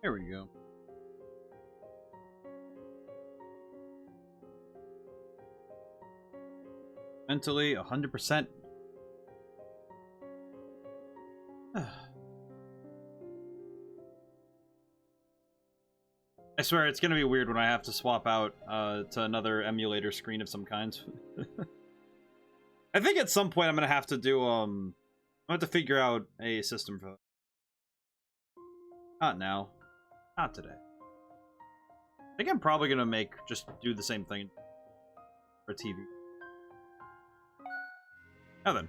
There we go. Mentally, 100%. I swear it's gonna be weird when I have to swap out to another emulator screen of some kind. I think at some point I'm gonna have to do I'm gonna have to figure out a system for that. Not now. Not today. I think I'm probably gonna just do the same thing for TV. Now then.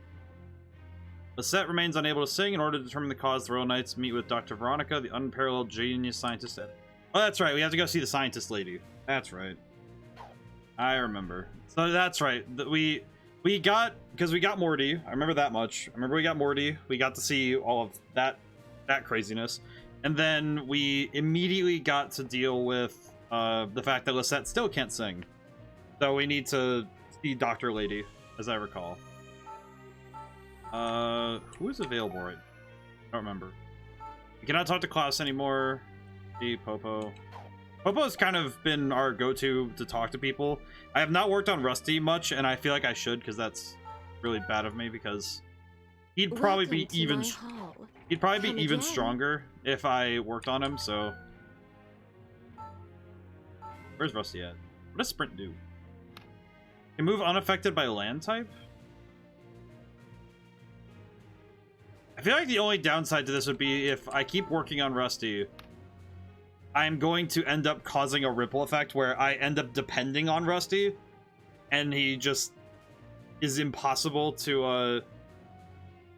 Lisette remains unable to sing. In order to determine the cause, the Royal Knights meet with Dr. Veronica, the unparalleled genius scientist. Oh, that's right. We have to go see the scientist lady. That's right. I remember. So that's right. We got, because we got Morty. I remember that much. I remember we got Morty. We got to see all of that craziness. And then we immediately got to deal with the fact that Lisette still can't sing. So we need to see Dr. Lady, as I recall. Who is available right now? I don't remember. We cannot talk to Klaus anymore. See Popo. Popo's kind of been our go-to to talk to people. I have not worked on Rusty much, and I feel like I should, because that's really bad of me, because he'd probably be even stronger if I worked on him, so. Where's Rusty at? What does Sprint do? Can move unaffected by land type? I feel like the only downside to this would be if I keep working on Rusty, I'm going to end up causing a ripple effect where I end up depending on Rusty, and he just is impossible to,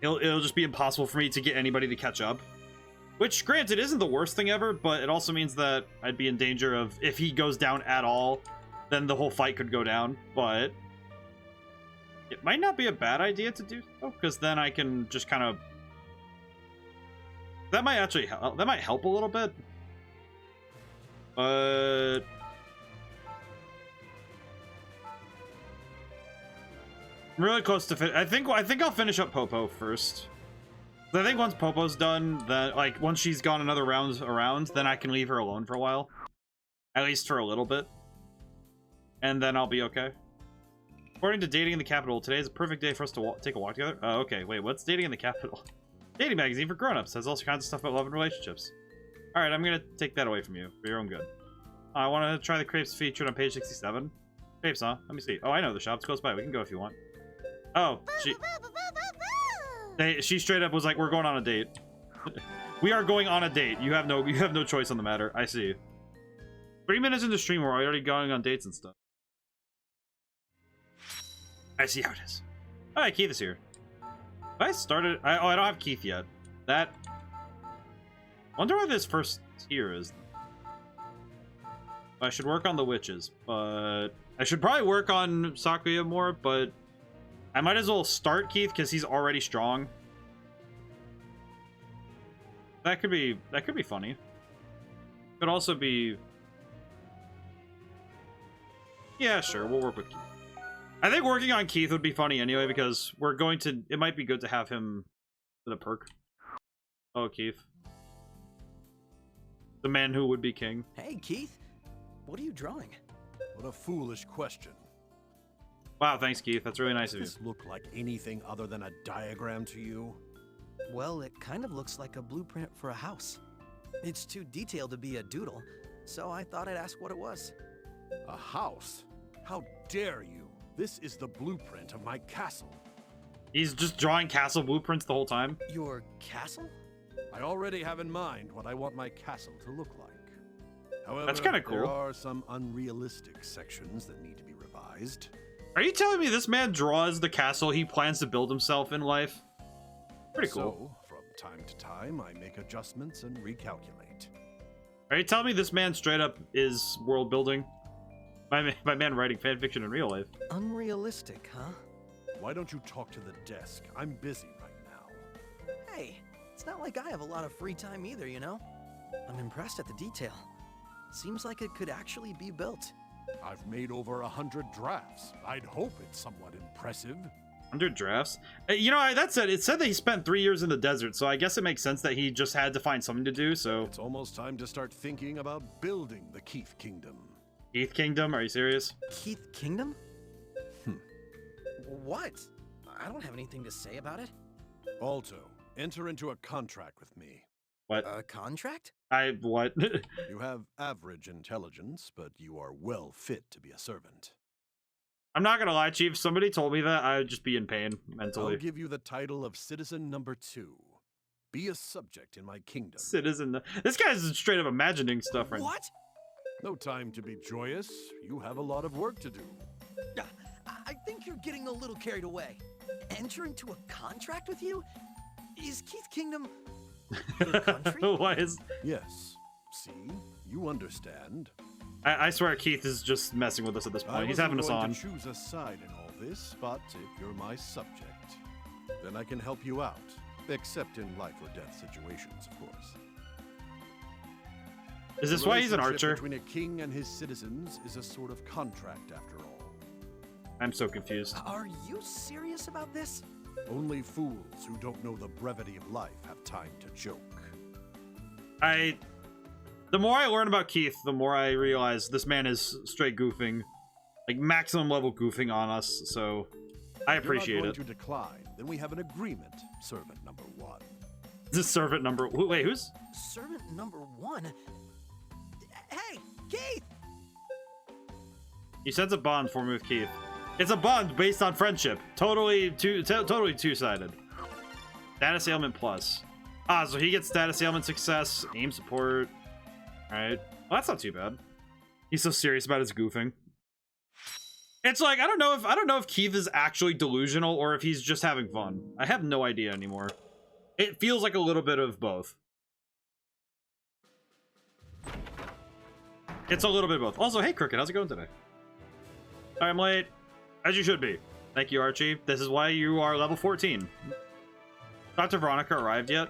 it'll just be impossible for me to get anybody to catch up. Which, granted, isn't the worst thing ever, but it also means that I'd be in danger of, if he goes down at all, then the whole fight could go down, but it might not be a bad idea to do so, because then I can just kind of, that might actually help, that might help a little bit. But I'm really close to I think I'll finish up Popo first. I think once Popo's done, then like once she's gone another round around, then I can leave her alone for a while, at least for a little bit, and then I'll be okay. According to Dating in the Capital, today is a perfect day for us to take a walk together. Oh, okay. Wait, what's Dating in the Capital? Dating magazine for grown-ups. Has all kinds of stuff about love and relationships. Alright, I'm gonna take that away from you for your own good. I want to try the crepes featured on page 67. Crepes, huh? Let me see. Oh, I know the shop's close by. We can go if you want. Oh, she straight up was like, "We're going on a date." We are going on a date. You have no choice on the matter. I see. 3 minutes into stream, we're already going on dates and stuff. I see how it is. Alright, Keith is here. I started. Oh, I don't have Keith yet. That. Wonder where this first tier is. I should work on the witches, but I should probably work on Sakuya more, but I might as well start Keith because he's already strong. That could be funny. Could also be. Yeah, sure, we'll work with Keith. I think working on Keith would be funny anyway, because we're going to. It might be good to have him with a perk. Oh, Keith. The man who would be king. Hey, Keith. What are you drawing? What a foolish question. Wow, thanks, Keith. That's really nice of you. Does this look like anything other than a diagram to you? Well, it kind of looks like a blueprint for a house. It's too detailed to be a doodle, so I thought I'd ask what it was. A house? How dare you? This is the blueprint of my castle. He's just drawing castle blueprints the whole time. Your castle? I already have in mind what I want my castle to look like. However, that's kind of cool. There are some unrealistic sections that need to be revised. Are you telling me this man draws the castle he plans to build himself in life? Pretty cool. So, from time to time, I make adjustments and recalculate. Are you telling me this man straight up is world building? My man writing fanfiction in real life. Unrealistic, huh? Why don't you talk to the desk? I'm busy right now. Hey, it's not like I have a lot of free time either, you know? I'm impressed at the detail. Seems like it could actually be built. I've made over 100 drafts. I'd hope it's somewhat impressive. 100 drafts. You know, that said, it said that he spent 3 years in the desert, so I guess it makes sense that he just had to find something to do, so... It's almost time to start thinking about building the Keith Kingdom. Keith Kingdom? Are you serious? Keith Kingdom? What? I don't have anything to say about it. Alto, enter into a contract with me. What? A contract? What? You have average intelligence, but you are well fit to be a servant. I'm not gonna lie, Chief. Somebody told me that, I would just be in pain mentally. I'll give you the title of Citizen Number 2. Be a subject in my kingdom. Citizen. This guy's straight up imagining stuff right now. What? No time to be joyous. You have a lot of work to do. I think you're getting a little carried away. Enter into a contract with you? Is Keith Kingdom your country? Why is... Yes. See? You understand. I swear Keith is just messing with us at this point. He's having us on. I wasn't going to choose a side in all this, but if you're my subject, then I can help you out. Except in life or death situations, of course. Is this why he's an archer? Between a king and his citizens is a sort of contract, after all. I'm so confused. Are you serious about this? Only fools who don't know the brevity of life have time to joke. The more I learn about Keith, the more I realize this man is straight goofing. Like, maximum level goofing on us, so I appreciate If you're it. not going to decline, then we have an agreement, servant number 1. This is servant number... Wait, who's... Servant number 1? Hey, Keith! You sense a bond for me with Keith. It's a bond based on friendship. Totally two-sided. Status ailment plus. Ah, so he gets status ailment success, aim support. Alright. Well, that's not too bad. He's so serious about his goofing. It's like, I don't know if Keith is actually delusional or if he's just having fun. I have no idea anymore. It feels like a little bit of both. It's a little bit of both. Also, hey Cricket, how's it going today? Sorry I'm late. As you should be. Thank you, Archie. This is why you are level 14. Dr. Veronica arrived yet?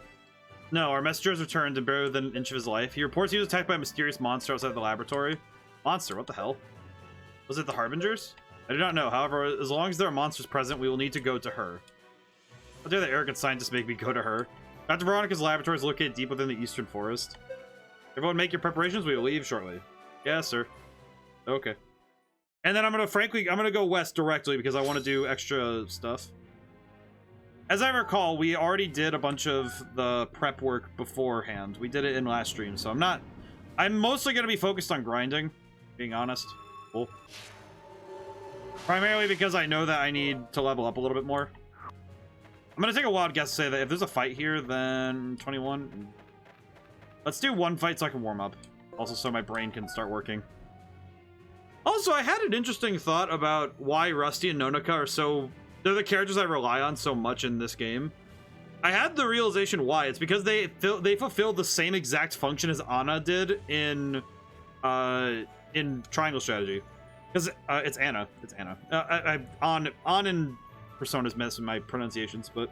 No, our messenger has returned and barely within an inch of his life. He reports he was attacked by a mysterious monster outside the laboratory. Monster? What the hell? Was it the Harbingers? I do not know. However, as long as there are monsters present, we will need to go to her. How dare the arrogant scientists make me go to her? Dr. Veronica's laboratory is located deep within the eastern forest. Everyone make your preparations. We will leave shortly. Yes, sir. Okay. And then I'm gonna go west directly because I want to do extra stuff. As I recall, we already did a bunch of the prep work beforehand. We did it in last stream, so I'm mostly gonna be focused on grinding, being honest. Cool. Primarily because I know that I need to level up a little bit more. I'm gonna take a wild guess to say that if there's a fight here, then 21. Let's do one fight so I can warm up. Also, so my brain can start working. Also, I had an interesting thought about why Rusty and Nonika are so... They're the characters I rely on so much in this game. I had the realization why. It's because they fulfilled the same exact function as Anna did in Triangle Strategy. Because it's Anna. It's Anna. On in Persona's messing my pronunciations, but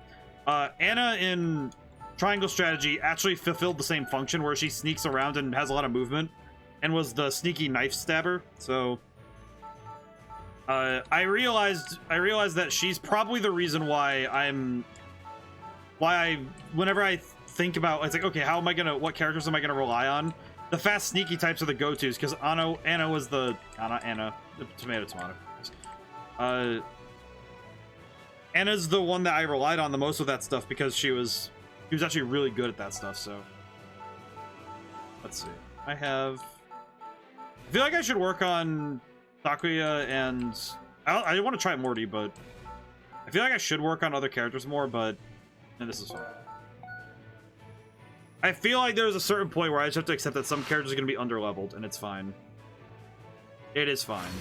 Anna in Triangle Strategy actually fulfilled the same function where she sneaks around and has a lot of movement and was the sneaky knife stabber. So I realized that she's probably the reason why whenever I think about, it's like, okay, what characters am I gonna rely on? The fast sneaky types are the go-tos, because Anna was the tomato. Anna's the one that I relied on the most with that stuff because she was actually really good at that stuff. So let's see. I feel like I should work on Takuya and I want to try Morty, but I feel like I should work on other characters more, and this is fun. I feel like there's a certain point where I just have to accept that some characters are going to be underleveled, and it's fine. It is fine.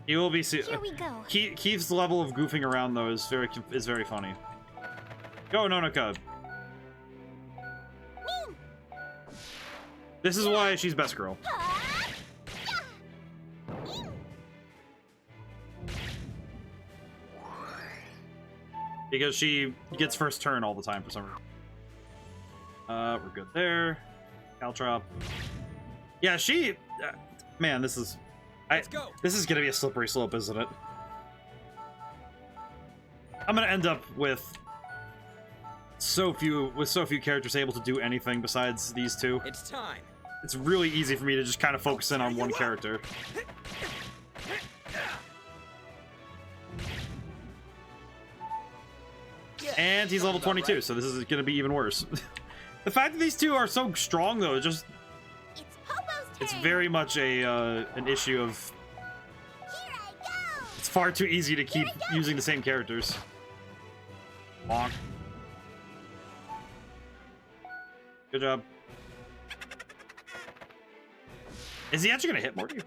He will be... Here we go. Keith's level of goofing around, though, is very funny. Go, Nonika. This is why she's best girl. Because she gets first turn all the time for some reason. We're good there. Caltrop. Yeah, she... man, this is... Let's go. This is gonna be a slippery slope, isn't it? I'm gonna end up with so few characters able to do anything besides these two. It's time. It's really easy for me to just kind of focus in on one character. And he's level 22, so this is gonna be even worse. The fact that these two are so strong, though, just it's very much a an issue of it's far too easy to keep using the same characters. Bonk. Good job. Is he actually gonna hit Morty?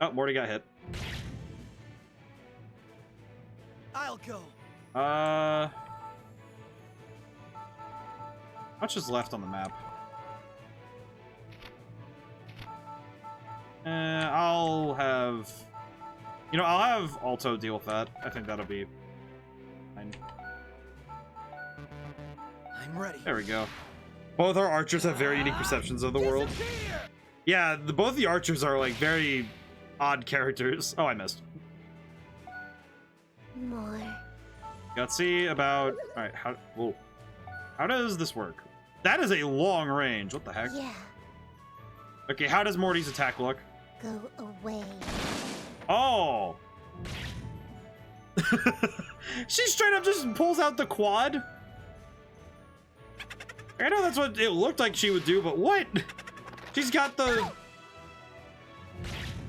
Oh, Morty got hit. I'll go. How much is left on the map? I'll have... You know, I'll have Alto deal with that. I think that'll be fine. I'm ready. There we go. Both our archers have very unique perceptions of the world. Yeah, both the archers are, like, very odd characters. Oh, I missed. More. Let's see about... Alright, how does this work? That is a long range. What the heck? Yeah. Okay, how does Morty's attack look? Go away. Oh! She straight up just pulls out the quad? I know that's what it looked like she would do, but what? She's got the...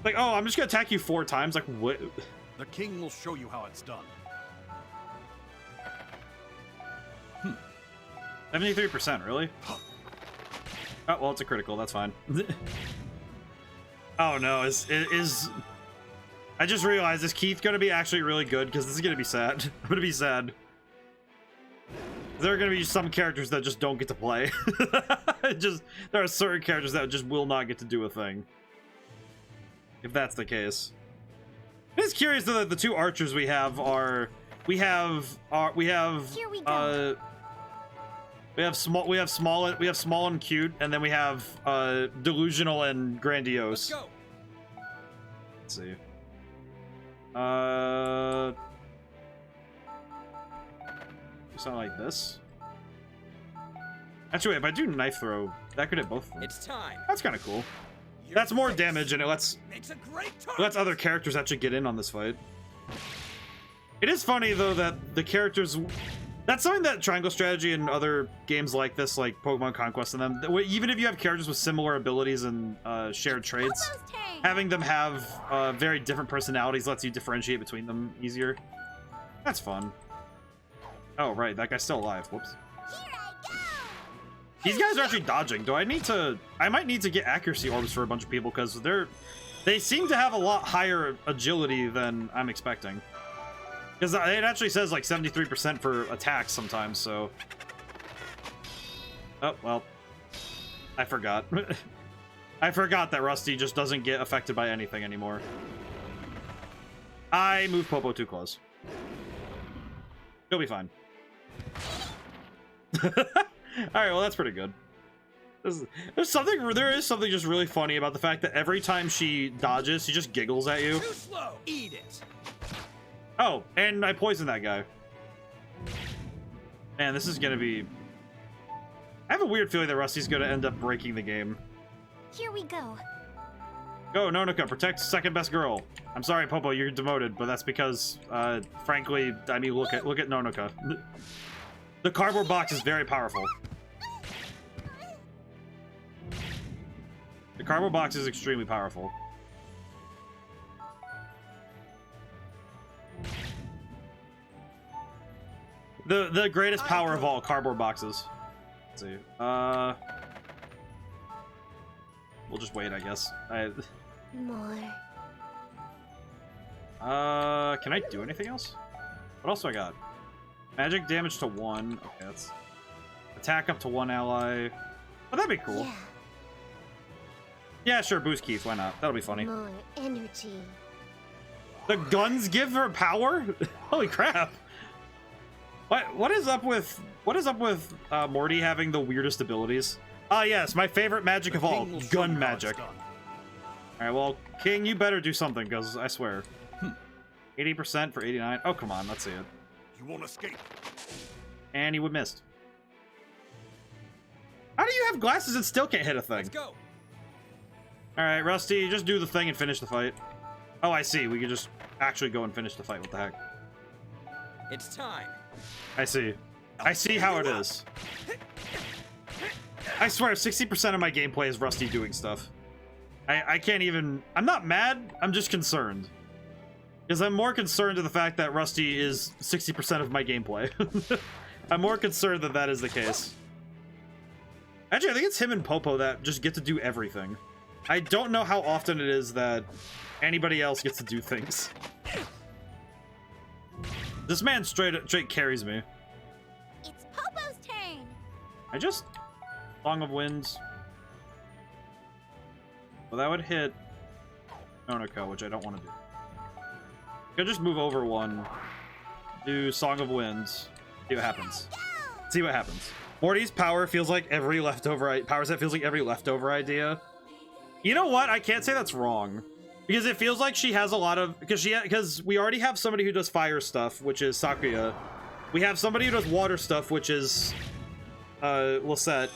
Like, oh, I'm just gonna attack you 4 times? Like, what? The king will show you how it's done. 73%, really? Oh, well, it's a critical. That's fine. Oh, no. I just realized, is Keith going to be actually really good? Because this is going to be sad. I'm going to be sad. There are going to be some characters that just don't get to play. There are certain characters that just will not get to do a thing. If that's the case. It's curious, though, that the 2 archers we have are... We have small and cute, and then we have delusional and grandiose. Let's go. Let's see. Do something like this. Actually, wait, if I do knife throw, that could hit both of them. It's time. That's kind of cool. That's more damage, and it lets other characters actually get in on this fight. It is funny, though, that the characters... That's something that Triangle Strategy and other games like this, like Pokemon Conquest and them, even if you have characters with similar abilities and shared traits, having them have very different personalities lets you differentiate between them easier. That's fun. Oh, right, that guy's still alive. Whoops. These guys are actually dodging. Do I need to... I might need to get accuracy orbs for a bunch of people, because they seem to have a lot higher agility than I'm expecting. Because it actually says like 73% for attacks sometimes, so... Oh, well. I forgot. I forgot that Rusty just doesn't get affected by anything anymore. I moved Popo too close. He'll be fine. Alright, well that's pretty good. There is something just really funny about the fact that every time she dodges, she just giggles at you. Too slow. Eat it. Oh, and I poisoned that guy. Man, this is gonna be... I have a weird feeling that Rusty's gonna end up breaking the game. Here we go. Go, Nonoka, protect second best girl. I'm sorry, Popo, you're demoted, but that's because, frankly, I mean, look at Nonoka. The cardboard box is very powerful. The cardboard box is extremely powerful. The greatest power of all, cardboard boxes. Let's see. We'll just wait, I guess. More. Can I do anything else? What else do I got? Magic damage to 1. Okay, that's... Attack up to 1 ally. Oh, that'd be cool. Yeah. Yeah, sure, boost Keith, why not? That'll be funny. More energy. The guns give her power? Holy crap. What is up with Morty having the weirdest abilities? Ah, yes, my favorite magic of all, gun magic. Alright, well, King, you better do something, because I swear. 80% for 89. Oh, come on. Let's see it. You won't escape. And he would miss. How do you have glasses and still can't hit a thing? Let's go. All right, Rusty, just do the thing and finish the fight. Oh, I see. We could just actually go and finish the fight. What the heck? It's time. I see. I see how it is. I swear, 60% of my gameplay is Rusty doing stuff. I can't even... I'm not mad. I'm just concerned. Because I'm more concerned to the fact that Rusty is 60% of my gameplay. I'm more concerned that that is the case. Actually, I think it's him and Popo that just get to do everything. I don't know how often it is that anybody else gets to do things. This man straight carries me. It's Popo's turn. I just... Song of Winds. Well, that would hit Nonoko, which I don't want to do. I'll just move over one. Do Song of Winds. See what happens. See what happens. Morty's power feels like every leftover... Power set feels like every leftover idea. You know what? I can't say that's wrong. Because it feels like she has a lot of... Because we already have somebody who does fire stuff, which is Sakuya. We have somebody who does water stuff, which is... Lisette.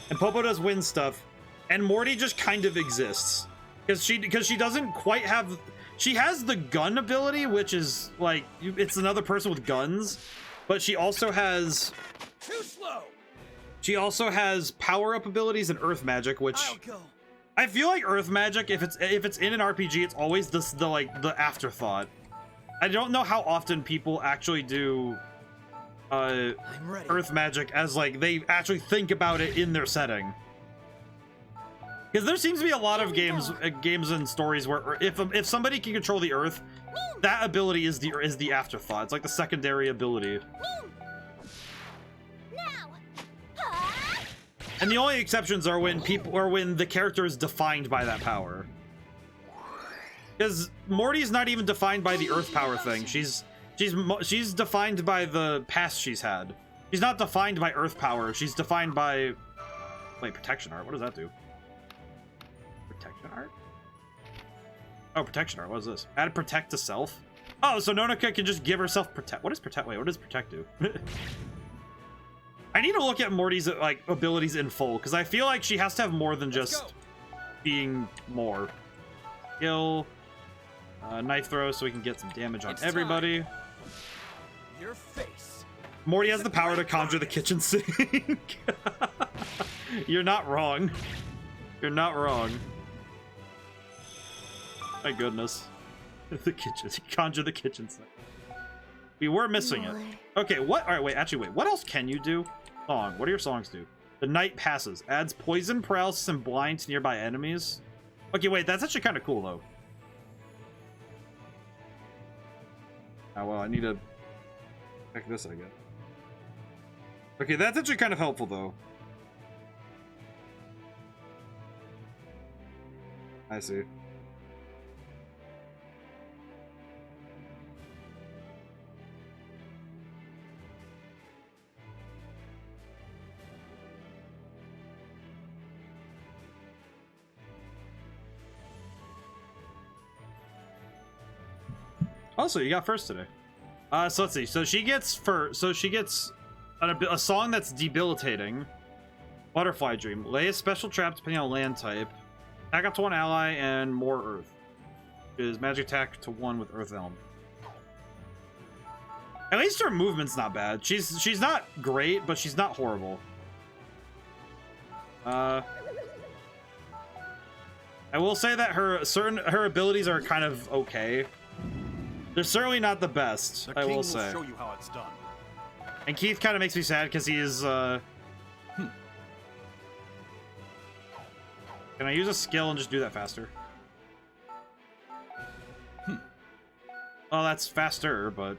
And Popo does wind stuff. And Morty just kind of exists. Because she doesn't quite have... She has the gun ability, which is, like... It's another person with guns. But she also has... Too slow. She also has power-up abilities and earth magic, which... I'll go. I feel like earth magic, if it's in an RPG, it's always the afterthought. I don't know how often people actually do I'm ready. earth magic as like they actually think about it in their setting. Because there seems to be a lot of games and stories where if somebody can control the earth, that ability is the afterthought. It's like the secondary ability. And the only exceptions are when the character is defined by that power. Because Morty's not even defined by the earth power thing. She's defined by the past she's had. She's not defined by earth power. She's defined by... Wait, protection art. What does that do? Protection art? Oh, protection art. What is this? Add protect to self? Oh, so Nonoka can just give herself protect. What is protect? Wait, what does protect do? I need to look at Morty's like abilities in full because I feel like she has to have more than just being more. Kill, knife throw, so we can get some damage on everybody. Your face. Morty has the power to conjure the kitchen sink. You're not wrong. You're not wrong. My goodness, the kitchen, conjure the kitchen sink. We were missing it. Okay, what? All right, wait. Actually, wait. What else can you do? Song. What do your songs do? The night passes. Adds poison, paralysis, and blind to nearby enemies. Okay, wait. That's actually kind of cool, though. Oh, well, I need to check this, I guess. Okay, that's actually kind of helpful, though. I see. Also, you got first today. So let's see. So she gets first. So she gets a song that's debilitating. Butterfly Dream. Lay a special trap depending on land type. Attack up to one ally and more earth. Is magic attack to one with earth element. At least her movement's not bad. She's not great, but she's not horrible. I will say that her abilities are kind of okay. They're certainly not the best, I will say. Show you how it's done. And Keith kind of makes me sad because he is, Can I use a skill and just do that faster? Oh, that's faster, but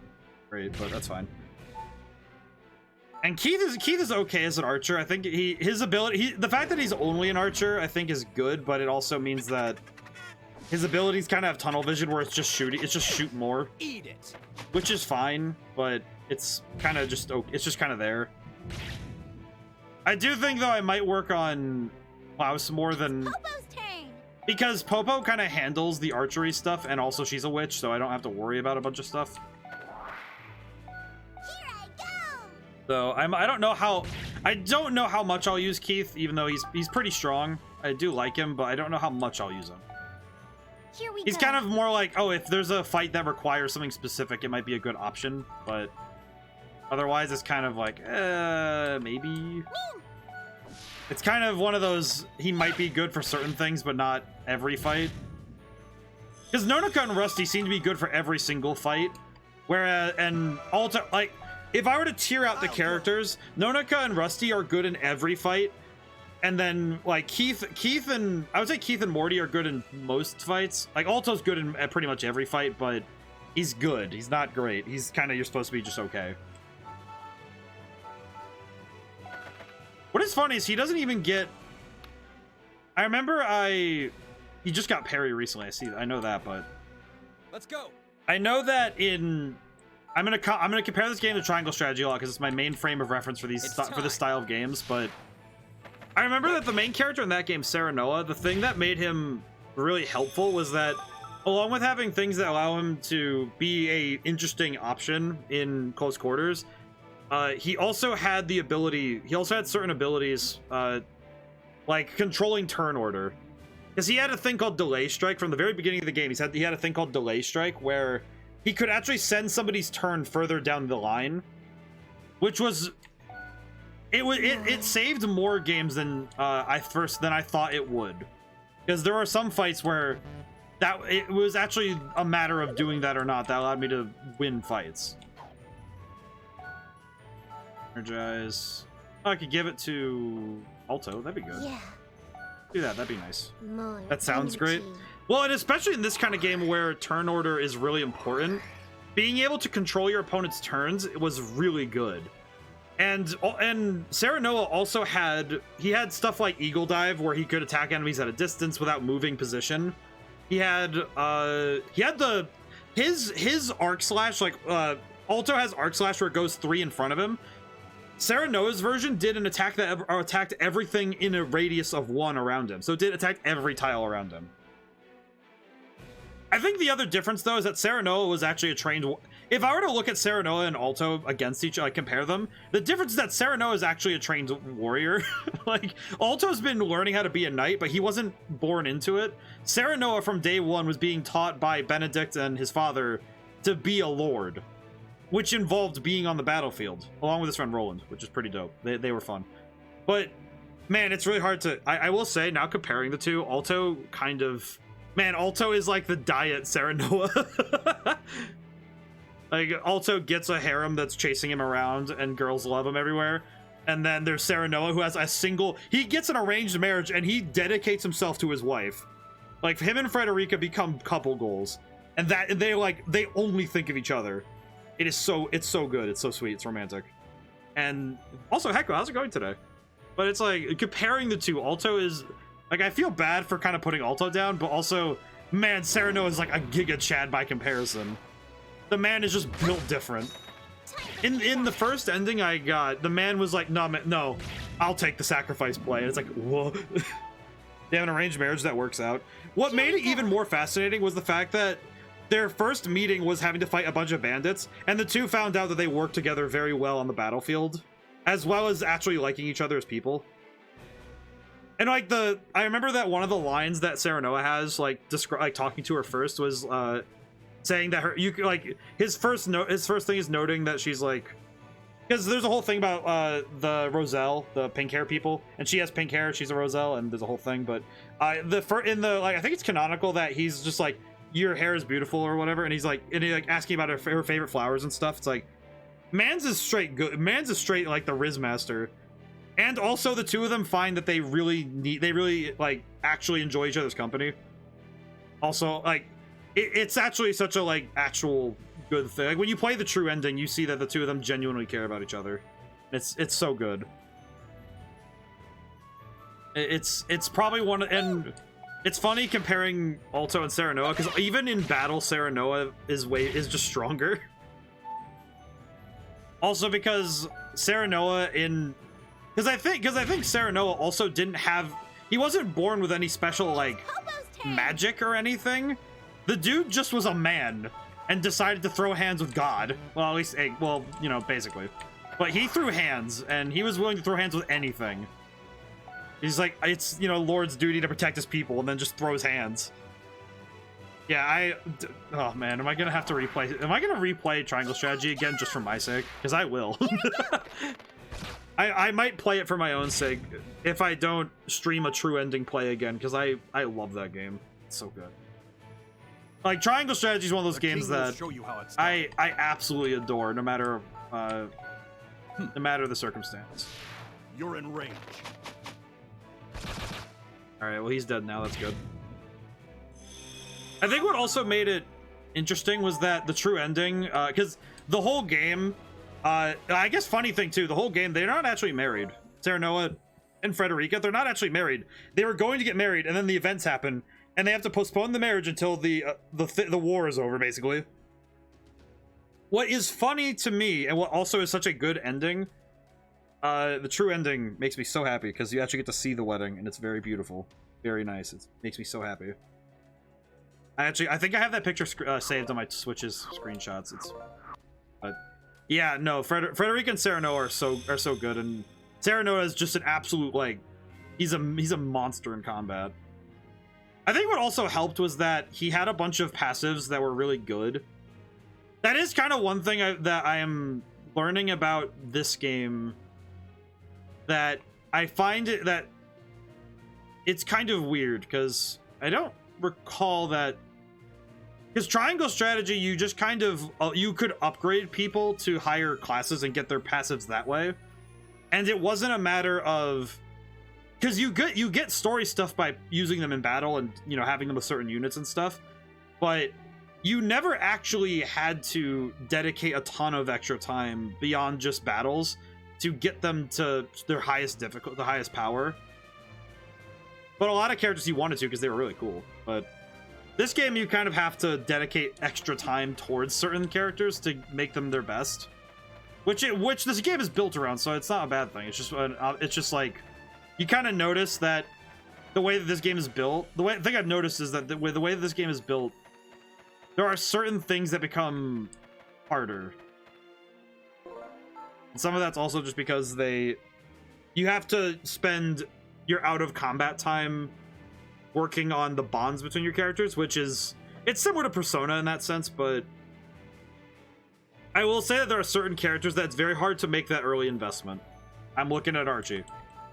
great, but that's fine. And Keith is okay as an archer. I think his ability, the fact that he's only an archer, I think is good, but it also means that his abilities kind of have tunnel vision where it's just shooting. It's just shoot more. Eat it. Which is fine, but it's kind of just okay. It's just kind of there. I do think though I might work on Klaus more than Popo's turn. Because Popo kind of handles the archery stuff, and also she's a witch, so I don't have to worry about a bunch of stuff. Here I go. So I don't know how much I'll use Keith, even though he's pretty strong. I do like him, but I don't know how much I'll use him. Here we He's go. kind of more like, oh, if there's a fight that requires something specific, it might be a good option, but otherwise it's kind of like, maybe. It's kind of one of those, he might be good for certain things, but not every fight. Because Nonoka and Rusty seem to be good for every single fight, whereas, and Alto, like, if I were to tier out the characters, Nonoka and Rusty are good in every fight, and then, like, Keith and, I would say Keith and Morty are good in most fights. Like, Alto's good in pretty much every fight, but he's good. He's not great. He's kind of, you're supposed to be just okay. What is funny is he doesn't even get... I remember he just got parry recently. I know that, but... Let's go. I know that in... I'm gonna compare this game to Triangle Strategy a lot because it's my main frame of reference for this style of games, but I remember that the main character in that game, Sarah Noah, the thing that made him really helpful was that along with having things that allow him to be a interesting option in close quarters, he also had certain abilities, like controlling turn order. Because he had a thing called Delay Strike from the very beginning of the game. He had a thing called Delay Strike where he could actually send somebody's turn further down the line, which was... It saved more games than I thought it would. Because there are some fights where it was actually a matter of doing that or not that allowed me to win fights. Energize. Oh, I could give it to Alto. That'd be good. Yeah. Do that. That'd be nice. More That sounds great. energy. Well, and especially in this kind of game where turn order is really important, being able to control your opponent's turns was really good. And Sarah Noah also had stuff like Eagle Dive where he could attack enemies at a distance without moving position. He had his arc slash, like Alto has arc slash where it goes 3 in front of him. Sarah Noah's version did an attack that attacked everything in a radius of 1 around him. So it did attack every tile around him. I think the other difference, though, is that Sarah Noah was actually a trained... If I were to look at Sarah Noah and Alto against each other, compare them, the difference is that Sarah Noah is actually a trained warrior. Like, Alto's been learning how to be a knight, but he wasn't born into it. Sarah Noah, from day 1, was being taught by Benedict and his father to be a lord, which involved being on the battlefield, along with his friend Roland, which is pretty dope. They were fun. But, man, it's really hard to... I will say, now comparing the two, Alto kind of... Man, Alto is like the diet Sarah Noah. Like, Alto gets a harem that's chasing him around, and girls love him everywhere. And then there's Sarah Noah, who has a single... He gets an arranged marriage, and he dedicates himself to his wife. Like, him and Frederica become couple goals. And they only think of each other. It's so good. It's so sweet. It's romantic. And also, Hecko, how's it going today? But it's like, comparing the two, Alto is... Like, I feel bad for kind of putting Alto down, but also, man, Sarah Noah is like a Giga Chad by comparison. The man is just built different. In the first ending I got, the man was like, no, I'll take the sacrifice play. And it's like, whoa. They have an arranged marriage that works out. What made it even more fascinating was the fact that their first meeting was having to fight a bunch of bandits, and the two found out that they worked together very well on the battlefield, as well as actually liking each other as people. And like I remember that one of the lines that Sarah Noah has, like talking to her first, was saying that his first thing is noting that she's like, because there's a whole thing about the Roselle, the pink hair people, and she has pink hair, she's a Roselle, and there's a whole thing. But I think it's canonical that he's just like, your hair is beautiful or whatever, and he's like asking about her favorite flowers and stuff. It's like, man's is straight good. Man's is straight like the Riz Master. And also, the two of them find that they really like actually enjoy each other's company. Also, like, it's actually such a like actual good thing. Like, when you play the true ending, you see that the two of them genuinely care about each other. It's so good. It's probably one of, and it's funny comparing Alto and Sarah Noah, because even in battle, Sarah Noah is just stronger. Also, because Sarah Noah Because I think Sarah Noah also didn't have... He wasn't born with any special, like... Popo's magic or anything. The dude just was a man and decided to throw hands with God. Well, at least, well, you know, basically. But he threw hands, and he was willing to throw hands with anything. He's like, it's, you know, Lord's duty to protect his people, and then just throws hands. Yeah, oh man, am I gonna have to replay? Am I gonna replay Triangle Strategy again just for my sake? Because I will. I might play it for my own sake if I don't stream a true ending play again, because I love that game. It's so good. Like, Triangle Strategy is one of those games that I absolutely adore, no matter the circumstance. You're in range. All right, well, he's dead now. That's good. I think what also made it interesting was that the true ending, because the whole game, I guess funny thing too, the whole game, they're not actually married. Serenoa and Frederica, they're not actually married. They were going to get married, and then the events happen, and they have to postpone the marriage until the war is over, basically. What is funny to me, and what also is such a good ending, the true ending makes me so happy, because you actually get to see the wedding, and it's very beautiful. Very nice. It makes me so happy. I think I have that picture saved on my Switch's screenshots. But yeah, no, Frederica and Serenoa are so good, and Serenoa is just an absolute, like, he's a monster in combat. I think what also helped was that he had a bunch of passives that were really good. That is kind of one thing that I am learning about this game, that I find it that it's kind of weird, because I don't recall that, because Triangle Strategy, you just kind of you could upgrade people to higher classes and get their passives that way, and it wasn't a matter of, because you get story stuff by using them in battle and, you know, having them with certain units and stuff, but you never actually had to dedicate a ton of extra time beyond just battles to get them to their highest difficulty, the highest power. But a lot of characters you wanted to, because they were really cool. But this game, you kind of have to dedicate extra time towards certain characters to make them their best, which this game is built around, so it's not a bad thing. It's just like, you kind of notice that the way that this game is built, the thing I've noticed is that the way that this game is built, there are certain things that become harder. And some of that's also just because you have to spend your out of combat time working on the bonds between your characters, it's similar to Persona in that sense, but I will say that there are certain characters that it's very hard to make that early investment. I'm looking at Archie.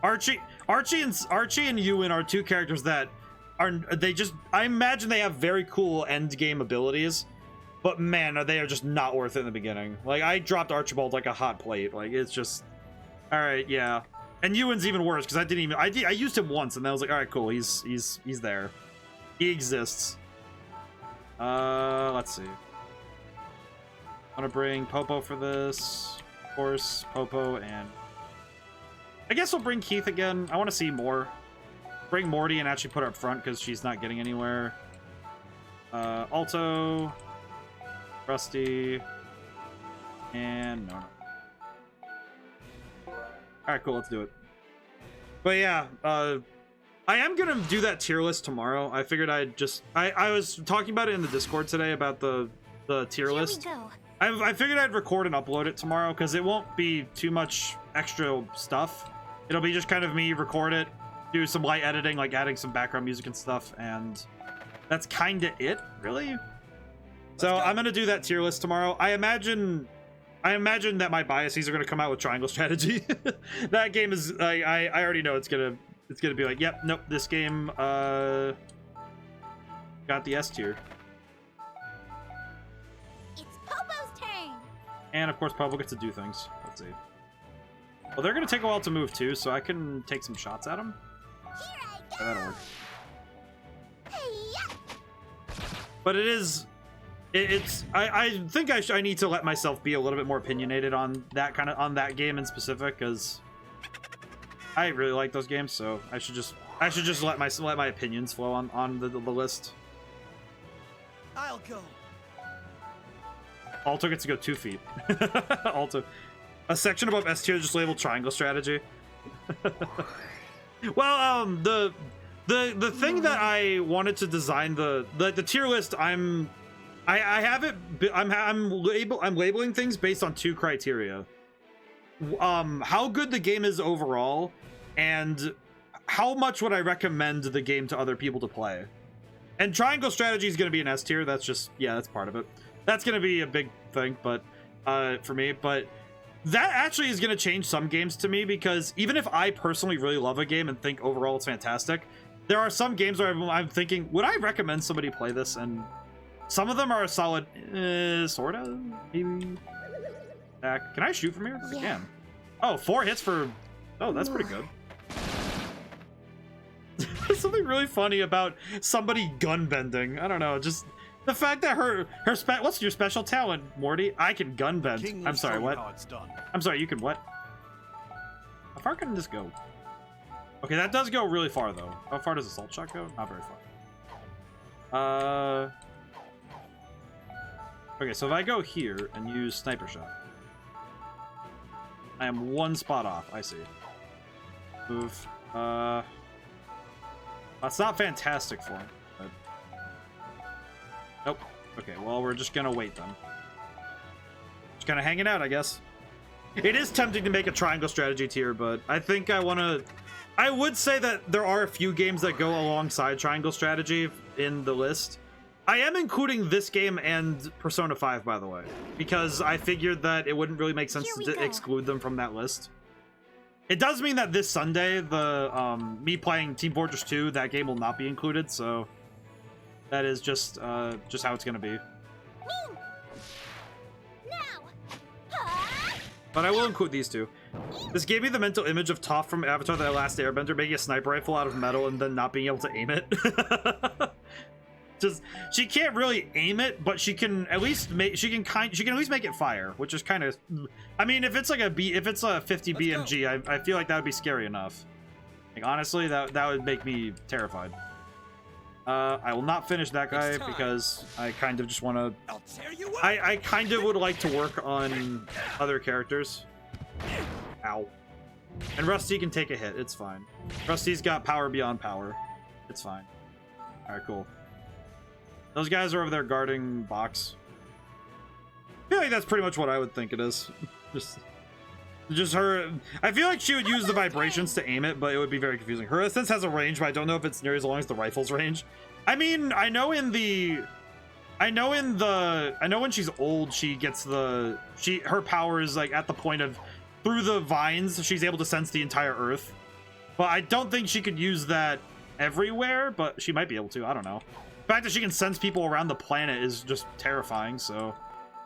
Archie and Ewan are two characters that I imagine they have very cool end game abilities, but man, they are just not worth it in the beginning. Like, I dropped Archibald like a hot plate. Like, it's just, all right, yeah. And Ewan's even worse, because I used him once, and then I was like, all right, cool, he's there, he exists. Let's see. I'm gonna bring Popo for this, of course. Popo, and I guess we'll bring Keith again. I want to see more. Bring Morty and actually put her up front, because she's not getting anywhere. Alto, Rusty, and no. Alright, cool, let's do it. But yeah, I am gonna do that tier list tomorrow. I figured I'd just... I was talking about it in the Discord today about the tier list. Here we go. I figured I'd record and upload it tomorrow, because it won't be too much extra stuff. It'll be just kind of me record it, do some light editing, like adding some background music and stuff, and that's kind of it, really. So I'm gonna do that tier list tomorrow. I imagine that my biases are gonna come out with Triangle Strategy. That game is, I already know it's gonna be like, yep, nope, this game got the S tier. It's Popo's turn. And of course, Popo gets to do things. Let's see. Well, they're gonna take a while to move too, so I can take some shots at them. Here I go. That'll work. Hey-ya. But it is. I think I need to let myself be a little bit more opinionated on that game in specific, because I really like those games. So I should just let my opinions flow on the list. I'll go. Alto gets to go 2 feet. Alto, a section above S tier just labeled Triangle Strategy. Well, The thing that I wanted to design the tier list, I have it. I'm labeling things based on 2 criteria. How good the game is overall, and how much would I recommend the game to other people to play. And triangle strategy is going to be an S tier. That's just, yeah, that's part of it. That's going to be a big thing, but for me. But that actually is going to change some games to me, because even if I personally really love a game and think overall it's fantastic, there are some games where I'm thinking, would I recommend somebody play this? And some of them are a solid, sort of, maybe. Can I shoot from here? Yeah. I can. Oh, 4 hits for... Oh, that's pretty good. There's something really funny about somebody gun bending. I don't know, just the fact that her what's your special talent, Morty? I can gun bend. I'm sorry, what? I'm sorry, you can what? How far can this go? Okay, that does go really far though. How far does a salt shot go? Not very far. Okay, so if I go here and use sniper shot, I am 1 spot off. I see. Move. That's not fantastic for him, but... Nope. Okay, well, we're just gonna wait then. Just kind of hanging out, I guess. It is tempting to make a triangle strategy tier, but I think I want to... I would say that there are a few games that go alongside triangle strategy in the list. I am including this game and Persona 5, by the way, because I figured that it wouldn't really make sense to exclude them from that list. It does mean that this Sunday, the me playing Team Fortress 2, that game will not be included, so that is just how it's gonna be. But I will include these 2. This gave me the mental image of Toph from Avatar: The Last Airbender making a sniper rifle out of metal and then not being able to aim it. Just, she can't really aim it, but she can at least make at least make it fire, which is kind of, I mean, if it's like if it's a 50 BMG, I feel like that would be scary enough. Like, honestly, that would make me terrified. I will not finish that guy because I kind of just want to. I kind of would like to work on other characters. Ow. And Rusty can take a hit. It's fine. Rusty's got power beyond power. It's fine. All right, cool. Those guys are over there guarding box. I feel like that's pretty much what I would think it is. Just her. I feel like she would use the vibrations to aim it, but it would be very confusing. Her assist has a range, but I don't know if it's near as long as the rifle's range. I mean, I know when she's old, she gets her power is like at the point of through the vines, she's able to sense the entire earth. But I don't think she could use that everywhere, but she might be able to. I don't know. The fact that she can sense people around the planet is just terrifying, so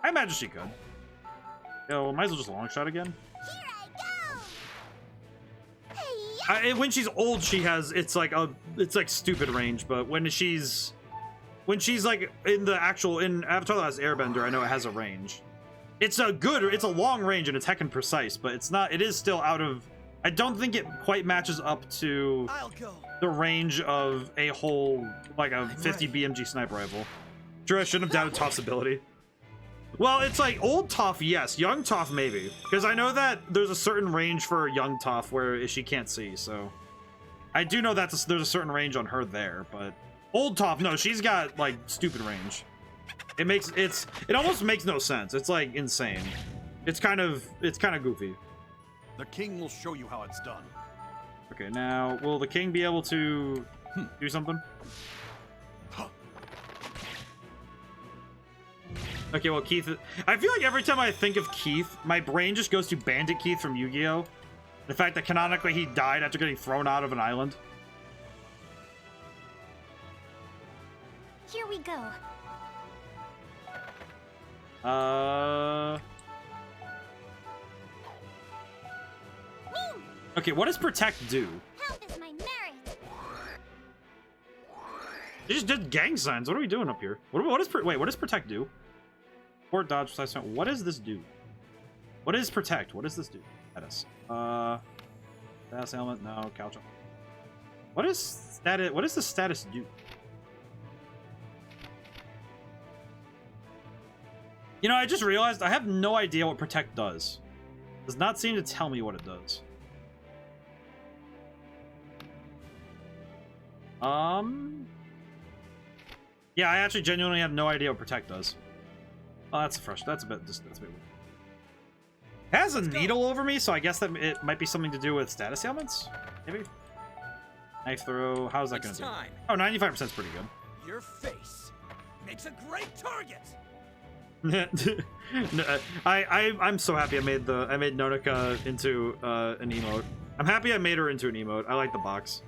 I imagine she could. Yo, might as well just long shot again. When she's old, she has it's like stupid range, but when she's like in Avatar: The Last Airbender, I know it has a range. It's a long range and it's heckin' precise, but it is still out of. I don't think it quite matches up to the range of a whole, like a 50 BMG sniper rifle. Sure, I shouldn't have doubted Toph's ability. Well, it's like old Toph, yes. Young Toph, maybe. Because I know that there's a certain range for young Toph where she can't see, so... I do know that there's a certain range on her there, but... Old Toph, no, she's got, like, stupid range. It almost makes no sense. It's, like, insane. It's kind of goofy. The king will show you how it's done. Okay, now, will the king be able to do something? Okay, well, Keith... I feel like every time I think of Keith, my brain just goes to Bandit Keith from Yu-Gi-Oh! The fact that canonically he died after getting thrown out of an island. Here we go. Okay, what does Protect do? Help is my merit. They just did gang signs. What are we doing up here? What does Protect do? Port dodge, precise. What does this do? What is Protect? What does this do? Status. Status element. No. Couch. What is status? What does the status do? You know, I just realized I have no idea what Protect does. It does not seem to tell me what it does. Yeah, I actually genuinely have no idea what Protect does. Oh, that's fresh. That's a bit weird. It has a needle over me, so I guess that it might be something to do with status ailments? Maybe? Knife throw. How's that going to do? Oh, 95% is pretty good. Your face makes a great target. I'm so happy I made Nonika into an emote. I'm happy I made her into an emote. I like the box.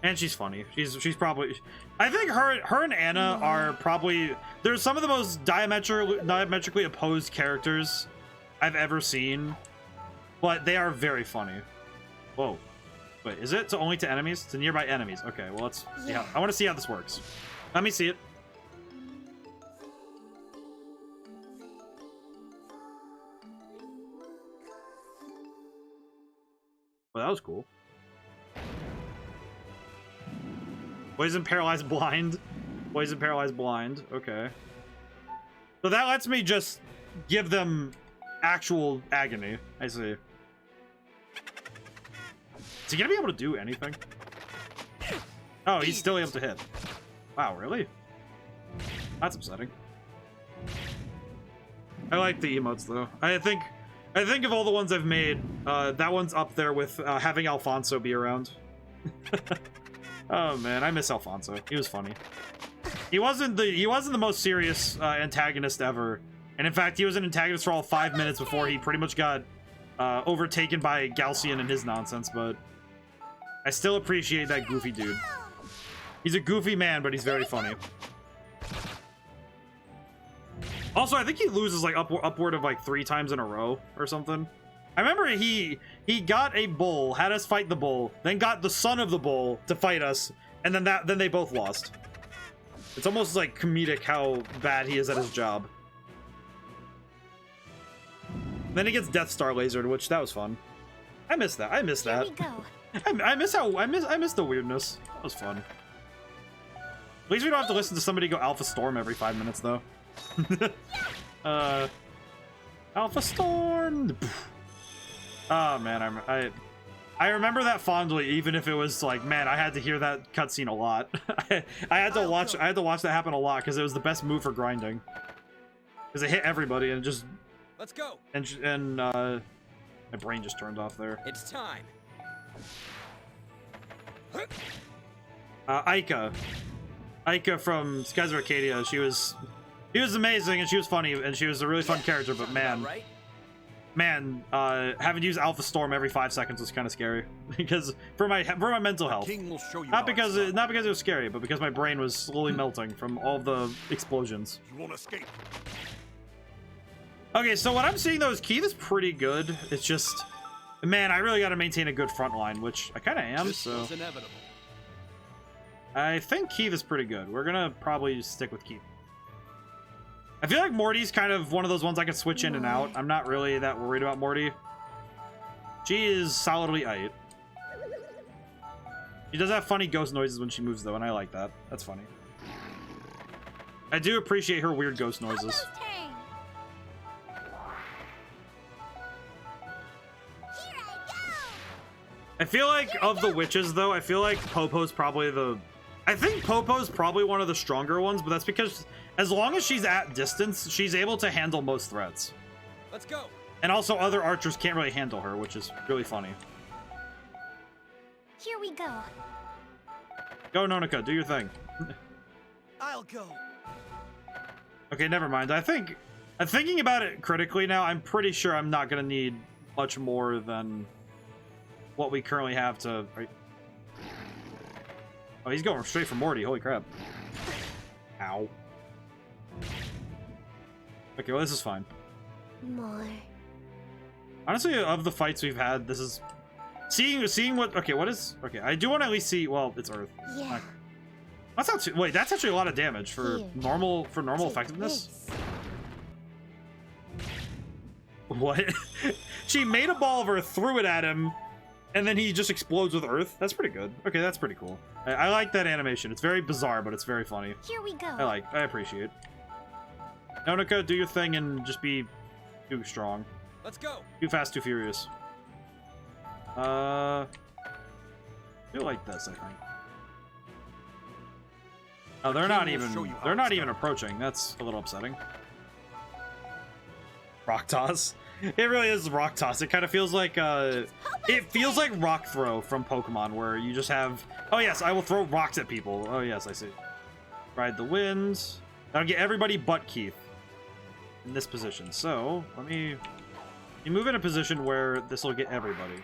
And she's funny. She's probably, I think her and Anna are probably, they're some of the most diametrically opposed characters I've ever seen, but they are very funny. Whoa. Wait, is it only to enemies? To nearby enemies. Okay, well, let's see how, I want to see how this works. Let me see it. Well, that was cool. Poison, paralyzed, blind. Poison, paralyzed, blind. Okay. So that lets me just give them actual agony. I see. Is he gonna be able to do anything? Oh, he's still able to hit. Wow, really? That's upsetting. I like the emotes though. I think of all the ones I've made, that one's up there with having Alfonso be around. Oh man, I miss Alfonso. He was funny. He wasn't the most serious antagonist ever, and in fact, he was an antagonist for all 5 minutes before he pretty much got overtaken by Galcian and his nonsense. But I still appreciate that goofy dude. He's a goofy man, but he's very funny. Also, I think he loses like upward of like 3 times in a row or something. I remember he got a bull, had us fight the bull, then got the son of the bull to fight us, and then they both lost. It's almost like comedic how bad he is at his job. Then he gets Death Star lasered, which that was fun. I miss that. I miss that. Here we go. I miss the weirdness. That was fun. At least we don't have to listen to somebody go Alpha Storm every 5 minutes though. Alpha Storm. Oh man, I remember that fondly, even if it was like, man, I had to hear that cutscene a lot. I had to watch that happen a lot because it was the best move for grinding. Because it hit everybody and it just. Let's go. And my brain just turned off there. It's time. Aika from Skies of Arcadia. She was amazing and she was funny and she was a really fun character. But man. Man, having to use Alpha Storm every 5 seconds was kind of scary because for my mental health. King will show you not because it was scary, but because my brain was slowly melting from all the explosions. You won't escape. Okay, so what I'm seeing though is Keith is pretty good. It's just, man, I really got to maintain a good front line, which I kind of am. So I think Keith is pretty good. We're gonna probably stick with Keith. I feel like Morty's kind of one of those ones I can switch in and out. I'm not really that worried about Morty. She is solidly aight. She does have funny ghost noises when she moves though, and I like that. That's funny. I do appreciate her weird ghost noises. I feel like of the witches though, I feel like Popo's probably I think Popo's probably one of the stronger ones, but that's because as long as she's at distance, she's able to handle most threats. Let's go. And also other archers can't really handle her, which is really funny. Here we go. Go, Nonika, do your thing. I'll go. Okay, never mind. I'm thinking about it critically now. I'm pretty sure I'm not gonna need much more than what we currently have to. Right? Oh, he's going straight for Morty. Holy crap. Ow. Okay, well, this is fine. More. Honestly, of the fights we've had, this is seeing what. Okay, what is? Okay, I do want to at least see. Well, it's Earth. Yeah. That's not too. Wait, that's actually a lot of damage for Here. normal effectiveness. What? She made a ball of Earth, threw it at him, and then he just explodes with Earth. That's pretty good. Okay, that's pretty cool. I like that animation. It's very bizarre, but it's very funny. Here we go. I appreciate. Nonika, do your thing and just be too strong. Let's go. Too fast, too furious. I feel like this, I think. Oh, they're The not king will even. show you how They're it's not even done. approaching. That's a little upsetting. Rock toss. It really is rock toss. It kind of feels like it feels like rock throw from Pokemon, where you just have. Oh yes, I will throw rocks at people. Oh yes, I see. Ride the wind. That'll get everybody but Keith in this position. So let me. You move in a position where this will get everybody.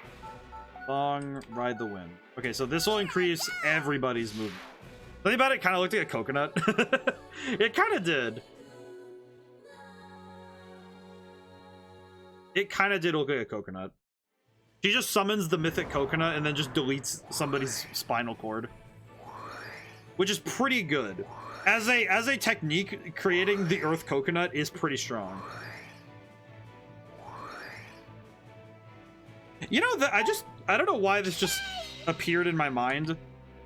Long, ride the wind. Okay, so this will increase everybody's movement. Something about it kind of looked like a coconut. It kind of did. It kind of did look like a coconut. She just summons the mythic coconut and then just deletes somebody's spinal cord, which is pretty good. As a technique, creating the earth coconut is pretty strong. You know that I don't know why this just appeared in my mind.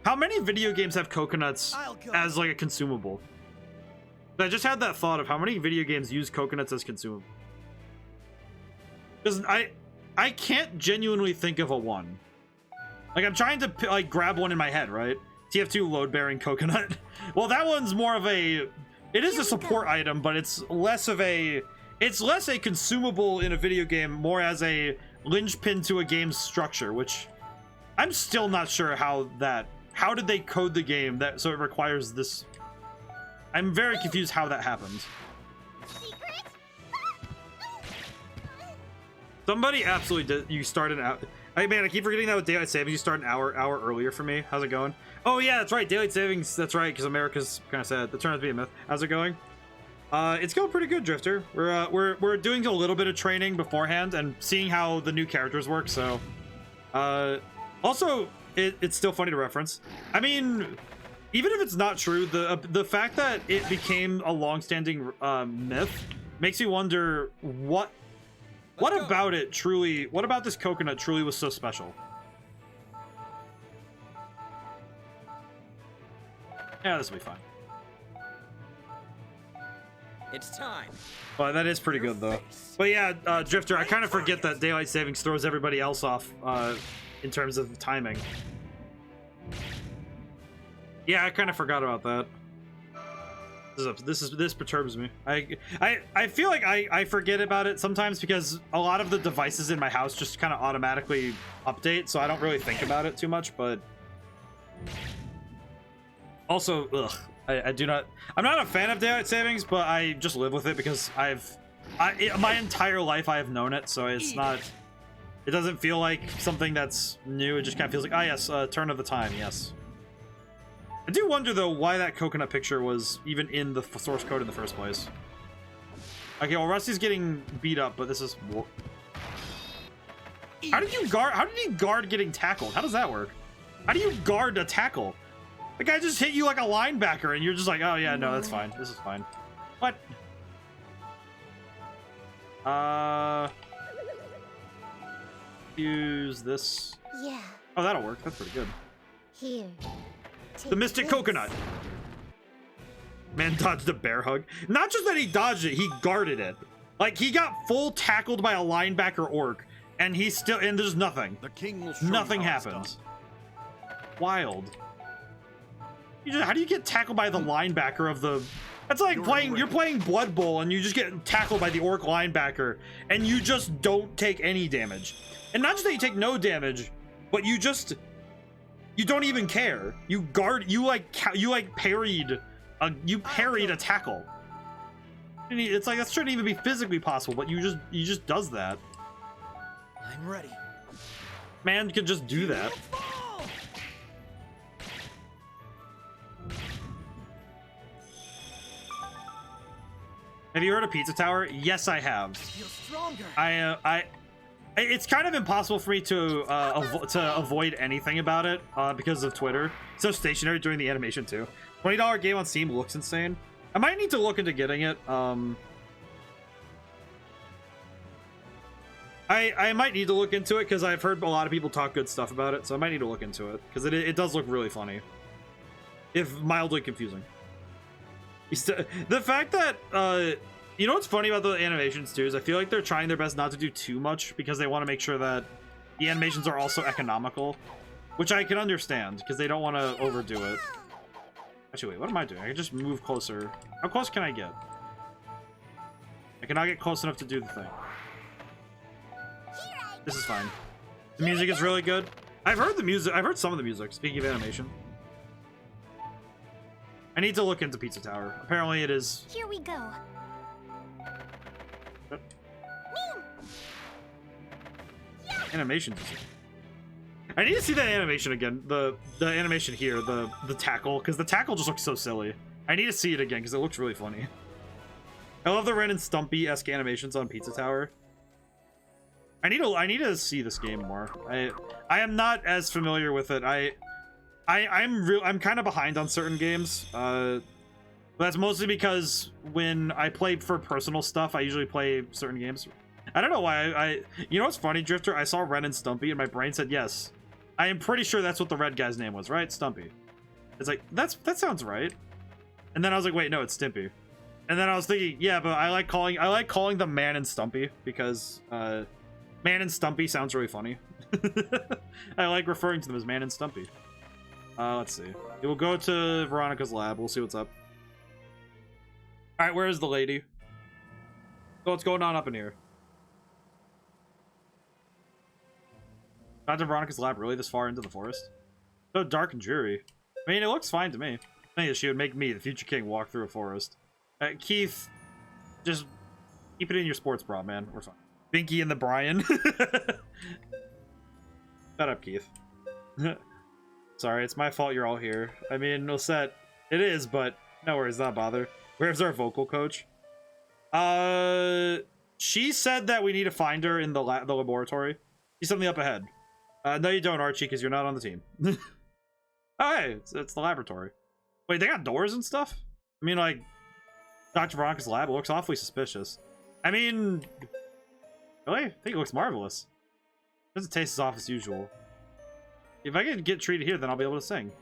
How many video games have coconuts as like a consumable? I just had that thought of how many video games use coconuts as consumable. Because I can't genuinely think of a one. Like I'm trying to like grab one in my head, right? TF2 load bearing coconut. Well, that one's more of a. It is a support item, but it's less of a. It's less a consumable in a video game, more as a linchpin to a game's structure, which I'm still not sure how that. How did they code the game that so it requires this? I'm very confused how that happened. Secret? Somebody absolutely did. You started out. Hey man, I keep forgetting that with daylight savings. You start an hour earlier for me. How's it going? Oh yeah, that's right. Daylight savings. That's right, because America's kind of sad. That turned out to be a myth. How's it going? It's going pretty good, Drifter. We're doing a little bit of training beforehand and seeing how the new characters work. So, also it's still funny to reference. I mean, even if it's not true, the fact that it became a long-standing myth makes me wonder what about it truly. What about this coconut truly was so special? Yeah, this will be fine. It's time. Well, that is pretty good though. But yeah, Drifter, I kind of forget that daylight savings throws everybody else off in terms of timing. Yeah, I kind of forgot about that. This perturbs me. I feel like I forget about it sometimes because a lot of the devices in my house just kind of automatically update, so I don't really think about it too much. But also, ugh. I'm not a fan of daylight savings, but I just live with it because my entire life I have known it, so it's not. It doesn't feel like something that's new. It just kind of feels like, ah, yes, turn of the time, yes. I do wonder though why that coconut picture was even in the source code in the first place. Okay, well Rusty's getting beat up, but this is. How did you guard? How did he guard getting tackled? How does that work? How do you guard a tackle? The guy just hit you like a linebacker, and you're just like, oh yeah, no, that's fine. This is fine. What? Use this. Yeah, Oh, that'll work. That's pretty good. here. The Mystic Coconut. Man dodged a bear hug. Not just that he dodged it, he guarded it. Like, he got full tackled by a linebacker orc, and he's still, and there's nothing. The king will show Nothing you how it's happens. done. Wild. How do you get tackled by the linebacker of the... That's like you're playing Blood Bowl, and you just get tackled by the orc linebacker, and you just don't take any damage. And not just that you take no damage, but you don't even care. You parried a tackle. It's like that shouldn't even be physically possible, but you just does that. I'm ready. Man could just do that. Have you heard of Pizza Tower? Yes, I have. Feel stronger. It's kind of impossible for me to avoid anything about it because of Twitter. It's so stationary during the animation too. $20 game on Steam looks insane. I might need to look into getting it. I might need to look into it because I've heard a lot of people talk good stuff about it, so I might need to look into it because it does look really funny, if mildly confusing. The fact that you know what's funny about the animations too is I feel like they're trying their best not to do too much because they want to make sure that the animations are also economical, which I can understand because they don't want to overdo it. Actually, wait, what am I doing? I can just move closer. How close can I get? I cannot get close enough to do the thing. This is fine. The music is really good. I've heard the music. I've heard some of the music. Speaking of animation, I need to look into Pizza Tower. Apparently, it is. Here we go. Animation. I need to see that animation again. The animation here, the tackle, because the tackle just looks so silly. I need to see it again because it looks really funny. I love the Ren and Stumpy-esque animations on Pizza Tower. I need to see this game more. I am not as familiar with it. I'm kind of behind on certain games. But that's mostly because when I play for personal stuff, I usually play certain games. I don't know why. You know what's funny, Drifter? I saw Ren and Stumpy, and my brain said yes. I am pretty sure that's what the red guy's name was, right? Stumpy. It's like that sounds right. And then I was like, wait, no, it's Stimpy. And then I was thinking, yeah, but I like calling them Man and Stumpy because Man and Stumpy sounds really funny. I like referring to them as Man and Stumpy. Let's see. We'll go to Veronica's lab. We'll see what's up. All right, where is the lady? So what's going on up in here? Dr. Veronica's lab really this far into the forest? So dark and dreary. I mean, it looks fine to me. I think that she would make me, the future king, walk through a forest. Keith, just keep it in your sports bra, man. We're fine. Binky and the Brian. Shut up, Keith. Sorry, it's my fault you're all here. I mean, no set. It is, but no worries, not bother. Where's our vocal coach? She said that we need to find her in the laboratory. She's something up ahead. No, you don't, Archie, because you're not on the team. Oh, hey, it's the laboratory. Wait, they got doors and stuff? I mean, like, Dr. Veronica's lab looks awfully suspicious. I mean, really? I think it looks marvelous. Doesn't taste as off as usual. If I can get treated here, then I'll be able to sing.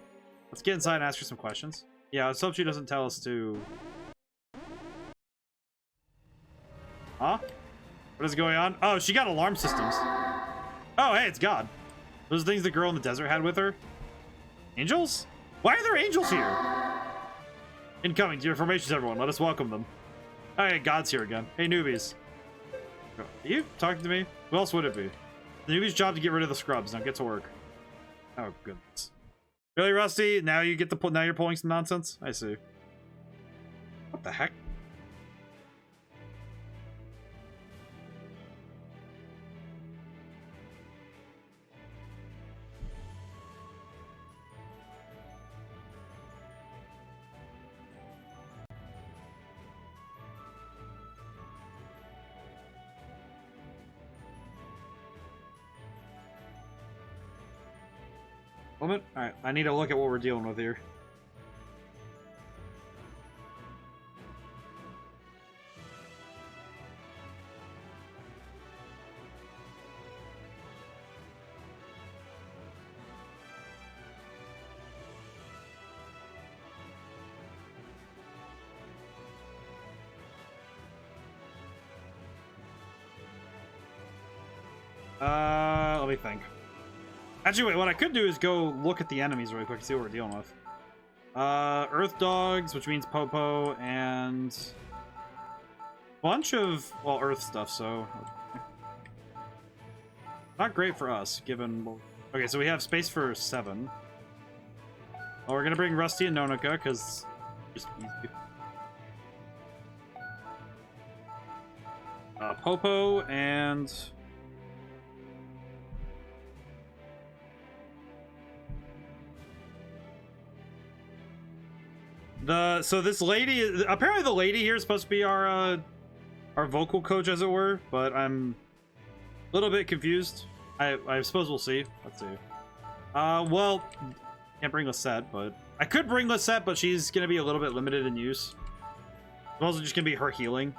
Let's get inside and ask her some questions. Yeah, let's hope she doesn't tell us to... Huh? What is going on? Oh, she got alarm systems. Oh, hey, it's God. Those things the girl in the desert had with her? Angels? Why are there angels here? Incoming to your formations, everyone. Let us welcome them. Oh, hey, God's here again. Hey, newbies. Are you talking to me? Who else would it be? The newbies' job to get rid of the scrubs. Now get to work. Oh, goodness. Really, Rusty? Now you get to now you're pulling some nonsense? I see. What the heck? Moment. All right, I need to look at what we're dealing with here. Let me think. Actually, wait, what I could do is go look at the enemies really quick and see what we're dealing with. Earth dogs, which means Popo, and a bunch of, well, Earth stuff, so not great for us, given... Okay, so we have space for 7. Well, we're gonna bring Rusty and Nonica, because just easy. Popo and... So this lady, apparently the lady here is supposed to be our vocal coach, as it were, but I'm a little bit confused. I suppose we'll see. Let's see. Well, can't bring Lisette, but I could bring Lisette, but she's gonna be a little bit limited in use. It's also just gonna be her healing.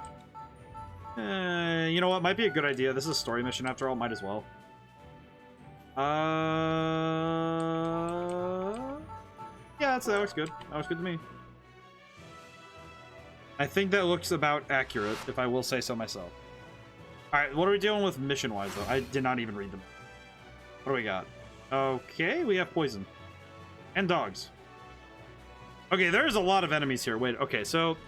You know what? Might be a good idea. This is a story mission after all. Might as well. Yeah, that looks good. That looks good to me. I think that looks about accurate, if I will say so myself. Alright, what are we dealing with mission-wise, though? I did not even read them. What do we got? Okay, we have poison. And dogs. Okay, there's a lot of enemies here. Wait, okay, so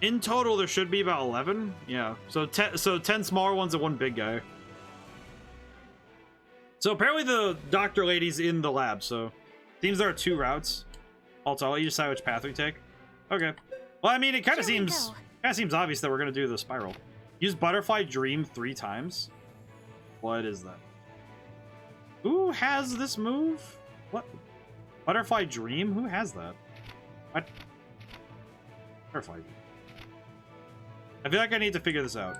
in total there should be about 11. Yeah, so 10 smaller ones and one big guy. So apparently the doctor lady's in the lab, so seems there are 2 routes. Also, I'll let you decide which path we take. Okay. Well, I mean, it kind of seems obvious that we're gonna do the spiral. Use Butterfly Dream 3 times. What is that? Who has this move? What? Butterfly Dream? Who has that? What? Butterfly Dream. I feel like I need to figure this out.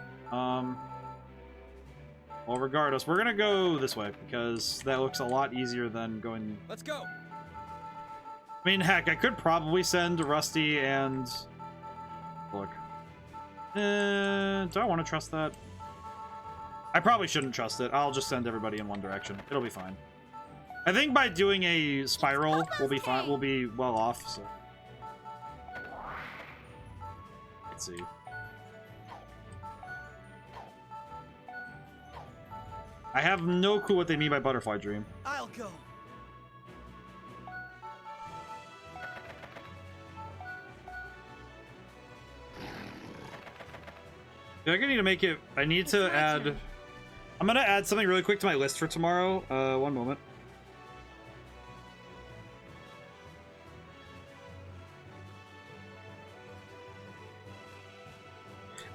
Well, regardless, we're gonna go this way because that looks a lot easier than going. Let's go. I mean, heck, I could probably send Rusty and look. Do I want to trust that? I probably shouldn't trust it. I'll just send everybody in one direction. It'll be fine. I think by doing a spiral, we'll be fine. We'll be well off. So let's see. I have no clue what they mean by Butterfly Dream. I'll go. I think I need to make it. I need to add. I'm gonna add something really quick to my list for tomorrow. One moment.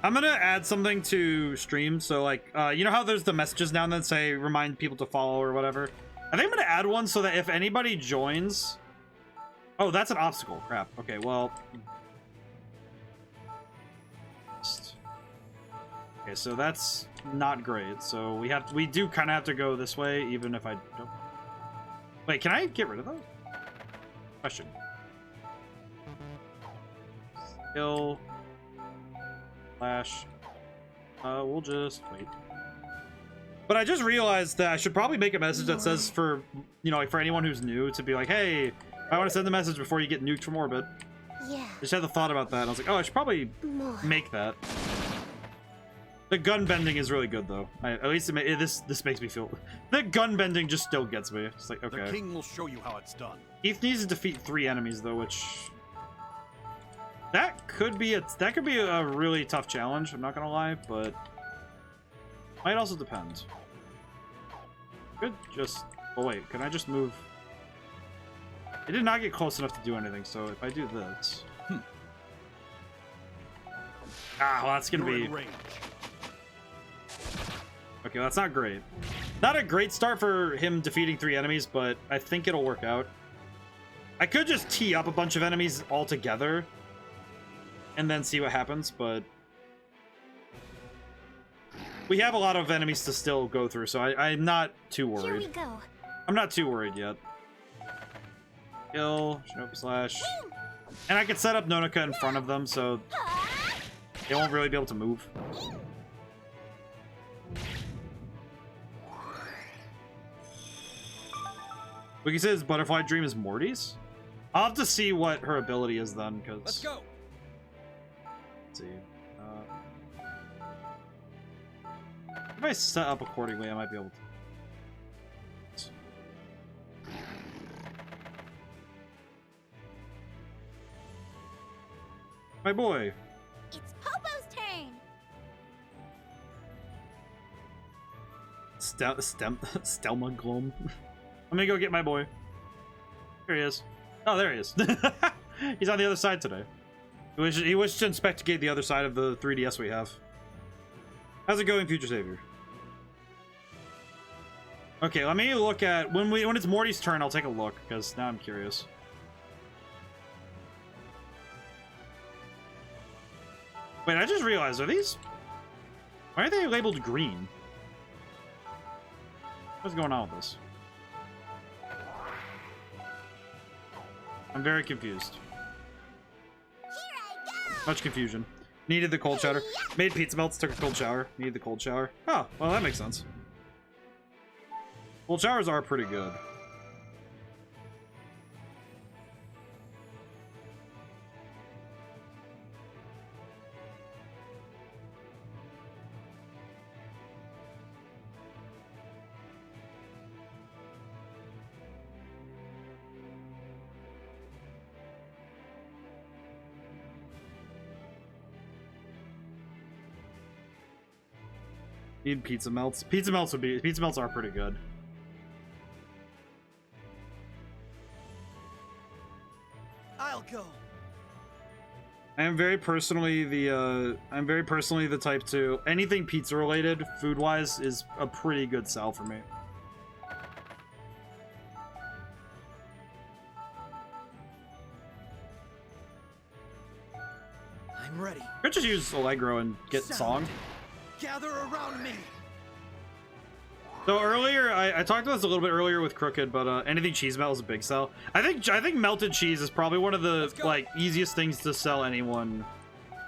I'm gonna add something to stream. So like, you know how there's the messages now and then say remind people to follow or whatever. I think I'm gonna add one so that if anybody joins. Oh, that's an obstacle. Crap. Okay. Well. Okay, so that's not great. So we do kind of have to go this way, even if I don't. Wait, can I get rid of those? Question. Skill. Flash. We'll just wait. But I just realized that I should probably make a message that says for, you know, like for anyone who's new to be like, hey, I want to send the message before you get nuked from orbit. Yeah. I just had the thought about that. And I was like, oh, I should probably make that. The gun bending is really good, though. At least this makes me feel. The gun bending just still gets me. It's like, okay. The king will show you how it's done. Keith needs to defeat 3 enemies, though, which that could be a really tough challenge. I'm not gonna lie, but might also depend. Could just. Oh wait, can I just move? It did not get close enough to do anything. So if I do this, well, that's gonna be. Okay, that's not great. Not a great start for him defeating 3 enemies, but I think it'll work out. I could just tee up a bunch of enemies all together and then see what happens, but we have a lot of enemies to still go through, so I'm not too worried. Here we go. I'm not too worried yet. Kill, Shinobi Slash. And I can set up Nonika in front of them, so they won't really be able to move. Wiki says Butterfly Dream is Morty's. I'll have to see what her ability is then, because. Let's go. Let's see. If I set up accordingly, I might be able to. My boy. It's Popo's turn. Stelma Glom. Let me go get my boy. Here he is. Oh, there he is. He's on the other side today. He wished to inspectigate the other side of the 3DS we have. How's it going, Future Savior? Okay, let me look at when it's Morty's turn. I'll take a look because now I'm curious. Wait, I just realized, are these? Why are they labeled green? What's going on with this? I'm very confused. Here I go. Much confusion. Needed the cold shower. Made pizza melts, took a cold shower. Needed the cold shower. Oh, well, that makes sense. Cold showers are pretty good. Need pizza melts. Pizza melts are pretty good. I'll go. I'm very personally the type to anything pizza related, food wise, is a pretty good sell for me. I'm ready. Could just use Allegro and get song. Gather around me. So earlier, I talked about this a little bit earlier with Crooked, but anything cheese melt is a big sell. I think melted cheese is probably one of the like easiest things to sell anyone,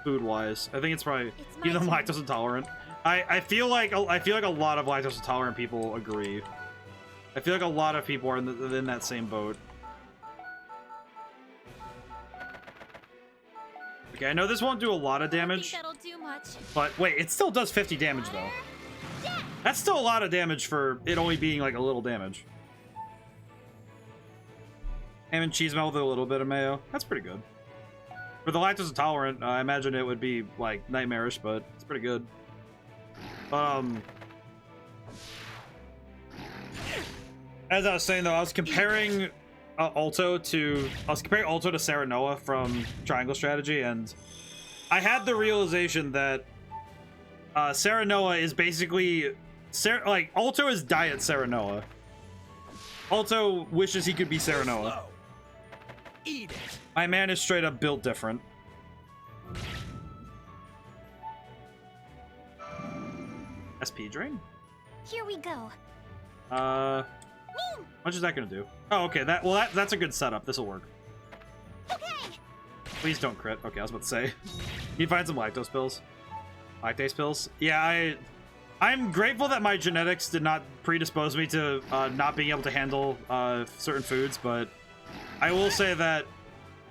food wise. I think it's probably even though I'm lactose intolerant. I feel like a lot of lactose intolerant people agree. I feel like a lot of people are in that same boat. Okay, I know this won't do a lot of damage, That'll do much. but wait, it still does 50 damage though. That's still a lot of damage for it only being like a little damage. Ham and cheese melt with a little bit of mayo. That's pretty good. For the lactose intolerant, I imagine it would be like nightmarish, but it's pretty good. As I was saying though, I was comparing Alto to Sarah Noah from Triangle Strategy, and I had the realization that Sarah Noah is basically Alto is Diet Sarah Noah. Alto wishes he could be Sarah Noah. Eat it. My man is straight up built different. SP drain? Here we go. How much is that gonna do? Oh, okay. That's a good setup. This'll work. Okay. Please don't crit. Okay, I was about to say. Can you find some lactose pills? Lactase pills? Yeah, I'm grateful that my genetics did not predispose me to not being able to handle certain foods, but I will say that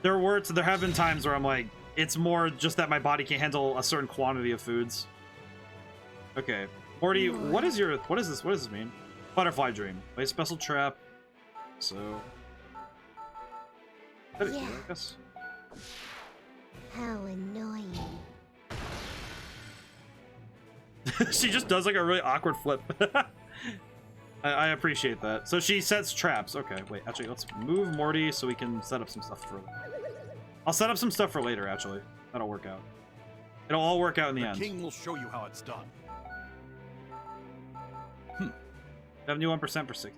there have been times where I'm like, it's more just that my body can't handle a certain quantity of foods. Okay, Morty, what does this mean? Butterfly dream. Play a special trap. So, I guess. How annoying. She just does like a really awkward flip. I appreciate that. So she sets traps. Okay, wait, actually, let's move Morty so we can set up some stuff for... I'll set up some stuff for later, actually. That'll work out. It'll all work out in the end. The king will show you how it's done. 71% for 6.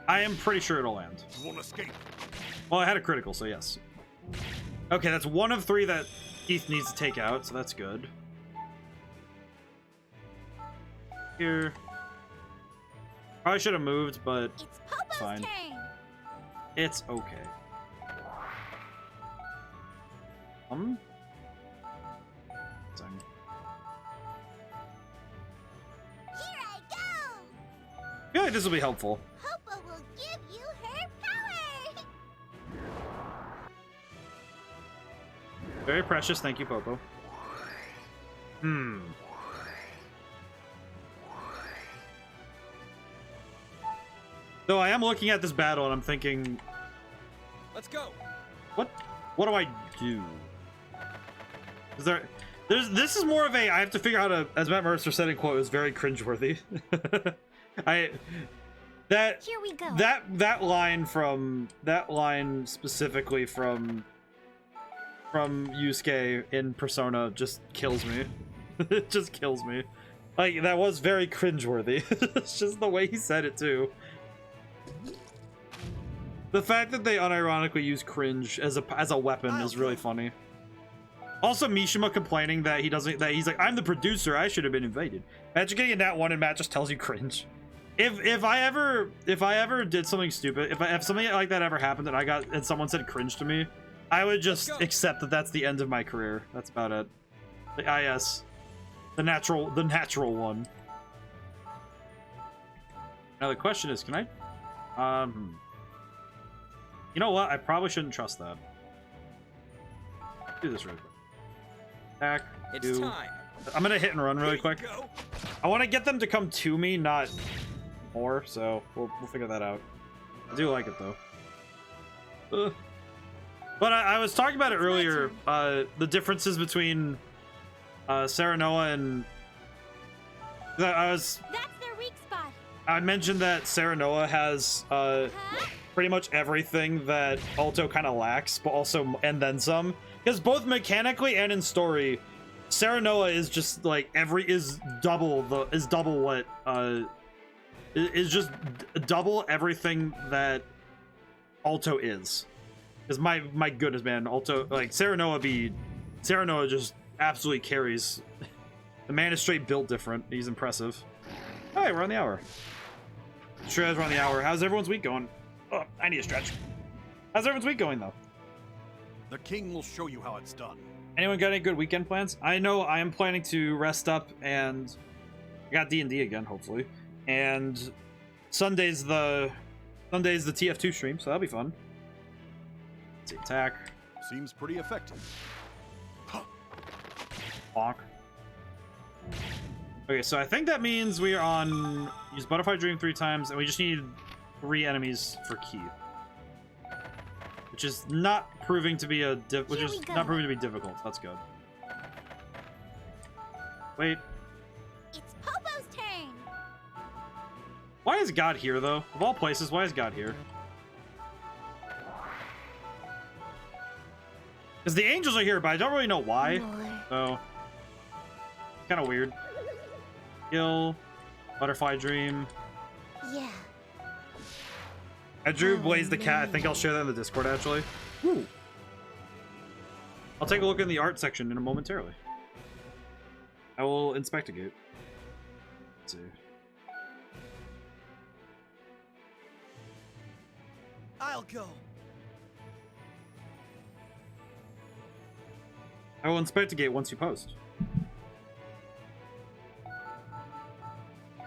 I am pretty sure it'll land. You won't escape. Well, I had a critical, so yes. Okay, that's one of 3 that Keith needs to take out, so that's good. Here. Probably should have moved, but It's Popo's fine. turn. It's okay. Sorry. Here I go. I feel like this will be helpful. Popo will give you her power. Very precious, thank you, Popo. Though I am looking at this battle and I'm thinking, Let's go. what do I do? This is more of a, I have to figure out how to, as Matt Mercer said in quote, it was very cringeworthy. Here we go. That line specifically from Yusuke in Persona just kills me. It just kills me. Like, that was very cringeworthy. It's just the way he said it too. The fact that they unironically use cringe as a weapon is really funny. Also, Mishima complaining that he's like, I'm the producer, I should have been invited. Imagine getting in that one and Matt just tells you cringe. If I ever did something stupid, if something like that ever happened and someone said cringe to me, I would just accept that that's the end of my career. That's about it. The IS, the natural one. Now the question is, can I? You know what? I probably shouldn't trust that. Do this really quick. Attack. It's time. I'm gonna hit and run really quick. Go. I want to get them to come to me, not more. So we'll figure that out. I do like it though. But I was talking about it earlier. The differences between Sarah Noah That's their weak spot. I mentioned that Serenoa has pretty much everything that Alto kind of lacks, but also and then some. Because both mechanically and in story, Serenoa is just like is just double everything that Alto is. Because my goodness, man, Alto, like Serenoa just absolutely carries. The man is straight built different. He's impressive. All right, we're on the hour. Sure, we're on the hour. How's everyone's week going? Oh, I need a stretch. How's everyone's week going though? The king will show you how it's done. Anyone got any good weekend plans? I know I am planning to rest up and I got D&D again, hopefully. And Sunday's the TF2 stream, so that'll be fun. Let's see, attack. Seems pretty effective. Bonk. Okay, so I think that means we are on use Butterfly Dream 3 times, and we just need 3 enemies for key, which is not proving to be difficult. That's good. Wait, It's Popo's turn. why is God here though? Of all places, why is God here? Because the angels are here, but I don't really know why. So, kind of weird. Kill, Butterfly Dream. Yeah. I drew Blaze the cat. I think I'll share that in the Discord actually. Woo. I'll take a look in the art section in a momentarily. I will inspectigate. Let's see. I'll go. I will inspectigate once you post.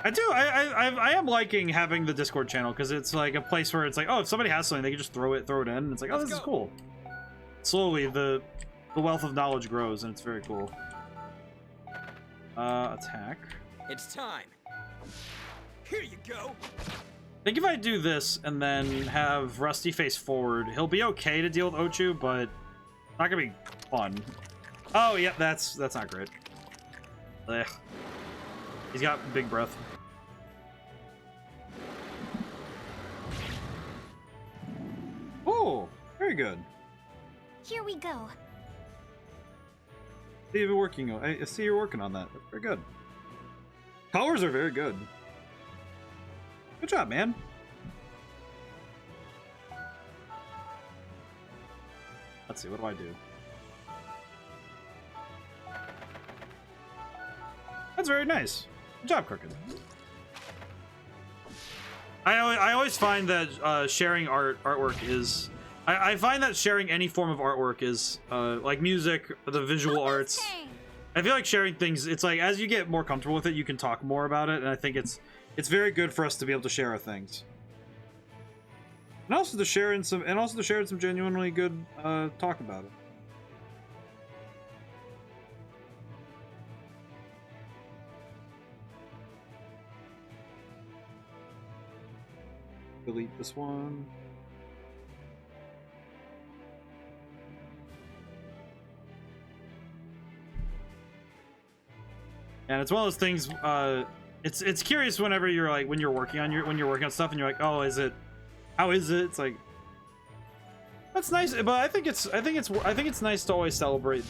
I am liking having the Discord channel because it's like a place where it's like, oh, if somebody has something, they can just throw it in. And it's like, oh, this is cool. Slowly, the wealth of knowledge grows, and it's very cool. Attack. It's time. Here you go. I think if I do this and then have Rusty face forward, he'll be okay to deal with Ochu, but not gonna be fun. Oh, yeah, that's not great. Ugh. He's got big breath. Oh, very good. Here we go. See you're working on. I see you're working on that. That's very good. Colors are very good. Good job, man. Let's see. What do I do? That's very nice. Good job, Crooked. I always find that sharing artwork is. I find that sharing any form of artwork is like music, the visual arts. I feel like sharing things. It's like as you get more comfortable with it, you can talk more about it, and I think it's very good for us to be able to share our things, and also to share in some genuinely good talk about it. Delete this one. And it's one of those things. It's curious whenever you're like when you're working on stuff and you're like, oh, how is it? It's like that's nice, but I think it's nice to always celebrate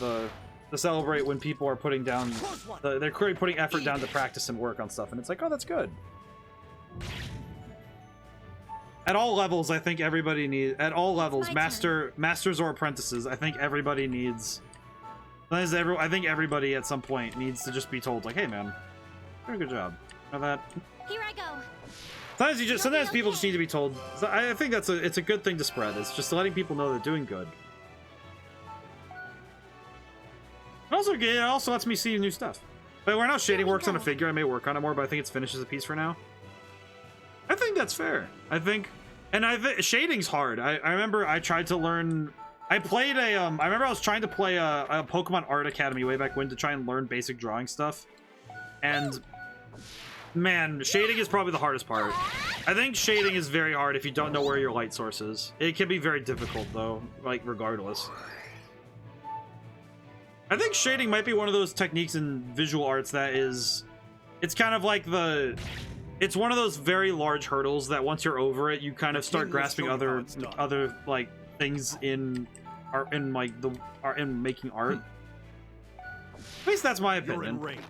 celebrate when people are putting down they're clearly putting effort down to practice and work on stuff, and it's like, oh, that's good. At all levels, I think everybody needs. At all levels, masters or apprentices, I think everybody needs. I think everybody at some point needs to just be told, like, "Hey, man, you're a good job." Know that. Here I go. Sometimes people just need to be told. So I think it's a good thing to spread. It's just letting people know they're doing good. It also lets me see new stuff. But right now, shading works on a figure. I may work on it more, but I think it's finished as a piece for now. I think that's fair. Shading's hard. I remember I tried to learn. I remember I was trying to play a Pokemon Art Academy way back when to try and learn basic drawing stuff, and man, shading is probably the hardest part. I think shading is very hard if you don't know where your light source is. It can be very difficult though, like regardless. I think shading might be one of those techniques in visual arts that is it's kind of like it's one of those very large hurdles that once you're over it, you kind of start grasping other like things in art, in like the art, in making art. At least that's my You're in opinion. range.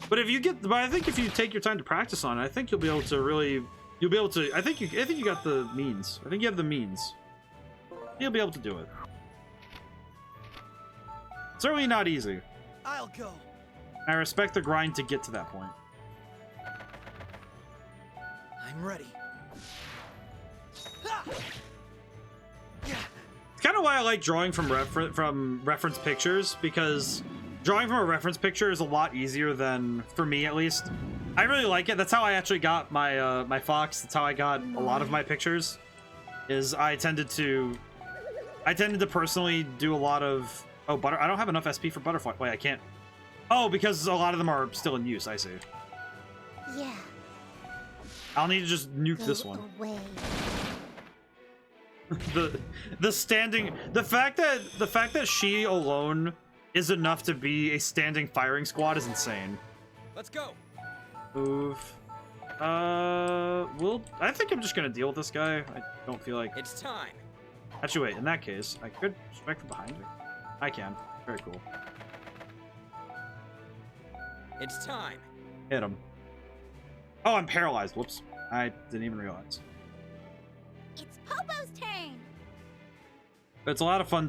But I think if you take your time to practice on it, I think you'll be able to I think you got the means. I think you have the means. You'll be able to do it. Certainly not easy. I'll go. I respect the grind to get to that point. I'm ready. Ha! Yeah. It's kind of why I like drawing from reference pictures, because drawing from a reference picture is a lot easier than, for me at least. I really like it. That's how I actually got my my fox. That's how I got a lot of my pictures. Is I tended to personally do a lot of I don't have enough SP for butterfly. Wait, I can't. Oh, because a lot of them are still in use. I see. Yeah. I'll need to just nuke Go this one. away. the fact that she alone is enough to be a standing firing squad is insane. Let's go. Move. I think I'm just gonna deal with this guy. I don't feel like. It's time. Actually, wait. In that case, I could strike from behind her. I can. Very cool. It's time. Hit him. Oh, I'm paralyzed. Whoops. I didn't even realize. It's Popo's turn. But it's a lot of fun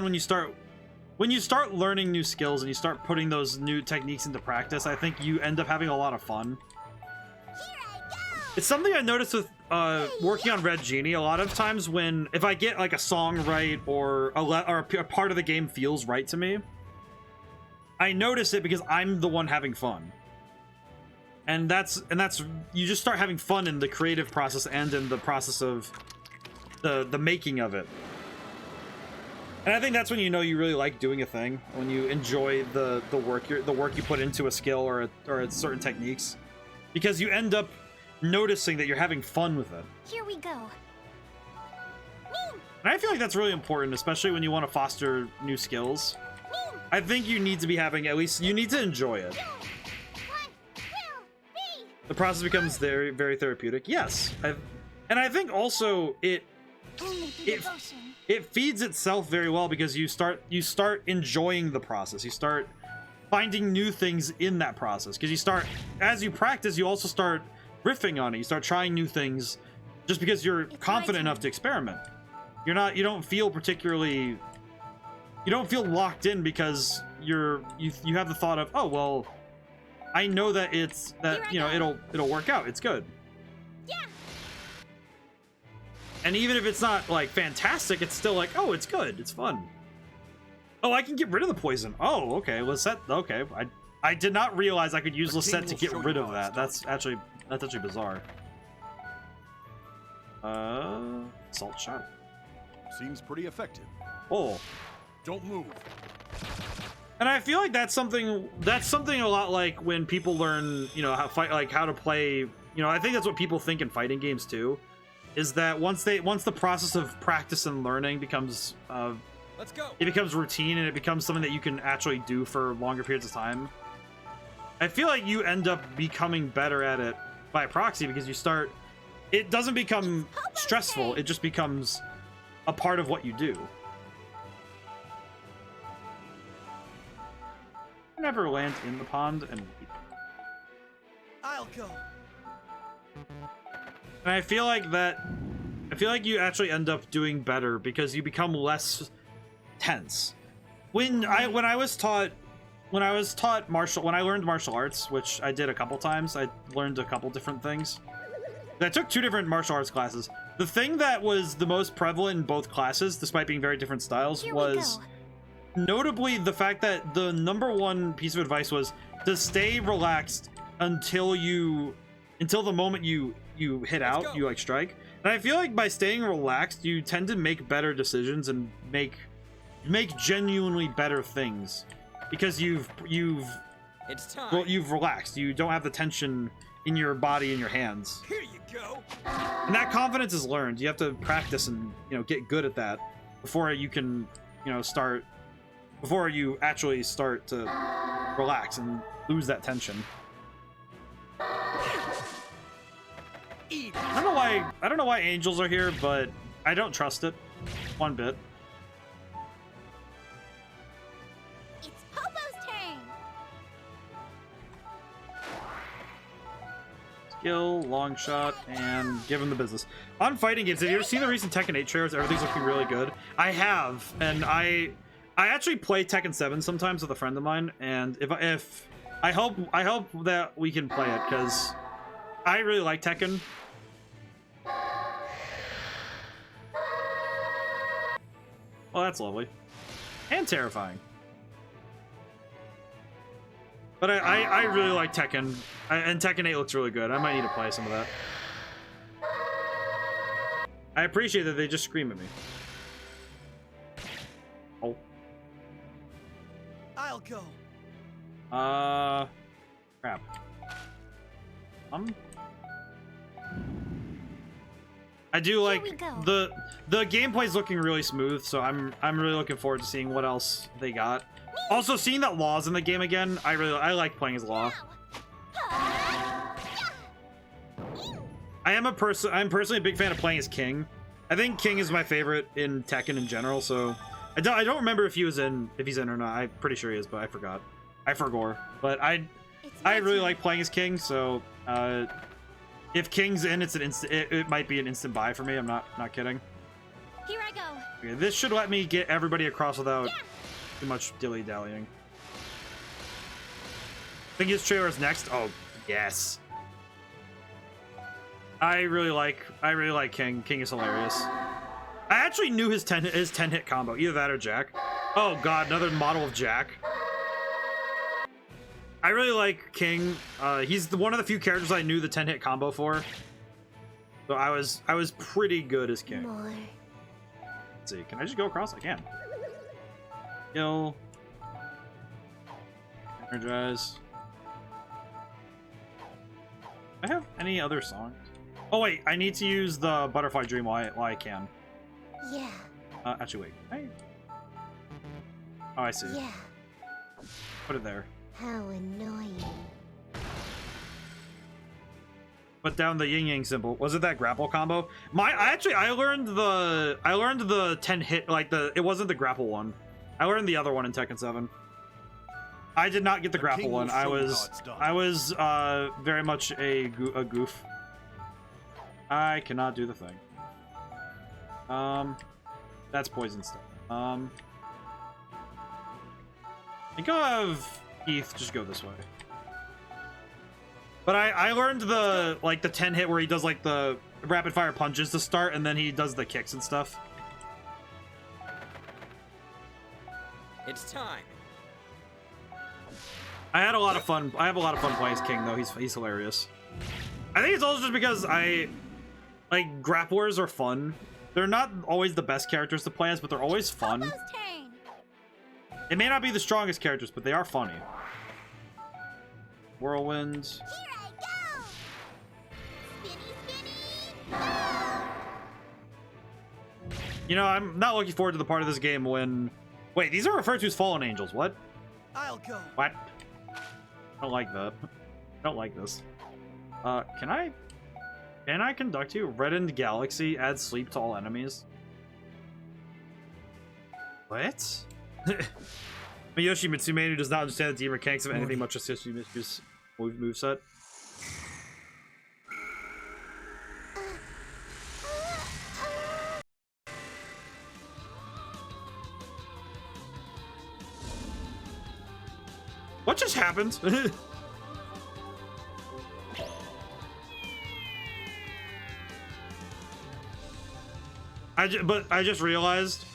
when you start learning new skills and you start putting those new techniques into practice. I think you end up having a lot of fun. Here I go. It's something I noticed with working on Red Genie. A lot of times if I get like a song right or a part of the game feels right to me, I notice it because I'm the one having fun. And that's you just start having fun in the creative process and in the process of the making of it. And I think that's when you know you really like doing a thing, when you enjoy the work you put into a skill or certain techniques, because you end up noticing that you're having fun with it. Here we go. And I feel like that's really important, especially when you want to foster new skills. I think you need to be having you need to enjoy it. 1, 2, 3. The process becomes very, very therapeutic. Yes, and I think also Only through devotion. it feeds itself very well because you start enjoying the process. You start finding new things in that process because as you practice, you also start riffing on it. You start trying new things just because you're confident enough to experiment. You don't feel locked in because you have the thought of, oh well, I know that it'll work out. It's good. Yeah. And even if it's not like fantastic, it's still like, oh, it's good. It's fun. Oh, I can get rid of the poison. Oh, okay. Lisette. Okay. I did not realize I could use Lisette to get rid of that. That's actually bizarre. Salt shot. Seems pretty effective. Oh. Don't move. And I feel like that's something a lot like when people learn, how to play, I think that's what people think in fighting games too, is that once the process of practice and learning becomes Let's go. it becomes routine and it becomes something that you can actually do for longer periods of time. I feel like you end up becoming better at it by proxy because it doesn't become stressful, it just becomes a part of what you do. Never land in the pond and leap. I'll go. And I feel like you actually end up doing better because you become less tense. When I learned martial arts, which I did a couple times, I learned a couple different things. I took 2 different martial arts classes. The thing that was the most prevalent in both classes, despite being very different styles, was notably the fact that the #1 piece of advice was to stay relaxed until the moment you hit out, you like strike. And I feel like by staying relaxed, you tend to make better decisions and make genuinely better things because you've relaxed. You don't have the tension in your body and your hands. Here you go. And that confidence is learned. You have to practice and get good at that before you can before you actually start to relax and lose that tension. I don't know why angels are here, but I don't trust it one bit. It's Popo's turn. Skill, long shot, and give him the business. On fighting games, have you ever seen the recent Tekken 8 trailers? Everything's looking really good. I have, and I actually play Tekken 7 sometimes with a friend of mine, and if I hope that we can play it, because I really like Tekken. Well, that's lovely. And terrifying. But I really like Tekken. And Tekken 8 looks really good. I might need to play some of that. I appreciate that they just scream at me. Oh. I'll go. Crap. I do like the gameplay's looking really smooth, so I'm really looking forward to seeing what else they got. Also, seeing that Law's in the game again, I like playing as Law. I'm personally a big fan of playing as King. I think King is my favorite in Tekken in general, so I don't remember if he's in or not. I'm pretty sure he is, but I forgot. I forgot. But I really like playing as King, so if King's in, it might be an instant buy for me. I'm not kidding. Here I go. Okay, this should let me get everybody across without too much dilly-dallying. Think his trailer is next? Oh, yes. I really like King. King is hilarious. I actually knew his 10-hit combo. Either that or Jack. Oh god, another model of Jack. I really like King. He's one of the few characters I knew the 10-hit combo for. So I was pretty good as King. More. Let's see, can I just go across? I can. Kill. Energize. Do I have any other songs? Oh wait, I need to use the Butterfly Dream while I can. Yeah. Actually wait. Hey. Oh, I see. Yeah. Put it there. How annoying. Put down the yin yang symbol. Was it that grapple combo? I learned the 10-hit, like it wasn't the grapple one. I learned the other one in Tekken 7. I did not get the grapple one. I was very much a goof. I cannot do the thing. That's poison stuff. I think I'll have Keith just go this way. But I learned the 10-hit where he does like the rapid fire punches to start, and then he does the kicks and stuff. It's time. I had a lot of fun. I have a lot of fun playing as King though. He's hilarious. I think it's also just because grapplers are fun. They're not always the best characters to play as, but they're always fun. Popo's turn. They may not be the strongest characters, but they are funny. Whirlwind. Here I go. Spinny, spinny. You know, I'm not looking forward to the part of this game when... Wait, these are referred to as fallen angels. What? I'll go. What? I don't like that. I don't like this. Can I conduct you? Reddened Galaxy adds sleep to all enemies. What? Miyoshi Mitsume, who does not understand the deep mechanics of anything much as Yoshimitsu's moveset. What just happened? I just realized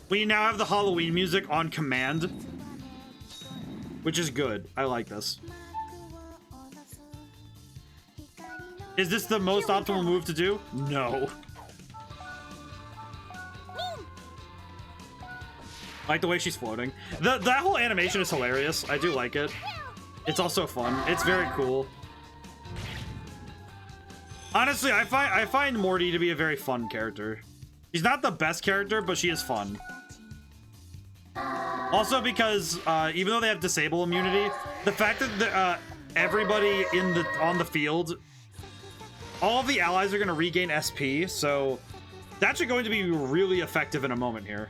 we now have the Halloween music on command, which is good. I like this. Is this the most optimal move to do? No. I like the way she's floating. That whole animation is hilarious. I do like it. It's also fun. It's very cool. Honestly, I find Morty to be a very fun character. She's not the best character, but she is fun. Also because even though they have disable immunity, the fact that everybody on the field all of the allies are going to regain SP, so that's actually going to be really effective in a moment here.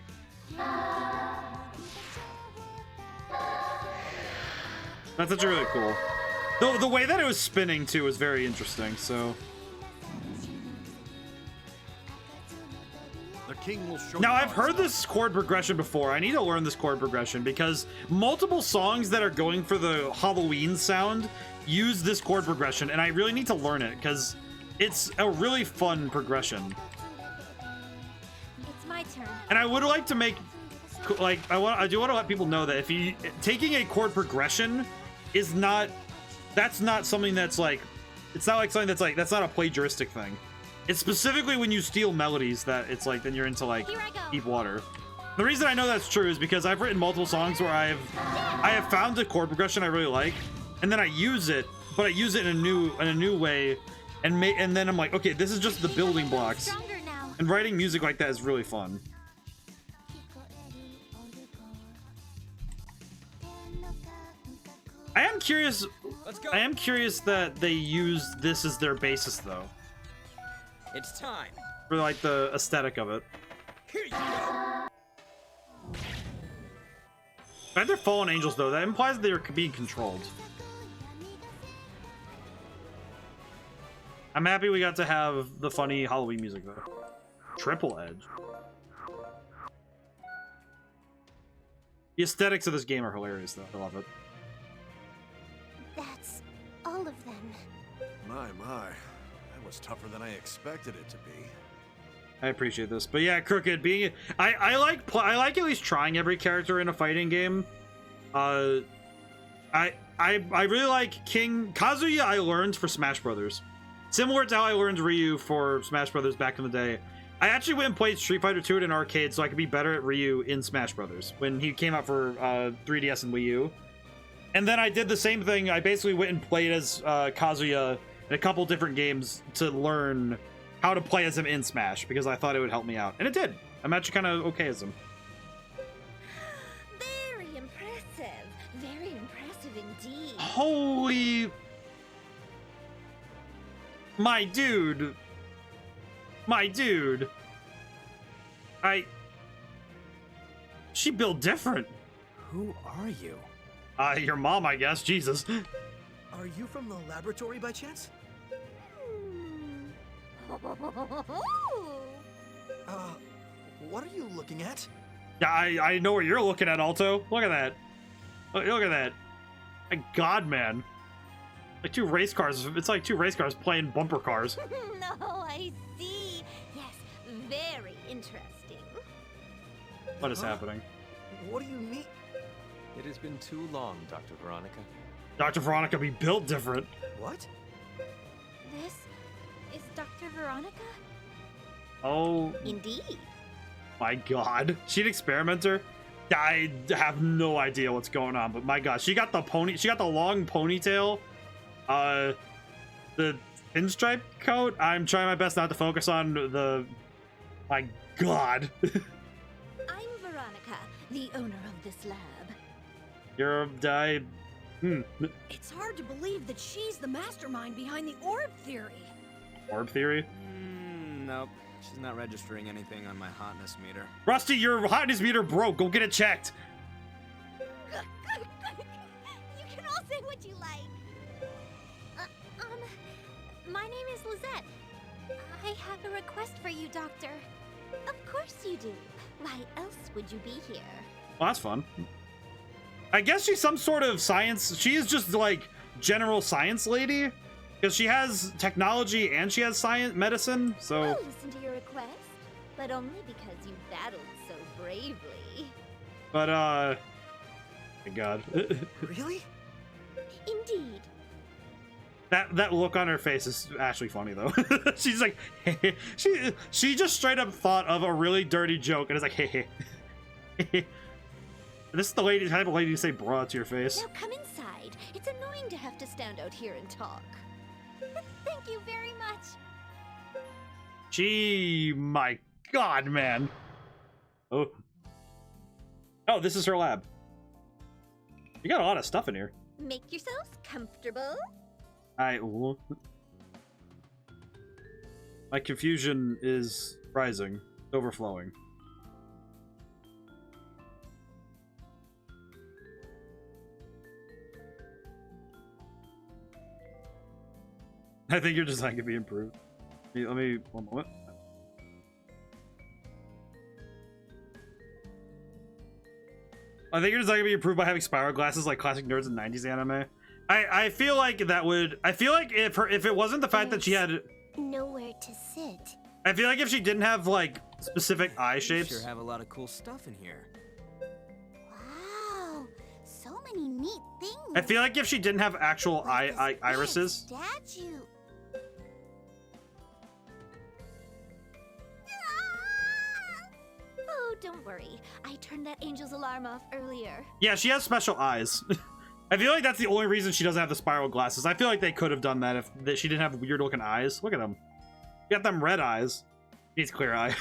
That's actually really cool. Though the way that it was spinning too was very interesting, so. The king will show Now, you I've how heard it's this chord progression before. I need to learn this chord progression because multiple songs that are going for the Halloween sound use this chord progression, and I really need to learn it because it's a really fun progression. It's my turn. And I would like to make, like, I do want to let people know that if you taking a chord progression is not, that's not something that's like, it's not like something that's like, that's not a plagiaristic thing. It's specifically when you steal melodies that it's like, then you're into like Here I go. deep water. The reason I know that's true is because I've written multiple songs where I have found a chord progression I really like, and then I use it, but I use it in a new way, and then I'm like, okay, this is just the building blocks. Stronger now. And writing music like that is really fun. I am curious. Let's go. I am curious that they use this as their basis though, It's time. for like the aesthetic of it. Here you go. But they're fallen angels though. That implies that they're being controlled. I'm happy we got to have the funny Halloween music though. Triple Edge. The aesthetics of this game are hilarious though. I love it. That's all of them. My, that was tougher than I expected it to be. I appreciate this, but yeah, Crooked being I like at least trying every character in a fighting game. I really like King Kazuya. I learned for Smash Brothers, similar to how I learned Ryu for Smash Brothers back in the day. I actually went and played Street Fighter 2 at an arcade so I could be better at Ryu in Smash Brothers when he came out for 3DS and Wii U. And then I did the same thing. I basically went and played as Kazuya in a couple different games to learn how to play as him in Smash because I thought it would help me out. And it did. I'm actually kind of okay as him. Very impressive. Very impressive indeed. Holy... My dude. My dude. She built different. Who are you? Your mom, I guess. Jesus. Are you from the laboratory by chance? What are you looking at? Yeah, I know where you're looking at, Alto. Look at that. Look at that. My God, man. Like two race cars. It's like two race cars playing bumper cars. No, I see. Yes, very interesting. What is Huh? happening? What do you mean? It has been too long, Dr. Veronica. Dr. Veronica be built different. What? This is Dr. Veronica? Oh Indeed. my God. She an experimenter? I have no idea what's going on, but my God, she got the long ponytail. The pinstripe coat. I'm trying my best not to focus on the. My God. I'm Veronica, the owner of this lab. You're It's hard to believe that she's the mastermind behind the orb theory. orb theory. Nope. She's not registering anything on my hotness meter. Rusty, your hotness meter broke. Go get it checked. You can all say what you like. My name is Lizette. I have a request for you, Doctor. Of course you do. Why else would you be here? Well, that's fun. I guess she's some sort of science. She is just like general science lady because she has technology and she has science medicine. So I'll listen to your request, but only because you battled so bravely. but my God. Really? Indeed. That look on her face is actually funny though. She's like, she just straight up thought of a really dirty joke and is like, hey. This is the type of lady to say "bruh" to your face. Now come inside. It's annoying to have to stand out here and talk. Thank you very much. Gee, my God, man. Oh, this is her lab. You got a lot of stuff in here. Make yourselves comfortable. My confusion is rising, overflowing. I think your design could be improved. Let me one moment. I think your design could be improved by having spiral glasses like classic nerds in 90s anime. I feel like that would. I feel like if it wasn't the fact that she had nowhere to sit. I feel like if she didn't have like specific eye You shapes. sure have a lot of cool stuff in here. Wow, so many neat things. I feel like if she didn't have actual Like this big irises. Statue. Oh, don't worry. I turned that angel's alarm off earlier. Yeah, she has special eyes. I feel like that's the only reason she doesn't have the spiral glasses. I feel like they could have done that if she didn't have weird looking eyes. Look at them. You got them red eyes. She needs clear eye.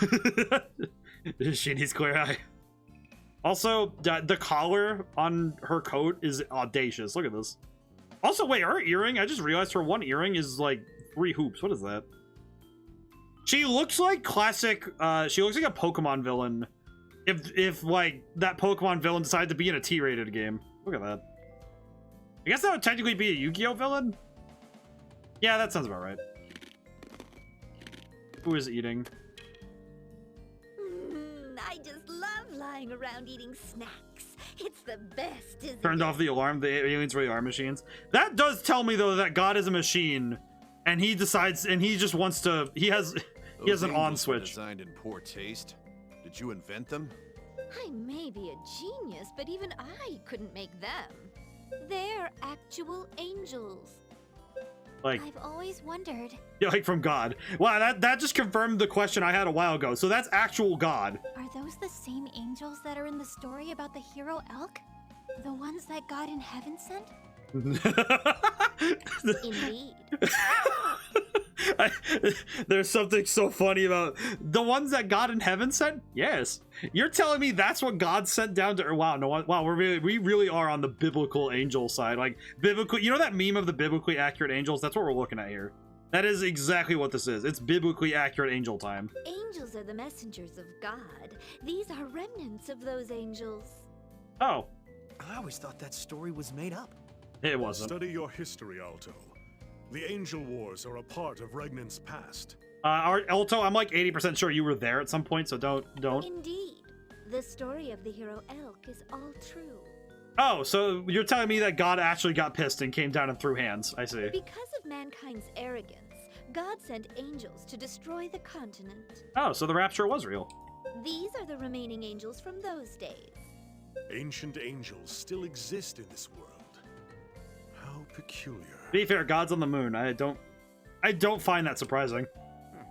She needs clear eye. Also, the collar on her coat is audacious. Look at this. Also, wait, her earring, I just realized her one earring is like 3 hoops. What is that? She looks like classic, she looks like a Pokemon villain. If like, that Pokemon villain decided to be in a T-rated game. Look at that. I guess that would technically be a Yu-Gi-Oh villain? Yeah, that sounds about right. Who is eating? I just love lying around eating snacks. It's the best, isn't Turned it? off the alarm. The aliens really are machines. That does tell me though that God is a machine, and he decides, and he just wants to. He has an on angels were switch. Designed in poor taste. Did you invent them? I may be a genius, but even I couldn't make them. They're actual angels. Like, I've always wondered. yeah, like from God. Wow, that just confirmed the question I had a while ago. So that's actual God. Are those the same angels that are in the story about the hero elk? The ones that God in heaven sent? Indeed. There's something so funny about the ones that God in heaven sent. Yes, you're telling me that's what God sent down to. Wow, no, wow, we really are on the biblical angel side, like biblical. You know that meme of the biblically accurate angels? That's what we're looking at here. That is exactly what this is. It's biblically accurate angel time. Angels are the messengers of God. These are remnants of those angels. Oh, I always thought that story was made up. it wasn't. Study your history, Alto. The Angel Wars are a part of Regnant's past. Alto, I'm like 80% sure you were there at some point, so don't. Indeed. The story of the hero elk is all true. Oh, so you're telling me that God actually got pissed and came down and threw hands. I see. Because of mankind's arrogance, God sent angels to destroy the continent. Oh, so the rapture was real. These are the remaining angels from those days. Ancient angels still exist in this world. How peculiar. To be fair, God's on the moon. I don't find that surprising.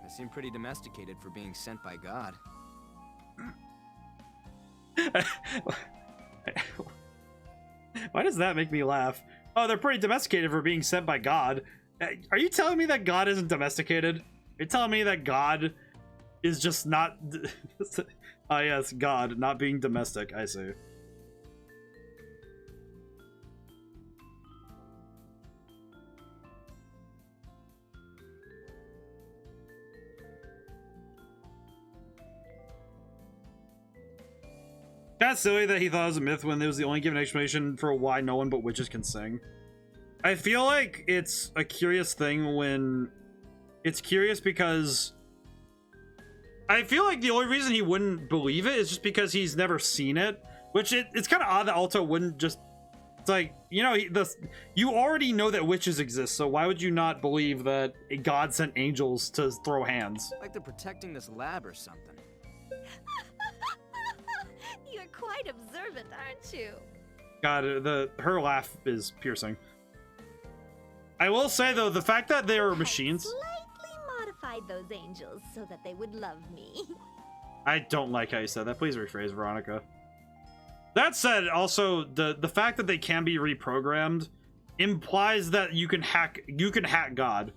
They seem pretty domesticated for being sent by God. Why does that make me laugh? Oh, they're pretty domesticated for being sent by God. Are you telling me that God isn't domesticated? You're telling me that God is just not... Ah, yes, God, not being domestic. I see. Kind of silly that he thought it was a myth when it was the only given explanation for why no one but witches can sing. I feel like it's a curious thing when... It's curious because... I feel like the only reason he wouldn't believe it is just because he's never seen it. Which, it's kind of odd that Alto wouldn't just... It's like, you know, you already know that witches exist, so why would you not believe that God sent angels to throw hands? Like they're protecting this lab or something. You're quite observant, aren't you? God, her laugh is piercing. I will say, though, the fact that they are machines... Slightly modified those angels so that they would love me. I don't like how you said that. Please rephrase, Veronica. That said, also, the fact that they can be reprogrammed implies that you can hack God.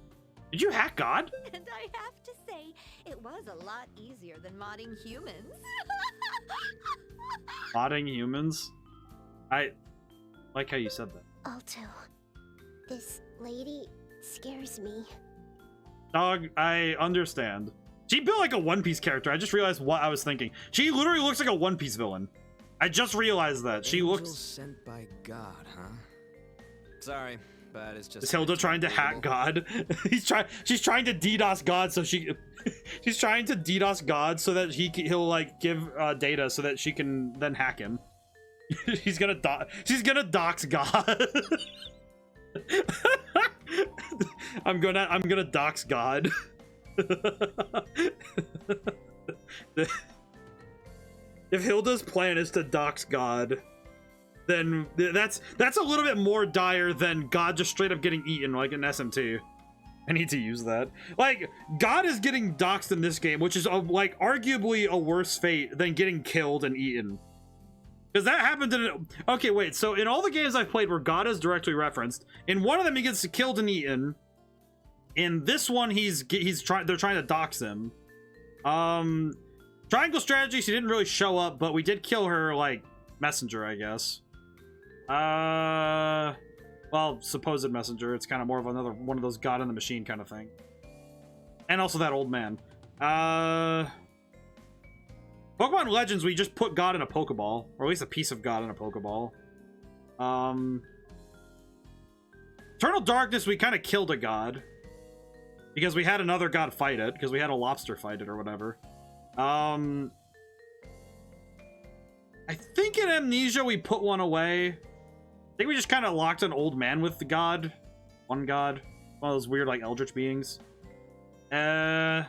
Did you hack God? And I have to say, it was a lot easier than modding humans. Modding humans? I like how you said that. Alto, this lady scares me. Dog, I understand. She built like a One Piece character. I just realized what I was thinking. She literally looks like a One Piece villain. I just realized that. She Angels looks... sent by God, huh? Sorry, but it's just... Is Hilda trying to hack God? She's trying to DDoS God so she... she's trying to DDoS God so that he'll like give data so that she can then hack him. She's gonna dox God. I'm gonna dox God. If Hilda's plan is to dox God, then that's a little bit more dire than God just straight up getting eaten like in SMT. I need to use that. Like, God is getting doxed in this game, which is like arguably a worse fate than getting killed and eaten. Because that happened in... Okay, wait. So in all the games I've played where God is directly referenced, in one of them he gets killed and eaten. In this one, they're trying to dox him. Triangle Strategy, she didn't really show up, but we did kill her, like, messenger, I guess. Well, supposed messenger. It's kind of more of another one of those God in the machine kind of thing. And also that old man. Pokemon Legends, we just put God in a Pokeball. Or at least a piece of God in a Pokeball. Eternal Darkness, we kind of killed a God. Because we had another God fight it. Because we had a lobster fight it or whatever. I think in Amnesia we put one away. I think we just kind of locked an old man with the God. One God. One of those weird, like, eldritch beings. You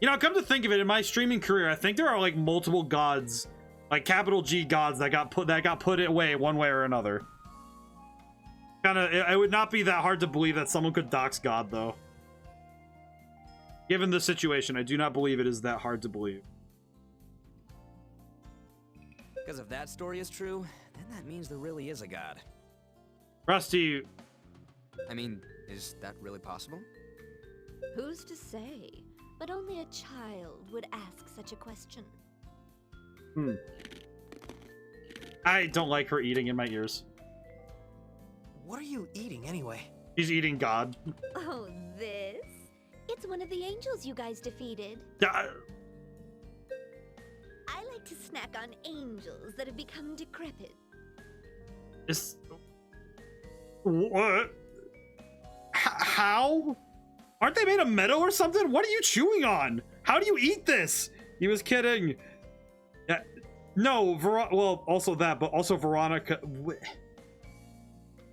know, come to think of it, in my streaming career, I think there are like multiple gods, like capital G gods that got put away one way or another. It would not be that hard to believe that someone could dox God, though. Given the situation, I do not believe it is that hard to believe. Because if that story is true, then that means there really is a God. Rusty. I mean, is that really possible? Who's to say? But only a child would ask such a question. I don't like her eating in my ears. What are you eating anyway? She's eating God. Oh, this? It's one of the angels you guys defeated. I like to snack on angels that have become decrepit. What? How? Aren't they made of metal or something? What are you chewing on? How do you eat this? He was kidding. Yeah, no, well, also that, but also Veronica.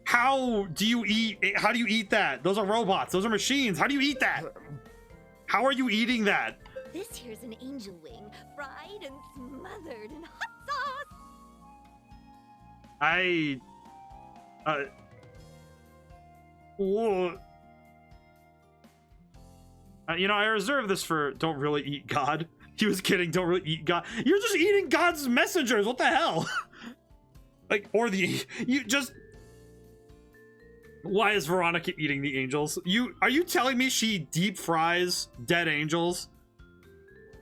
How do you eat? How do you eat that? Those are robots. Those are machines. How do you eat that? How are you eating that? This here's an angel wing, fried and smothered in hot sauce. You know, I reserve this for don't really eat God. He was kidding, don't really eat God. You're just eating God's messengers, what the hell? Like, or you just... Why is Veronica eating the angels? Are you telling me she deep fries dead angels?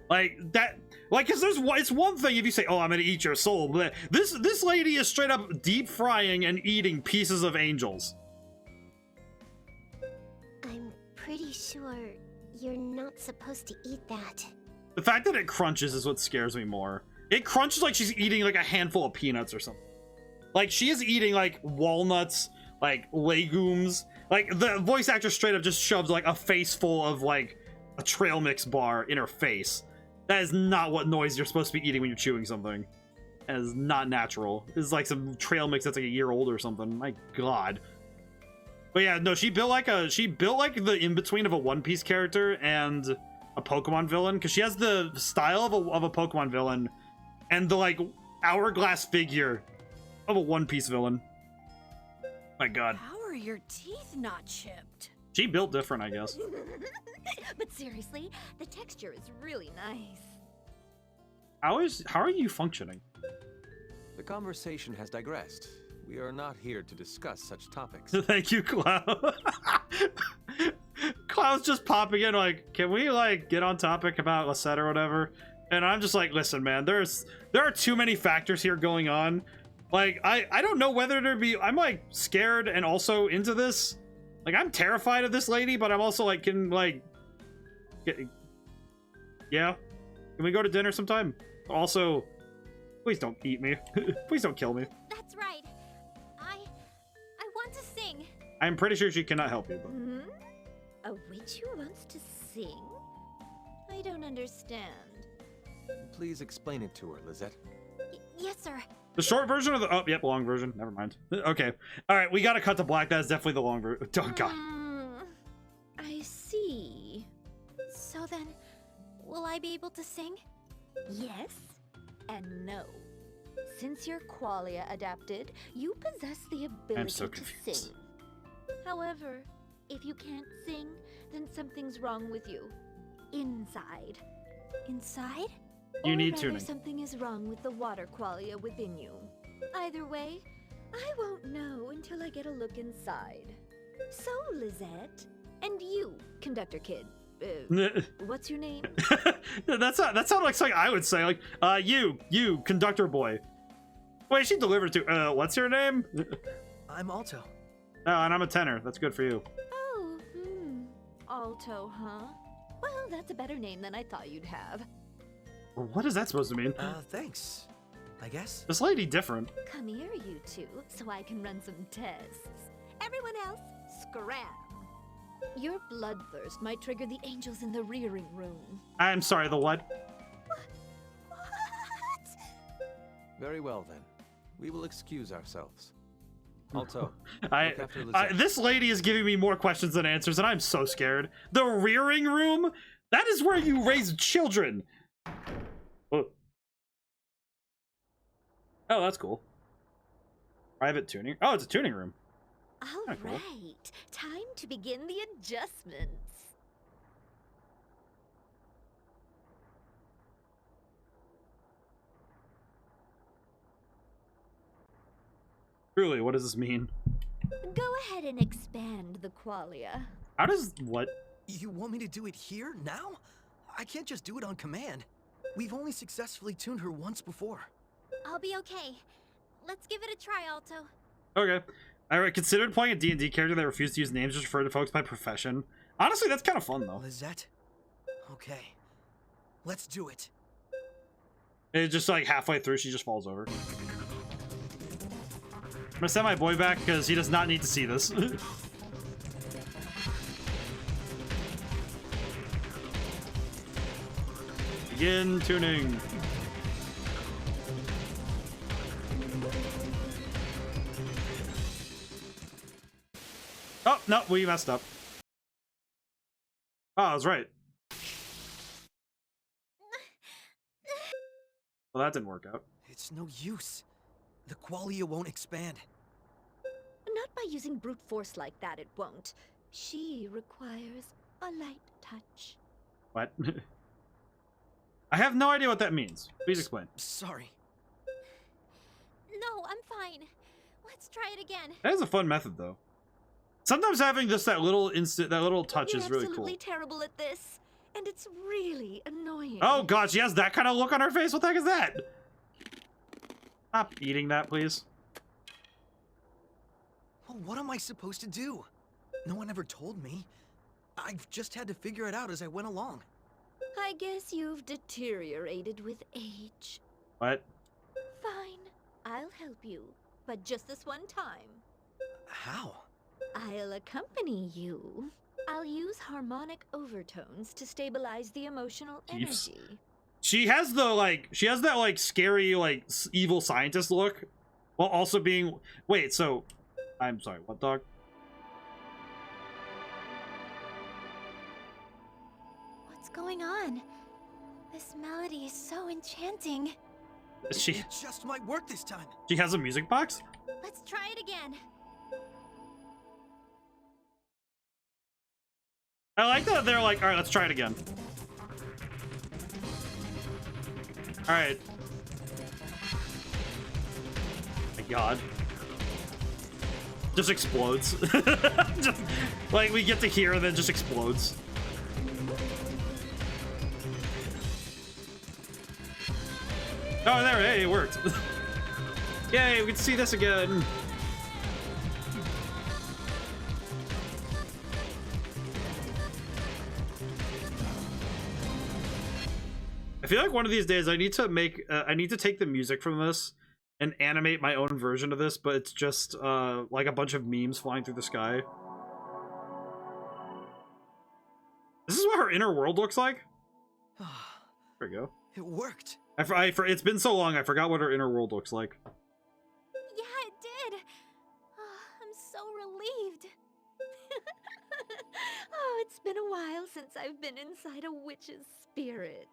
Like, that... Like, cause it's one thing if you say, oh, I'm gonna eat your soul, but this lady is straight up deep frying and eating pieces of angels. I'm pretty sure you're not supposed to eat that. The fact that it crunches is what scares me more. It crunches like she's eating like a handful of peanuts or something. Like she is eating like walnuts, like legumes. Like the voice actor straight up just shoves like a face full of like a trail mix bar in her face. That is not what noise you're supposed to be eating when you're chewing something. That is not natural. This is like some trail mix that's like a year old or something. My God. But yeah, no, she built like the in-between of a One Piece character and a Pokemon villain, because she has the style of a Pokemon villain and the like hourglass figure of a One Piece villain. My God. How are your teeth not chipped? She built different, I guess. But seriously, the texture is really nice. How are you functioning? The conversation has digressed. We are not here to discuss such topics. Thank you, Cloud. Cloud's just popping in like, can we like get on topic about Lisette or whatever? And I'm just like, listen, man, there are too many factors here going on. Like, I don't know whether to be, I'm like scared and also into this. Like, I'm terrified of this lady, but I'm also like, yeah, can we go to dinner sometime? Also, please don't eat me. Please don't kill me. That's right. I want to sing. I'm pretty sure she cannot help you. But... A witch who wants to sing? I don't understand. Please explain it to her, Lizette. Yes, sir. The short version of the... Oh, yep, long version. Never mind. Okay. All right, we got to cut to black. That's definitely the long version. Oh, God. I see. So then, will I be able to sing? Yes and no. Since your qualia adapted, you possess the ability so to confused. sing. However, if you can't sing, then something's wrong with you. Inside. Inside? You Or need rather, tuning. something is wrong with the water qualia within you. Either way, I won't know until I get a look inside. So, Lizette, and you, conductor kid, what's your name? that sounded like something I would say. Like, you, conductor boy. Wait, she delivered to. What's your name? I'm Alto. Oh, and I'm a tenor. That's good for you. Oh, Alto, huh? Well, that's a better name than I thought you'd have. What is that supposed to mean? Thanks. I guess. This lady different. Come here, you two, so I can run some tests. Everyone else, scram. Your bloodthirst might trigger the angels in the rearing room. I'm sorry, the what? What? Very well, then. We will excuse ourselves. Alto, look after This lady is giving me more questions than answers, and I'm so scared. The rearing room? That is where you raise children. Oh, that's cool. Private tuning. Oh, it's a tuning room. All Kinda cool. right, time to begin the adjustments. Truly, what does this mean? Go ahead and expand the qualia. How does what? You want me to do it here, now? I can't just do it on command. We've only successfully tuned her once before. I'll be okay. Let's give it a try, Alto. Okay. I considered playing a D&D character that refused to use names just refer to folks by profession. Honestly, that's kind of fun, though. Lizette? Okay. Let's do it. It's just like halfway through, she just falls over. I'm gonna send my boy back because he does not need to see this. Begin tuning. Oh, no, we messed up. Oh, I was right. Well, that didn't work out. It's no use. The qualia won't expand. Not by using brute force like that, it won't. She requires a light touch. What? I have no idea what that means. Please explain. Sorry. No, I'm fine. Let's try it again. That is a fun method, though. Sometimes having just that little touch You're is really cool. absolutely terrible at this, and it's really annoying. Oh god, she has that kind of look on her face? What the heck is that? Stop eating that, please. Well, what am I supposed to do? No one ever told me. I've just had to figure it out as I went along. I guess you've deteriorated with age. What? Fine, I'll help you, but just this one time. How? I'll accompany you. I'll use harmonic overtones to stabilize the emotional Jeeves. energy. She has that scary evil scientist look while also being wait, so I'm sorry, what dog? What's going on? This melody is so enchanting. She It just might work this time. has a music box? Let's try it again. I like that they're like, alright, let's try it again. Alright. My god. Just explodes. Just, like, we get to hear and then just explodes. Oh, there, hey, it worked. Yay, we can see this again. I feel like one of these days I need to make I need to take the music from this and animate my own version of this, but it's just like a bunch of memes flying through the sky. This is what her inner world looks like. There we go. It worked. It's been so long I forgot what her inner world looks like. Yeah, it did. Oh, I'm so relieved. Oh, it's been a while since I've been inside a witch's spirit.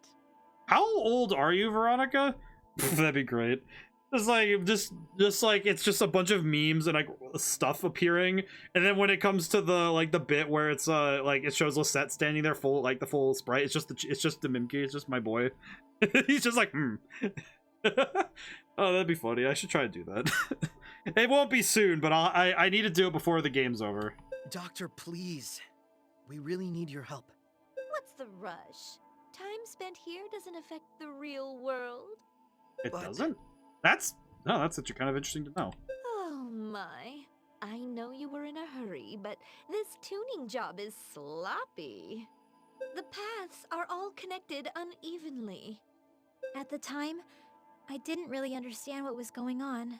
How old are you, Veronica? That'd be great. It's like just like it's just a bunch of memes and like stuff appearing, and then when it comes to the bit where it's like it shows Lisette standing there full like the full sprite, it's just the Mimkey, it's just my boy. He's just like Oh, that'd be funny. I should try to do that. It won't be soon, but I need to do it before the game's over. Doctor, please. We really need your help. What's the rush? Time spent here doesn't affect the real world. It But- doesn't? That's actually kind of interesting to know. Oh my. I know you were in a hurry, but this tuning job is sloppy. The paths are all connected unevenly. At the time, I didn't really understand what was going on.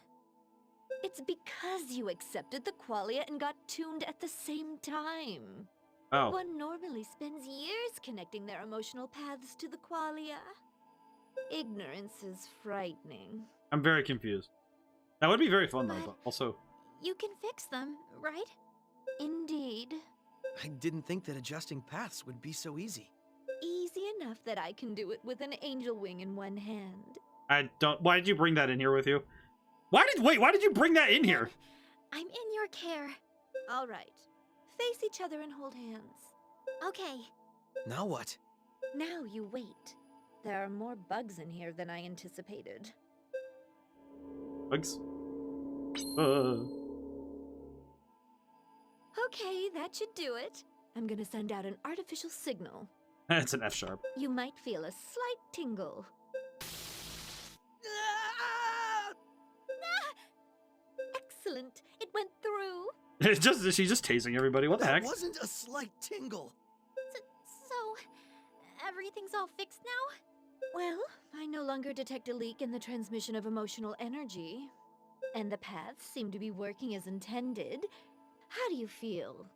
It's because you accepted the qualia and got tuned at the same time. Oh. One normally spends years connecting their emotional paths to the qualia. Ignorance is frightening. I'm very confused. That would be very fun though, But- but also You can fix them, right? Indeed. I didn't think that adjusting paths would be so easy. Easy enough that I can do it with an angel wing in one hand. I don't. Why did you bring that in here with you? Why did you bring that in here? I'm in your care. All right. Face each other and hold hands. Okay. Now what? Now you wait. There are more bugs in here than I anticipated. Bugs. Okay, that should do it. I'm gonna send out an artificial signal. It's an F sharp. You might feel a slight tingle. Excellent. It went through. It's just she's just tasing everybody. What the That heck? wasn't a slight tingle. So, everything's all fixed now? Well, I no longer detect a leak in the transmission of emotional energy. And the paths seem to be working as intended. How do you feel?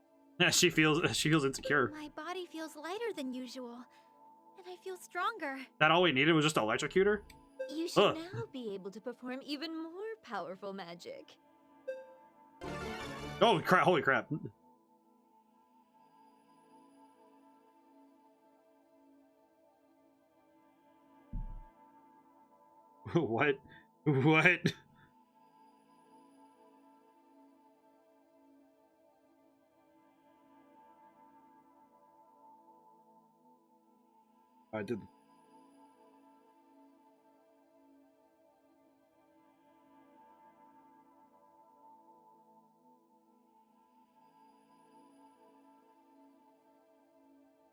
Yeah, she feels insecure. My body feels lighter than usual, and I feel stronger. That all we needed was just to electrocute her. You should Ugh. now be able to perform even more powerful magic. Oh crap! Holy crap! What? What? I did.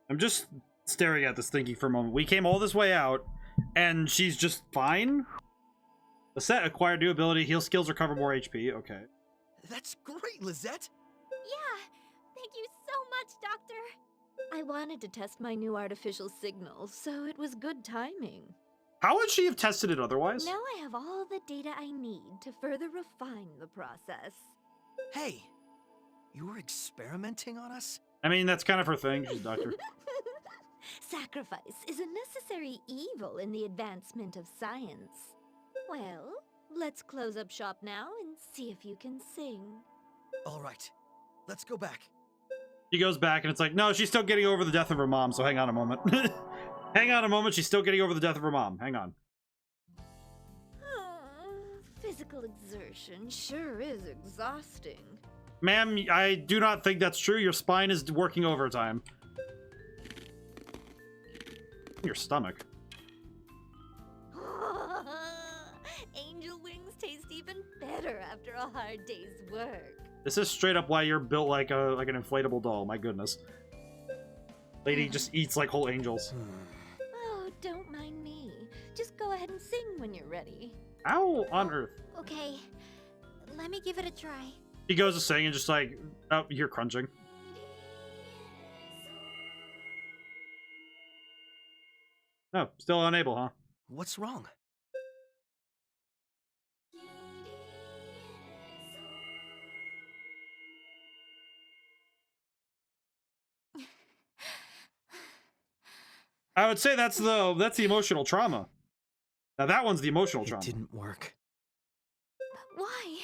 I'm just staring at this thinking for a moment. We came all this way out, and she's just fine? The set acquired new ability, heal skills, recover more HP. Okay. That's great, Lizette. Yeah, thank you so much, Doctor. I wanted to test my new artificial signal, so it was good timing. How would she have tested it otherwise? Now I have all the data I need to further refine the process. Hey, you were experimenting on us? I mean, that's kind of her thing. She's a doctor. Sacrifice is a necessary evil in the advancement of science. Well, let's close up shop now and see if you can sing. All right, let's go back. She goes back and it's like, no, she's still getting over the death of her mom, so hang on a moment. Hang on a moment, she's still getting over the death of her mom. Hang on. Physical exertion sure is exhausting. Ma'am, I do not think that's true. Your spine is working overtime. Your stomach. Angel wings taste even better after a hard day's work. This is straight up why you're built like an inflatable doll. My goodness. Lady just eats like whole angels. Oh, don't mind me. Just go ahead and sing when you're ready. How on earth? Okay, let me give it a try. He goes to sing and just like, oh, you're crunching. No, still unable, huh? What's wrong? I would say that's the emotional trauma. Now that one's the emotional It trauma. didn't work. Why?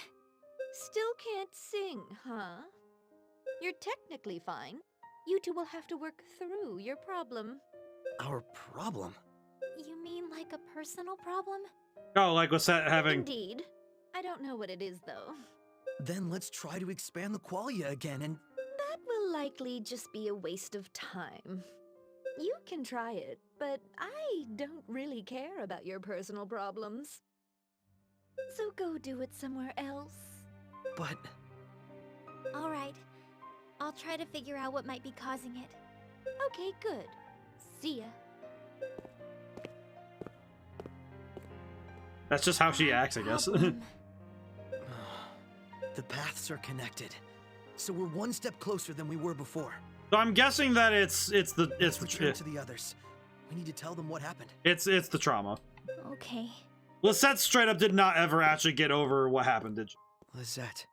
Still can't sing, huh? You're technically fine. You two will have to work through your problem. Our problem? You mean like a personal problem? Oh, like what's that having? Indeed. I don't know what it is, though. Then let's try to expand the qualia again and... That will likely just be a waste of time. You can try it, but I don't really care about your personal problems. So go do it somewhere else. But... Alright. I'll try to figure out what might be causing it. Okay, good. See ya. That's just how she acts, I guess. Problem. The paths are connected. So we're one step closer than we were before. So I'm guessing that it's the Return to the others. We need to tell them what happened. it's the trauma. Okay. Lisette straight up did not ever actually get over what happened, did she? Lisette.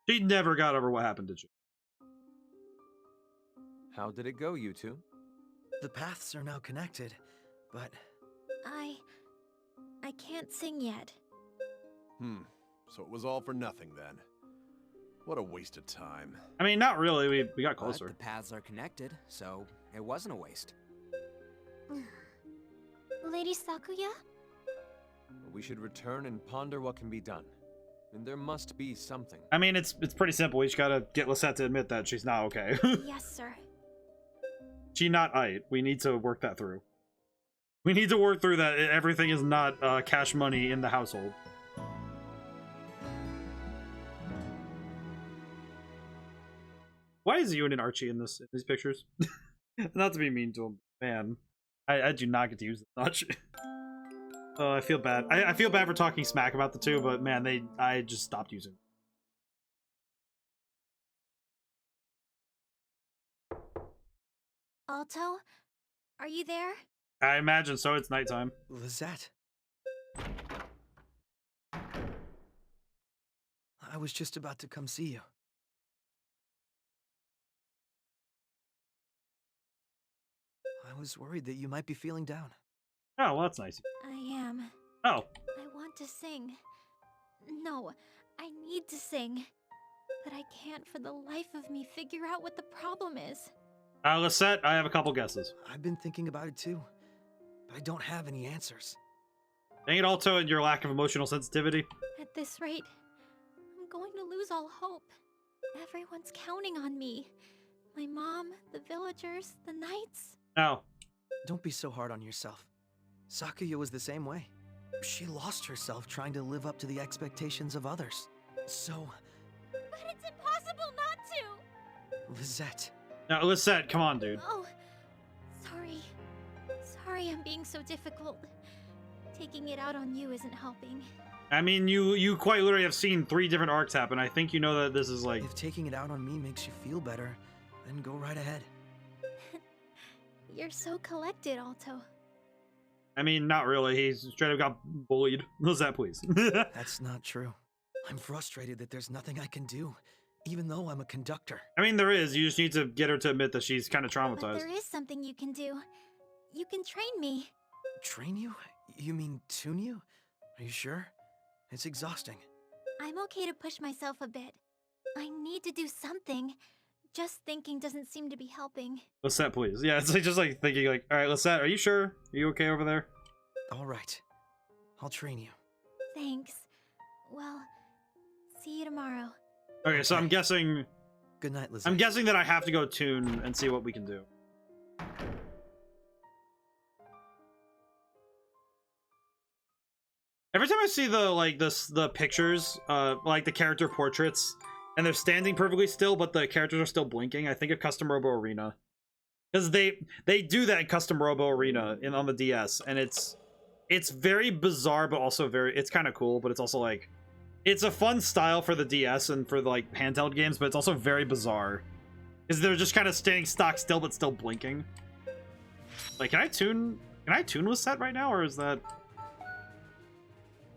She never got over what happened, did she? How did it go, you two? The paths are now connected, but... I can't sing yet. So it was all for nothing then. What a waste of time. I mean, not really. We got But closer. the paths are connected, so it wasn't a waste. Lady Sakuya? We should return and ponder what can be done. And there must be something. I mean, it's pretty simple. We just gotta get Lisette to admit that she's not okay. Yes, sir. She not aight. We need to work that through. We need to work through that everything is not cash money in the household. Why is Ewan and Archie in these pictures? Not to be mean to him, man. I do not get to use this much. Oh, I feel bad. I feel bad for talking smack about the two, but man, I just stopped using them. Alto? Are you there? I imagine so. It's nighttime. Lisette. I was just about to come see you. I was worried that you might be feeling down. Oh, well, that's nice. I am. Oh, I want to sing. No, I need to sing. But I can't for the life of me figure out what the problem is. Lisette, I have a couple guesses. I've been thinking about it too, but I don't have any answers. Dang it, Alto, and your lack of emotional sensitivity. At this rate, I'm going to lose all hope. Everyone's counting on me. My mom, the villagers, the knights. Oh, Don't be so hard on yourself. Sakuya was the same way. She lost herself trying to live up to the expectations of others. So, But it's impossible not to! Lisette, now Lisette, come on, dude. Oh, sorry. Sorry I'm being so difficult. Taking it out on you isn't helping. I mean, you quite literally have seen 3 different arcs happen. I think you know that this is like... if taking it out on me makes you feel better, then go right ahead. You're so collected, Alto. I mean, not really. He's straight up got bullied. Lisette, please. That's not true. I'm frustrated that there's nothing I can do, even though I'm a conductor. I mean, there is. You just need to get her to admit that she's kind of But traumatized. there is something you can do. You can train me. Train you? You mean tune you? Are you sure? It's exhausting. I'm okay to push myself a bit. I need to do something. Just thinking doesn't seem to be helping. Lisette, please. Yeah, it's like just like thinking like, all right, Lisette, are you sure? Are you okay over there? All right. I'll train you. Thanks. Well, see you tomorrow. Okay, so I'm guessing... Good night, Lisette. I'm guessing that I have to go tune and see what we can do. Every time I see the pictures, like the character portraits, and they're standing perfectly still, but the characters are still blinking, I think of Custom Robo Arena. Because they do that in Custom Robo Arena on the DS, and it's very bizarre, but also it's kind of cool, but it's also like, it's a fun style for the DS and for the, like, handheld games, but it's also very bizarre. Because they're just kind of staying stock still, but still blinking. Like, can I tune Lisette right now, or is that...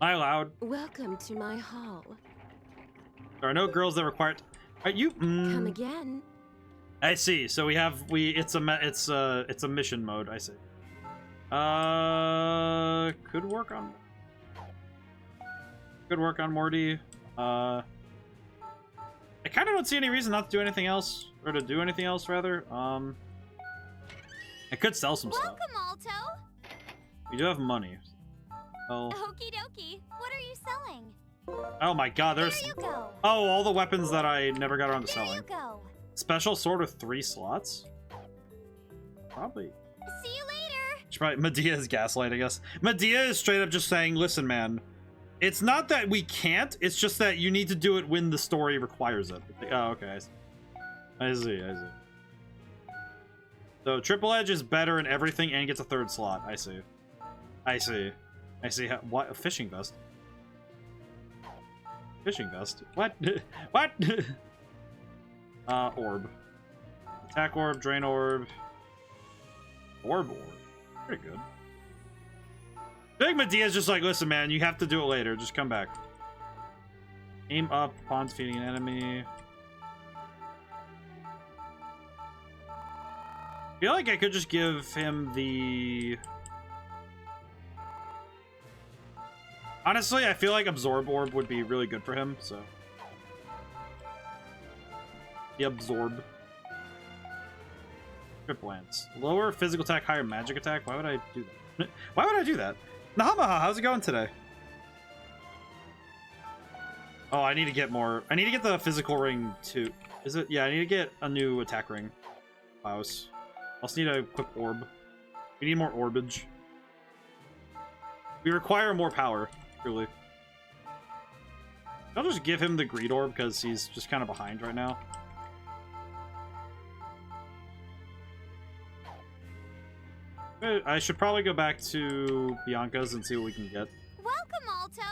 Am I allowed? Welcome to my hall. There are no girls that require... Are you... Come again. I see. So it's a mission mode. I see. Could work on Morty. I kind of don't see any reason not to do anything else, or to do anything else rather. I could sell some stuff. Welcome, Alto. We do have money. Oh. Okie dokie. What are you selling? Oh my God, there's. There you go. Oh, all the weapons that I never got around to There selling. you go. Special sword with 3 slots. Probably. See you later. Should probably Medea's gaslight, I guess. Medea is straight up just saying, "Listen, man. It's not that we can't. It's just that you need to do it when the story requires it." Oh, okay. I see. So Triple Edge is better in everything and gets a 3rd slot. I see. How, what? A fishing vest? Fishing vest? What? What? Orb. Attack orb, drain orb. Orb. Pretty good. I think Medea's just like, "Listen, man, you have to do it later. Just come back." Aim up upon defeating an enemy. I feel like I could just give him the... Honestly, I feel like Absorb Orb would be really good for him, so... The Absorb. Trip Lance. Lower physical attack, higher magic attack? Why would I do that? Why would I do that? Nahamaha, how's it going today? Oh, I need to get more. I need to get the physical ring too. Is it? Yeah, I need to get a new attack ring. Klaus. I also need a quick orb. We need more orbage. We require more power, truly. I'll just give him the greed orb because he's just kind of behind right now. I should probably go back to Bianca's and see what we can get. Welcome, Alto.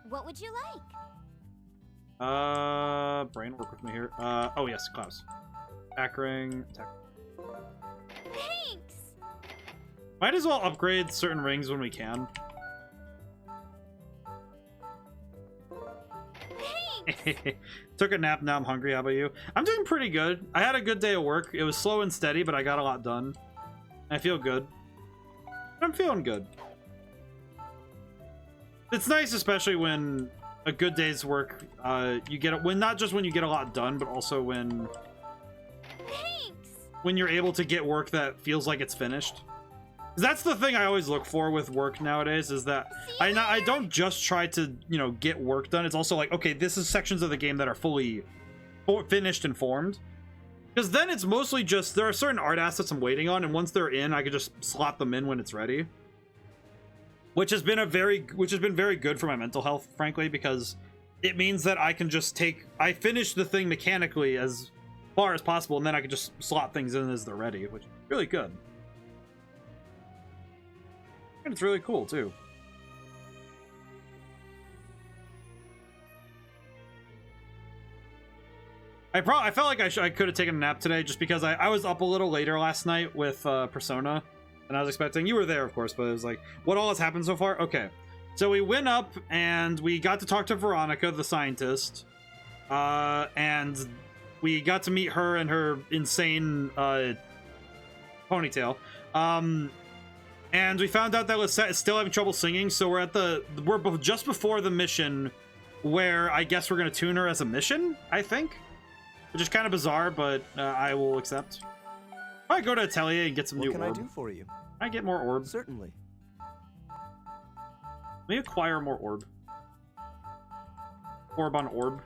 What would you like? Brain, work with me here. Oh yes, Klaus. Attack ring. Attack. Thanks. Might as well upgrade certain rings when we can. Thanks. Took a nap, now I'm hungry. How about you? I'm doing pretty good. I had a good day of work. It was slow and steady, but I got a lot done. I feel good. I'm feeling good. It's nice, especially when a good day's work, you get when not just when you get a lot done, but also when you're able to get work that feels like it's finished. That's the thing I always look for with work nowadays, is that I don't just try to, you know, get work done. It's also like, okay, this is sections of the game that are fully finished and formed. Because then it's mostly just, there are certain art assets I'm waiting on, and once they're in, I can just slot them in when it's ready. Which has been very good for my mental health, frankly, because it means that I can just I finish the thing mechanically as far as possible, and then I can just slot things in as they're ready, which is really good. And it's really cool, too. I felt like I could have taken a nap today just because I was up a little later last night with Persona than I was expecting. You were there, of course, but it was like, what all has happened so far? Okay. So we went up and we got to talk to Veronica, the scientist. And we got to meet her and her insane ponytail. And we found out that Lisette is still having trouble singing, so we're just before the mission where I guess we're going to tune her as a mission, I think. Which is kind of bizarre, but I will accept. I go to Atelier and get some new orb. What can I do for you? I get more orb. Certainly. Let me acquire more orb. Orb on orb.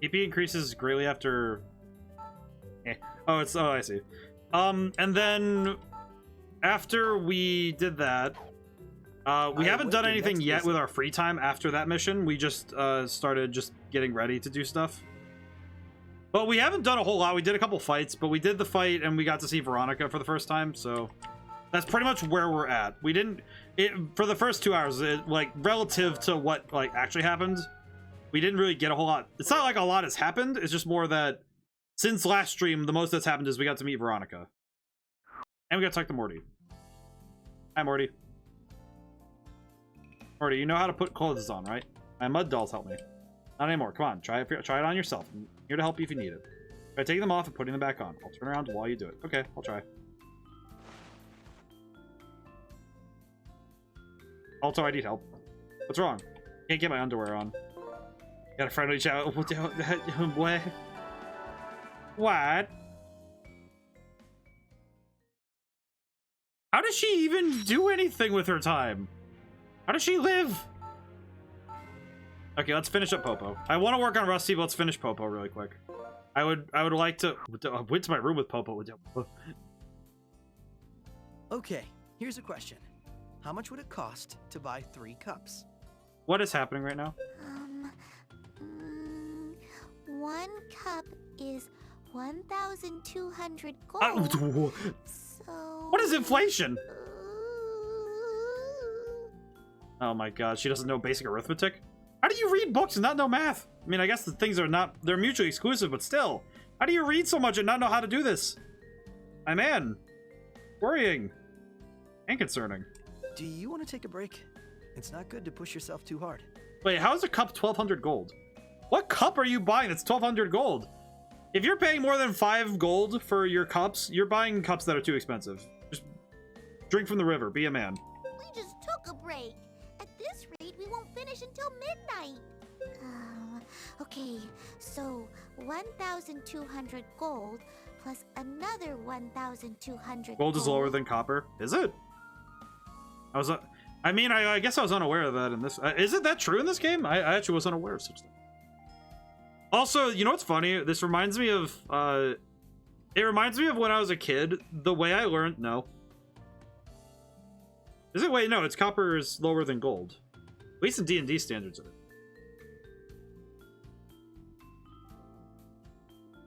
EP increases greatly after... Oh, I see. And then after we did that, we haven't done anything yet with our free time after that mission. We just started just getting ready to do stuff. But we haven't done a whole lot. We did a couple fights, but we did the fight and we got to see Veronica for the first time, so that's pretty much where we're at. We didn't for the first 2 hours, like relative to what like actually happened, we didn't really get a whole lot. It's not like a lot has happened, it's just more that since last stream, the most that's happened is we got to meet Veronica. And we got to talk to Morty. Hi, Morty. Morty, you know how to put clothes on, right? My mud dolls help me. Not anymore. Come on, try it on yourself. I'm here to help you if you need it. Try taking them off and putting them back on. I'll turn around while you do it. Okay, I'll try. Also, I need help. What's wrong? Can't get my underwear on. Got a friendly chat. What? What? How does she even do anything with her time? How does she live? Okay, let's finish up Popo. I want to work on Rusty, but let's finish Popo really quick. I would like to went to my room with Popo. Okay, here's a question. How much would it cost to buy 3 cups? What is happening right now? 1 cup is 1,200 gold. So... What is inflation? Oh my god, she doesn't know basic arithmetic? How do you read books and not know math? I mean, I guess the things are not, they're mutually exclusive, but still. How do you read so much and not know how to do this? My man. Worrying. And concerning. Do you want to take a break? It's not good to push yourself too hard. Wait, how is a cup 1,200 gold? What cup are you buying that's 1,200 gold? If you're paying more than 5 gold for your cups, you're buying cups that are too expensive. Just drink from the river. Be a man. We just took a break. At this rate, we won't finish until midnight. Okay, so 1,200 gold plus another 1,200 Gold is lower than copper. Is it? I mean, I guess I was unaware of that in this. Is it that true in this game? I actually was unaware of such thing. Also, you know what's funny? This reminds me of, it reminds me of when I was a kid. The way I learned, no. Is it? Wait, no, it's copper is lower than gold. At least in D&D standards of it.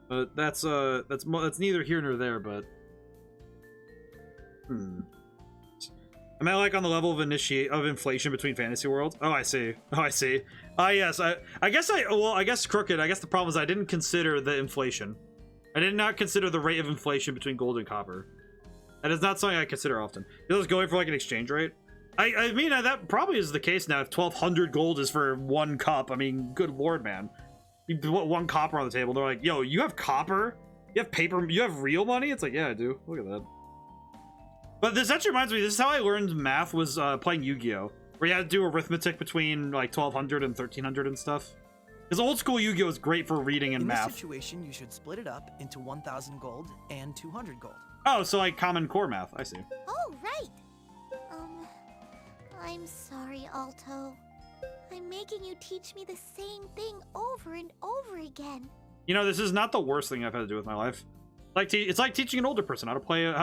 But that's neither here nor there, but... Am I like on the level of inflation between fantasy worlds? Oh, I see. Oh, I see. Yes. I guess crooked. I guess the problem is I didn't consider the inflation. I did not consider the rate of inflation between gold and copper. That is not something I consider often. You're just going for like an exchange rate. I mean, that probably is the case now. If 1,200 gold is for 1 cup, I mean, good lord, man. You put 1 copper on the table. They're like, yo, you have copper? You have paper? You have real money? It's like, yeah, I do. Look at that. But this actually reminds me, this is how I learned math, was playing Yu-Gi-Oh! Where you had to do arithmetic between like 1,200 and 1,300 and stuff. Because old school Yu-Gi-Oh! Is great for reading and math. In this situation, you should split it up into 1,000 gold and 200 gold. Oh, so like common core math, I see. Oh, right. I'm sorry, Alto. I'm making you teach me the same thing over and over again. You know, this is not the worst thing I've had to do with my life. It's like teaching an older person how to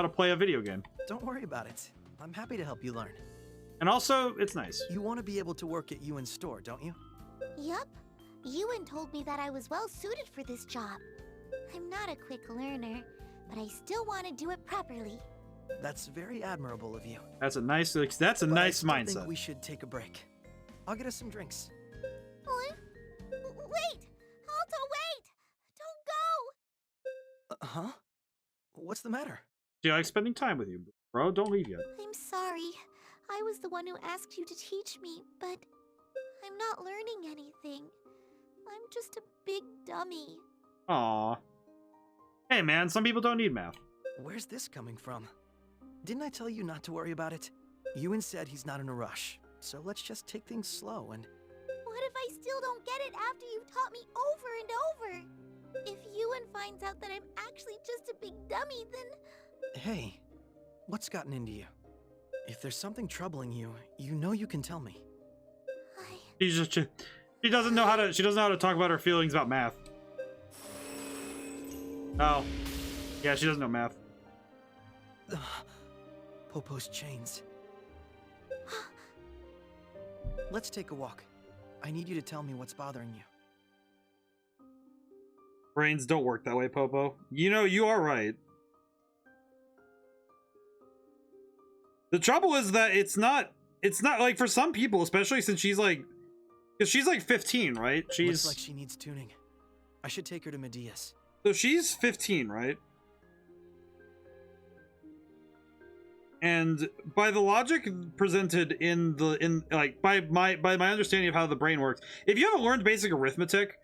play a video game. Don't worry about it. I'm happy to help you learn. And also, it's nice. You want to be able to work at Ewan's store, don't you? Yup. Ewan told me that I was well suited for this job. I'm not a quick learner, but I still want to do it properly. That's very admirable of you. That's a nice mindset. I think we should take a break. I'll get us some drinks. What? Wait! Alto, wait! Don't go! Huh? What's the matter? Yeah, I like spending time with you, bro. Don't leave yet. I'm sorry. I was the one who asked you to teach me, but I'm not learning anything. I'm just a big dummy. Aw. Hey, man, some people don't need math. Where's this coming from? Didn't I tell you not to worry about it? Ewan said he's not in a rush, so let's just take things slow and... What if I still don't get it after you've taught me over and over? If Ewan finds out that I'm actually just a big dummy, then... Hey, what's gotten into you? If there's something troubling you, you know you can tell me. She doesn't know how to talk about her feelings about math. Oh. Yeah, she doesn't know math. Popo's chains. Let's take a walk. I need you to tell me what's bothering you. Brains don't work that way, Popo. You know, you are right. The trouble is that it's not like for some people, especially since she's like, because she's like 15, right? Looks like she needs tuning. I should take her to Medea's. So she's 15, right? And by the logic presented by my understanding of how the brain works, if you haven't learned basic arithmetic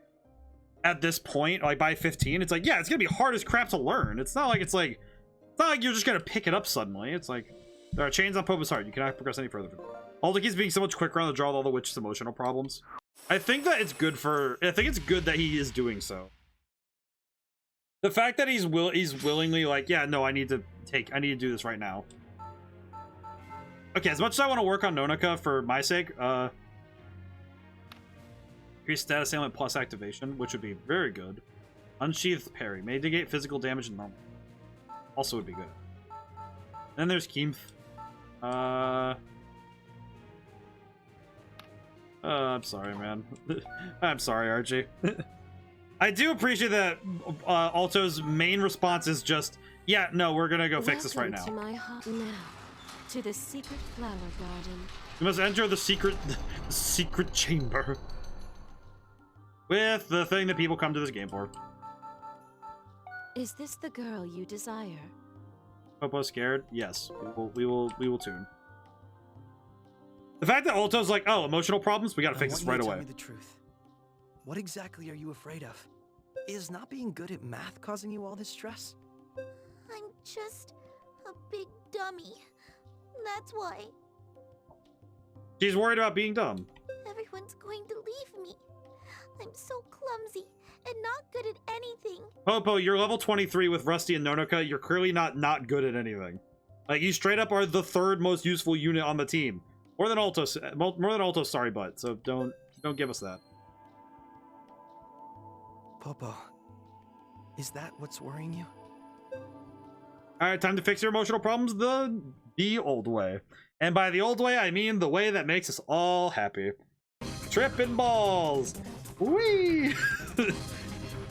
at this point, like by 15, it's like, yeah, it's gonna be hard as crap to learn. It's not like you're just gonna pick it up suddenly. It's like there are chains on Popo's heart. You cannot progress any further. Aldo keeps being so much quicker on the draw with all the witch's emotional problems. I think it's good that he is doing so. The fact that he's willingly like, yeah, no, I need to do this right now. Okay, as much as I want to work on Nonoka for my sake, increase status ailment plus activation, which would be very good. Unsheathed parry may negate physical damage and normal. Also would be good. Then there's Keemth. I'm sorry, man. I'm sorry, Archie. I do appreciate that Alto's main response is just, yeah, no, we're gonna go fix this right now. To my heart now, to the secret flower garden. You must enter the secret chamber. With the thing that people come to this game for. Is this the girl you desire? Popo scared? Yes. We will tune. The fact that Alto's like, oh, emotional problems, we gotta fix this right away. Tell me the truth. What exactly are you afraid of? Is not being good at math causing you all this stress? I'm just a big dummy. That's why. She's worried about being dumb. Everyone's going to leave me. I'm so clumsy and not good at anything. Popo, you're level 23 with Rusty and Nonoka. You're clearly not good at anything. Like, you straight up are the third most useful unit on the team. More than Alto, sorry, but so don't give us that. Popo, is that what's worrying you? All right, time to fix your emotional problems the old way. And by the old way, I mean the way that makes us all happy. Tripping balls. Whee! All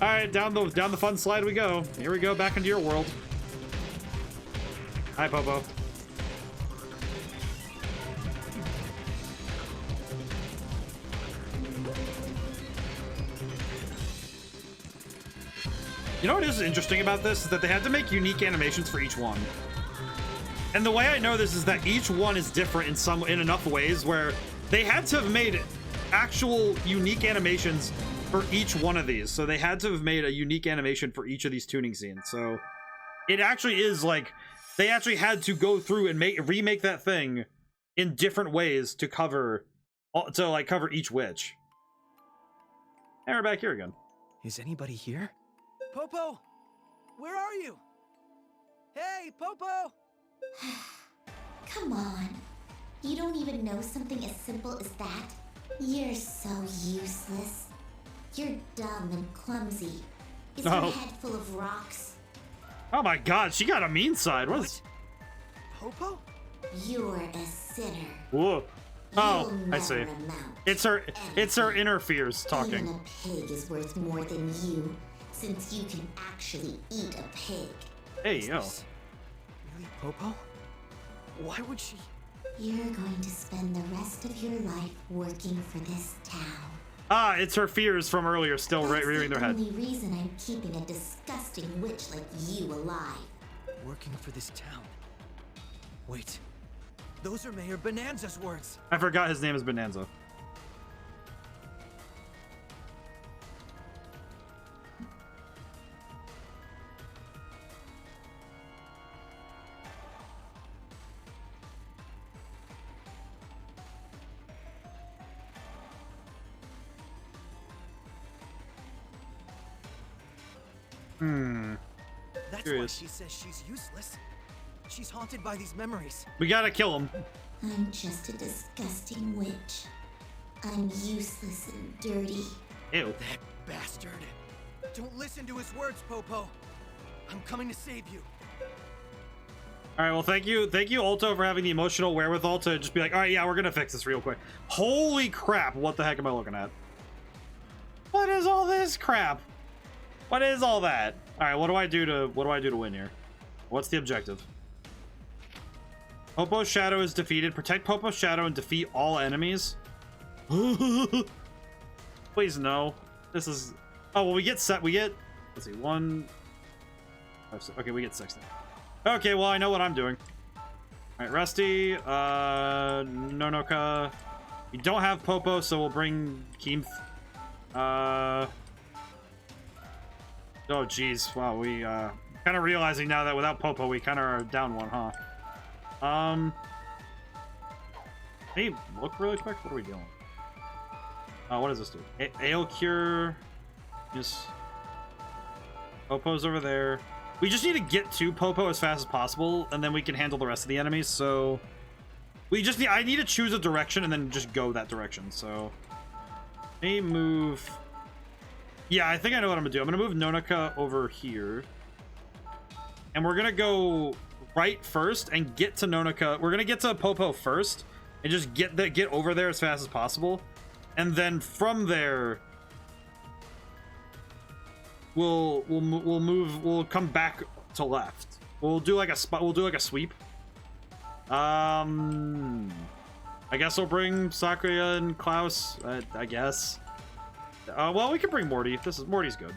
right, down the fun slide we go. Here we go, back into your world. Hi, Popo. You know what is interesting about this is that they had to make unique animations for each one. And the way I know this is that each one is different in enough ways where they had to have made actual unique animations for each one of these. So they had to have made a unique animation for each of these tuning scenes. So it actually is like they actually had to go through and remake that thing in different ways to cover each witch. And we're back here again. Is anybody here? Popo! Where are you? Hey, Popo! Come on. You don't even know something as simple as that? You're so useless. You're dumb and clumsy. Is your head full of rocks? Oh my god, she got a mean side. What? Popo? You're a sinner. Whoa. Oh, You'll I see. never amount It's her inner fears talking. Even a pig is worth more than you, since you can actually eat a pig. Hey, yo. Really, Popo? Why would she? You're going to spend the rest of your life working for this town. Ah, it's her fears from earlier still rearing their head. That's the only reason I'm keeping a disgusting witch like you alive. Working for this town. Wait. Those are Mayor Bonanza's words. I forgot his name is Bonanza. That's why she says she's useless. She's haunted by these memories. We gotta kill him. I'm just a disgusting witch. I'm useless and dirty. Ew. That bastard. Don't listen to his words, Popo. I'm coming to save you. All right, well, thank you, Alto, for having the emotional wherewithal to just be like, all right, yeah, we're gonna fix this real quick. Holy crap, what the heck am I looking at? What is all this crap? What is all that? All right, what do I do to win here? What's the objective? Popo's shadow is defeated. Protect Popo's shadow and defeat all enemies. Please no. This is. Oh well, we get let's see, 1. Okay, we get 6 now. Okay, well, I know what I'm doing. All right, Rusty, Nonoka. We don't have Popo, so we'll bring Keemth. Oh, jeez. Wow, we, kind of realizing now that without Popo, we kind of are down 1, huh? Hey, look really quick. What are we doing? What does this do? Ale Cure. Just... Popo's over there. We just need to get to Popo as fast as possible, and then we can handle the rest of the enemies, so... We just need... I need to choose a direction and then just go that direction, so... Let me move... Yeah, I think I know what I'm gonna do. I'm gonna move Nonoka over here. And we're gonna go right first and get to Nonoka. We're gonna get to Popo first and just get over there as fast as possible. And then from there... We'll come back to left. We'll do like a sweep. I guess we'll bring Sakuya and Klaus, I guess. Well, we can bring Morty. Morty's good.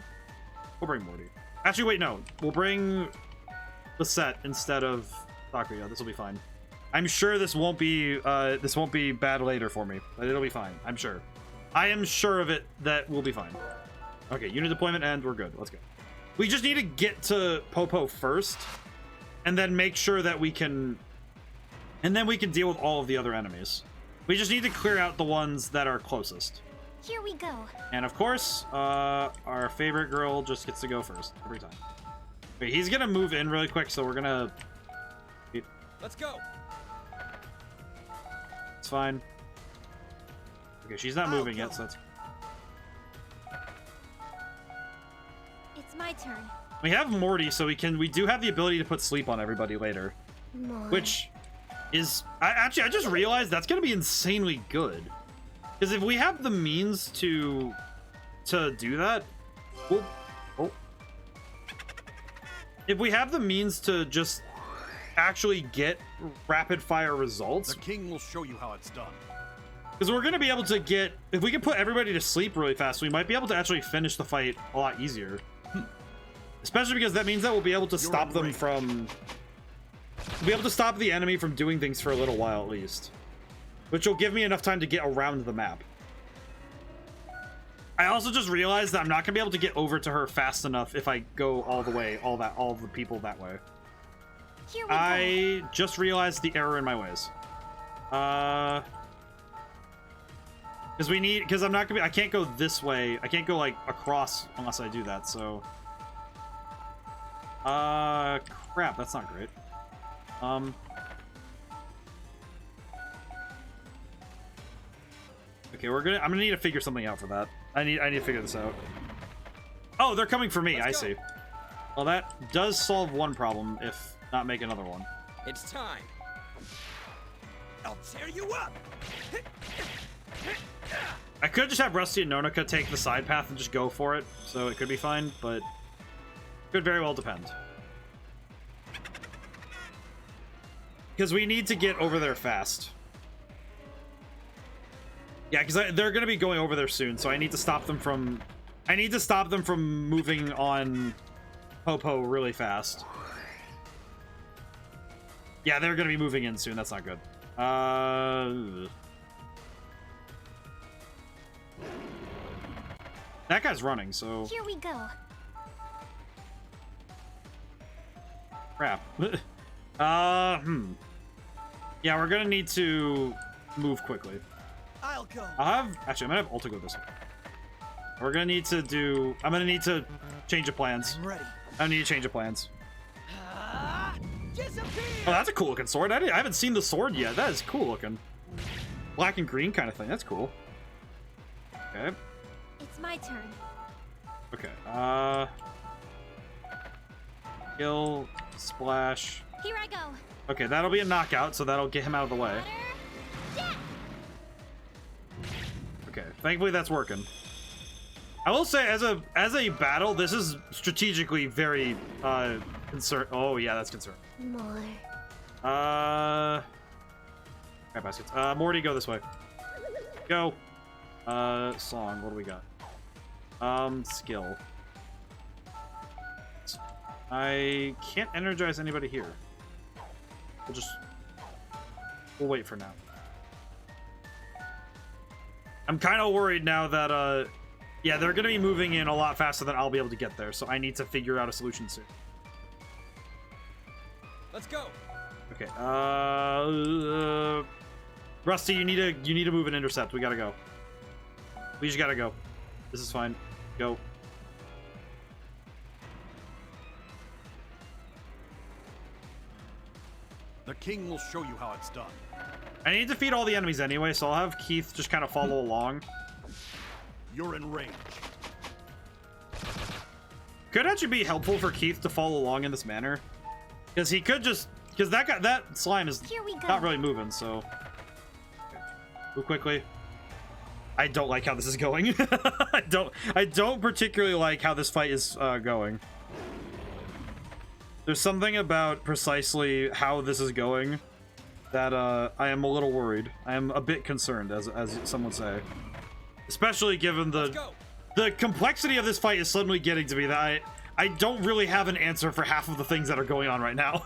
We'll bring Morty. Actually, wait, no. We'll bring Lisette instead of Sakuya. This will be fine. I'm sure this won't be bad later for me. But it'll be fine. I'm sure. I am sure of it that we'll be fine. Okay, unit deployment end. We're good. Let's go. We just need to get to Popo first, and then make sure that we can, and then we can deal with all of the other enemies. We just need to clear out the ones that are closest. Here we go. And of course, our favorite girl just gets to go first every time. Wait, he's gonna move in really quick, so we're gonna. Let's go. It's fine. Okay, she's not moving yet, so that's. It's my turn. We have Morty, so we do have the ability to put sleep on everybody later. More. Which is... I just realized that's going to be insanely good. Because if we have the means to do that... If we have the means to just actually get rapid fire results... The king will show you how it's done. Because we're going to be able to get... If we can put everybody to sleep really fast, we might be able to actually finish the fight a lot easier. Especially because that means that we'll be able to stop them from... We'll be able to stop the enemy from doing things for a little while at least. Which will give me enough time to get around the map. I also just realized that I'm not going to be able to get over to her fast enough if I go all the way, all the people that way. Here we I just realized the error in my ways. Because I'm not gonna be, I can't go this way. I can't go like across unless I do that, so. Crap, that's not great. Okay, I'm gonna need to figure something out for that. I need to figure this out. Oh, they're coming for me. I see. Well, that does solve one problem, if not make another one. It's time. I'll tear you up. I could just have Rusty and Nonoka take the side path and just go for it, so it could be fine, but could very well depend. Because we need to get over there fast. Yeah, because they're going to be going over there soon, so I need to stop them from... moving on Popo really fast. Yeah, they're going to be moving in soon. That's not good. That guy's running, so... Here we go. Crap. Yeah, we're gonna need to move quickly. I'll go. Actually, I'm gonna have Ulta go this way. We're gonna need to do... I'm gonna need to change of plans. I'm ready. I need to change of plans. Disappear! Oh, that's a cool looking sword. I haven't seen the sword yet. That is cool looking. Black and green kind of thing. That's cool. Okay. It's my turn. Okay. Kill, splash. Here I go. Okay, that'll be a knockout, so that'll get him out of the way. Okay, thankfully that's working. I will say, as a battle, this is strategically very concern. Oh yeah, that's concern. More. Crap baskets. Morty, go this way. Go. Song. What do we got? Skill. I can't energize anybody here. We'll wait for now. I'm kind of worried now that, yeah, they're going to be moving in a lot faster than I'll be able to get there, so I need to figure out a solution soon. Let's go. Okay, Rusty, you need to move and intercept. We gotta go. We just gotta go. This is fine. Go. The king will show you how it's done. I need to defeat all the enemies anyway, so I'll have Keith just kind of follow along. You're in range. Could actually be helpful for Keith to follow along in this manner, because he could just that slime is not really moving. So okay. Move quickly. I don't like how this is going. I don't particularly like how this fight is going. There's something about precisely how this is going that I am a little worried. I am a bit concerned, as some would say. Especially given the complexity of this fight is suddenly getting to me that I don't really have an answer for half of the things that are going on right now.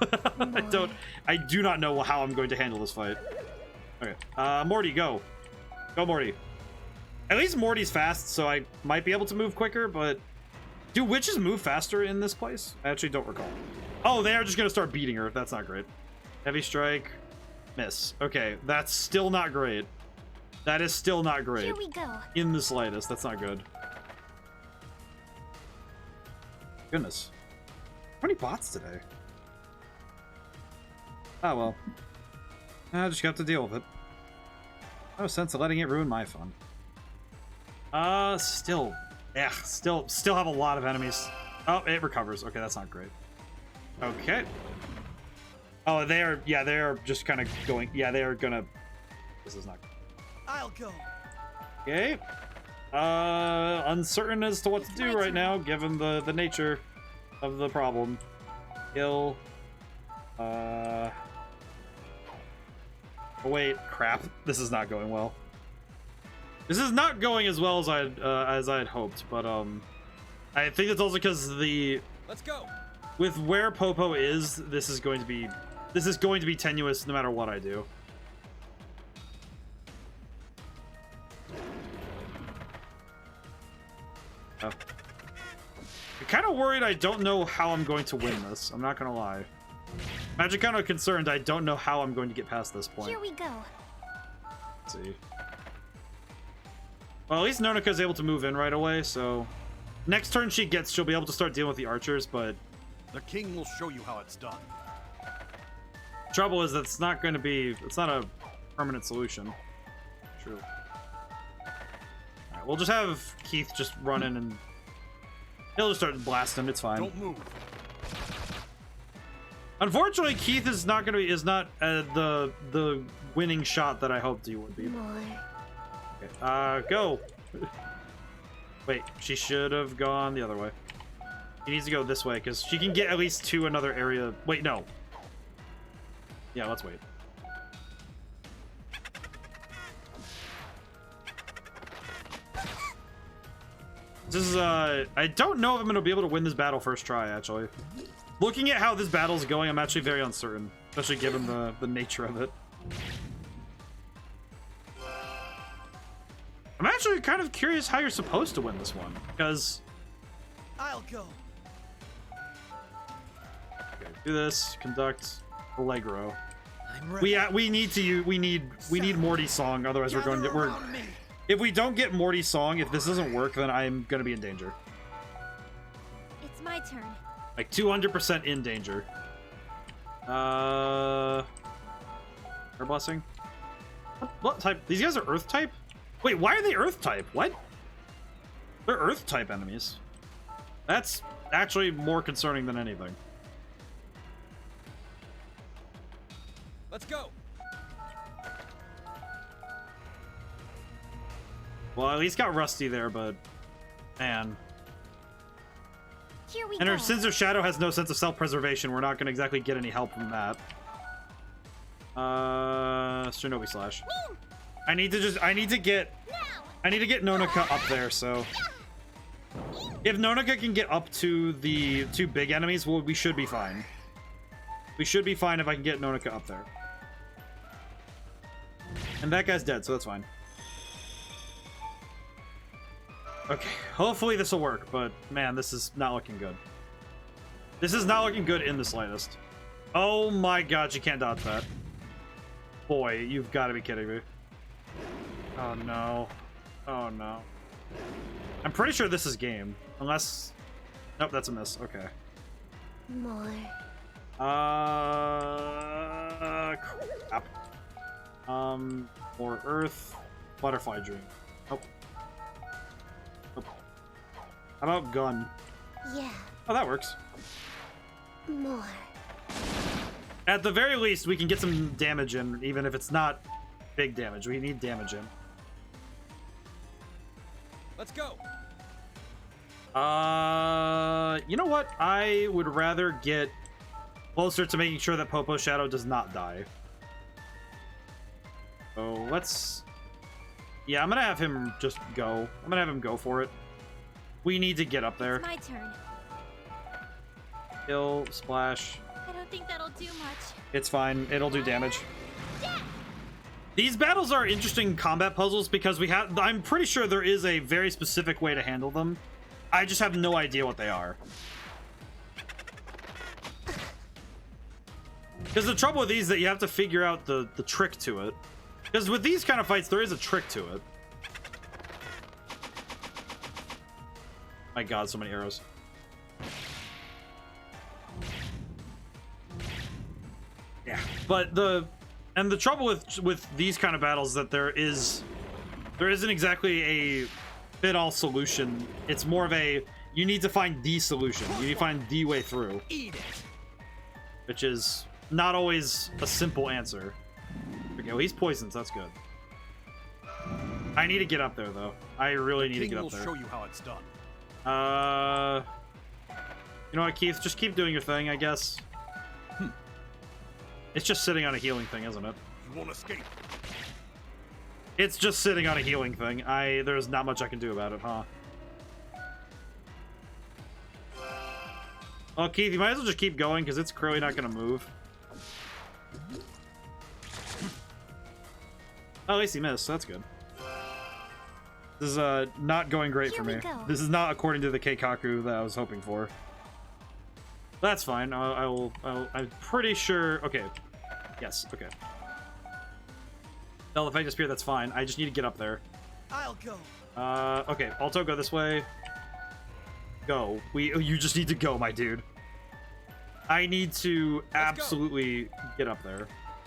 I do not know how I'm going to handle this fight. Okay, Morty, go. Go, Morty. At least Morty's fast, so I might be able to move quicker, but do witches move faster in this place? I actually don't recall. Oh, they are just gonna start beating her. That's not great. Heavy strike, miss. Okay, that's still not great. That is still not great. Here we go. In the slightest, that's not good. Goodness. How many bots today? Oh well. I just got to deal with it. No sense of letting it ruin my fun. Still have a lot of enemies. Oh, it recovers. Okay, that's not great. Okay. Oh, they are just kind of going. Yeah, they are gonna. This is not good. I'll go. Okay. Uncertain as to what to do right now, given the nature of the problem. Kill. Oh, wait, crap. This is not going well. This is not going as well as I had hoped, but I think that's also because Let's go. With where Popo is, this is going to be tenuous no matter what I do. Oh. I'm kind of worried I don't know how I'm going to win this. I'm not gonna lie. I'm actually kind of concerned I don't know how I'm going to get past this point. Here we go. Let's see. Well, at least Nonika's able to move in right away, so next turn she'll be able to start dealing with the archers, but the king will show you how it's done. Trouble is it's not a permanent solution. True. Alright, we'll just have Keith just run in and he'll just start blasting. It's fine. Don't move. Unfortunately, Keith is not the winning shot that I hoped he would be. Okay, go. Wait, she should have gone the other way. She needs to go this way because she can get at least to another area. Wait, no. Yeah, let's wait. This is I don't know if I'm gonna be able to win this battle first try. Actually, looking at how this battle's going, I'm actually very uncertain, especially given the nature of it. I'm actually kind of curious how you're supposed to win this one, because I'll go. Okay, do this. Conduct Allegro. I'm ready. We need Morty's song, otherwise we're if we don't get Morty's song, if this doesn't work, then I'm gonna be in danger. It's my turn. Like 200% in danger. Air blessing. What type? These guys are Earth type? Wait, why are they Earth type? What? They're Earth type enemies. That's actually more concerning than anything. Let's go. Well, at least got Rusty there, but man. Here we And go. since her shadow has no sense of self-preservation, we're not gonna exactly get any help from that. Shinobi slash. I need to get Nonika up there, so If Nonika can get up to the two big enemies, well, we should be fine. We should be fine if I can get Nonika up there. And that guy's dead, so that's fine. Okay, hopefully this will work, but man, this is not looking good. This is not looking good in the slightest. Oh my god, you can't dodge that. Boy, you've got to be kidding me. Oh no. Oh no. I'm pretty sure this is game. Unless... Nope, that's a miss. Okay. More. Crap. More earth. Butterfly dream. Nope. Nope. How about gun? Yeah. Oh, that works. More. At the very least, we can get some damage in, even if it's not big damage. We need damage in. Let's go. You know what? I would rather get closer to making sure that Popo's shadow does not die. So let's... Yeah, I'm gonna have him just go. I'm gonna have him go for it. We need to get up there. It's my turn. Kill, splash. I don't think that'll do much. It's fine. It'll do damage. These battles are interesting combat puzzles because we have... I'm pretty sure there is a very specific way to handle them. I just have no idea what they are. Because the trouble with these is that you have to figure out the trick to it. Because with these kind of fights, there is a trick to it. My god, so many arrows. Yeah, but the trouble with these kind of battles is that there isn't exactly a fit-all solution. It's more of a, you need to find the solution. You need to find the way through. Eat it. Which is not always a simple answer. Okay, well, he's poisoned, so that's good. I need to get up there, though. I really need to get up there. Show you how it's done. You know what, Keith? Just keep doing your thing, I guess. It's just sitting on a healing thing, isn't it? You won't escape. It's just sitting on a healing thing. There's not much I can do about it, huh? Well, Keith, you might as well just keep going, because it's clearly not going to move. Oh, at least he missed. That's good. This is not going great for me. This is not according to the Keikaku that I was hoping for. That's fine. I'm pretty sure. Okay. Yes. Okay. Tell if I disappear, that's fine. I just need to get up there. I'll go. Okay. Alto, go this way. Go. You just need to go, my dude. I need to absolutely get up there.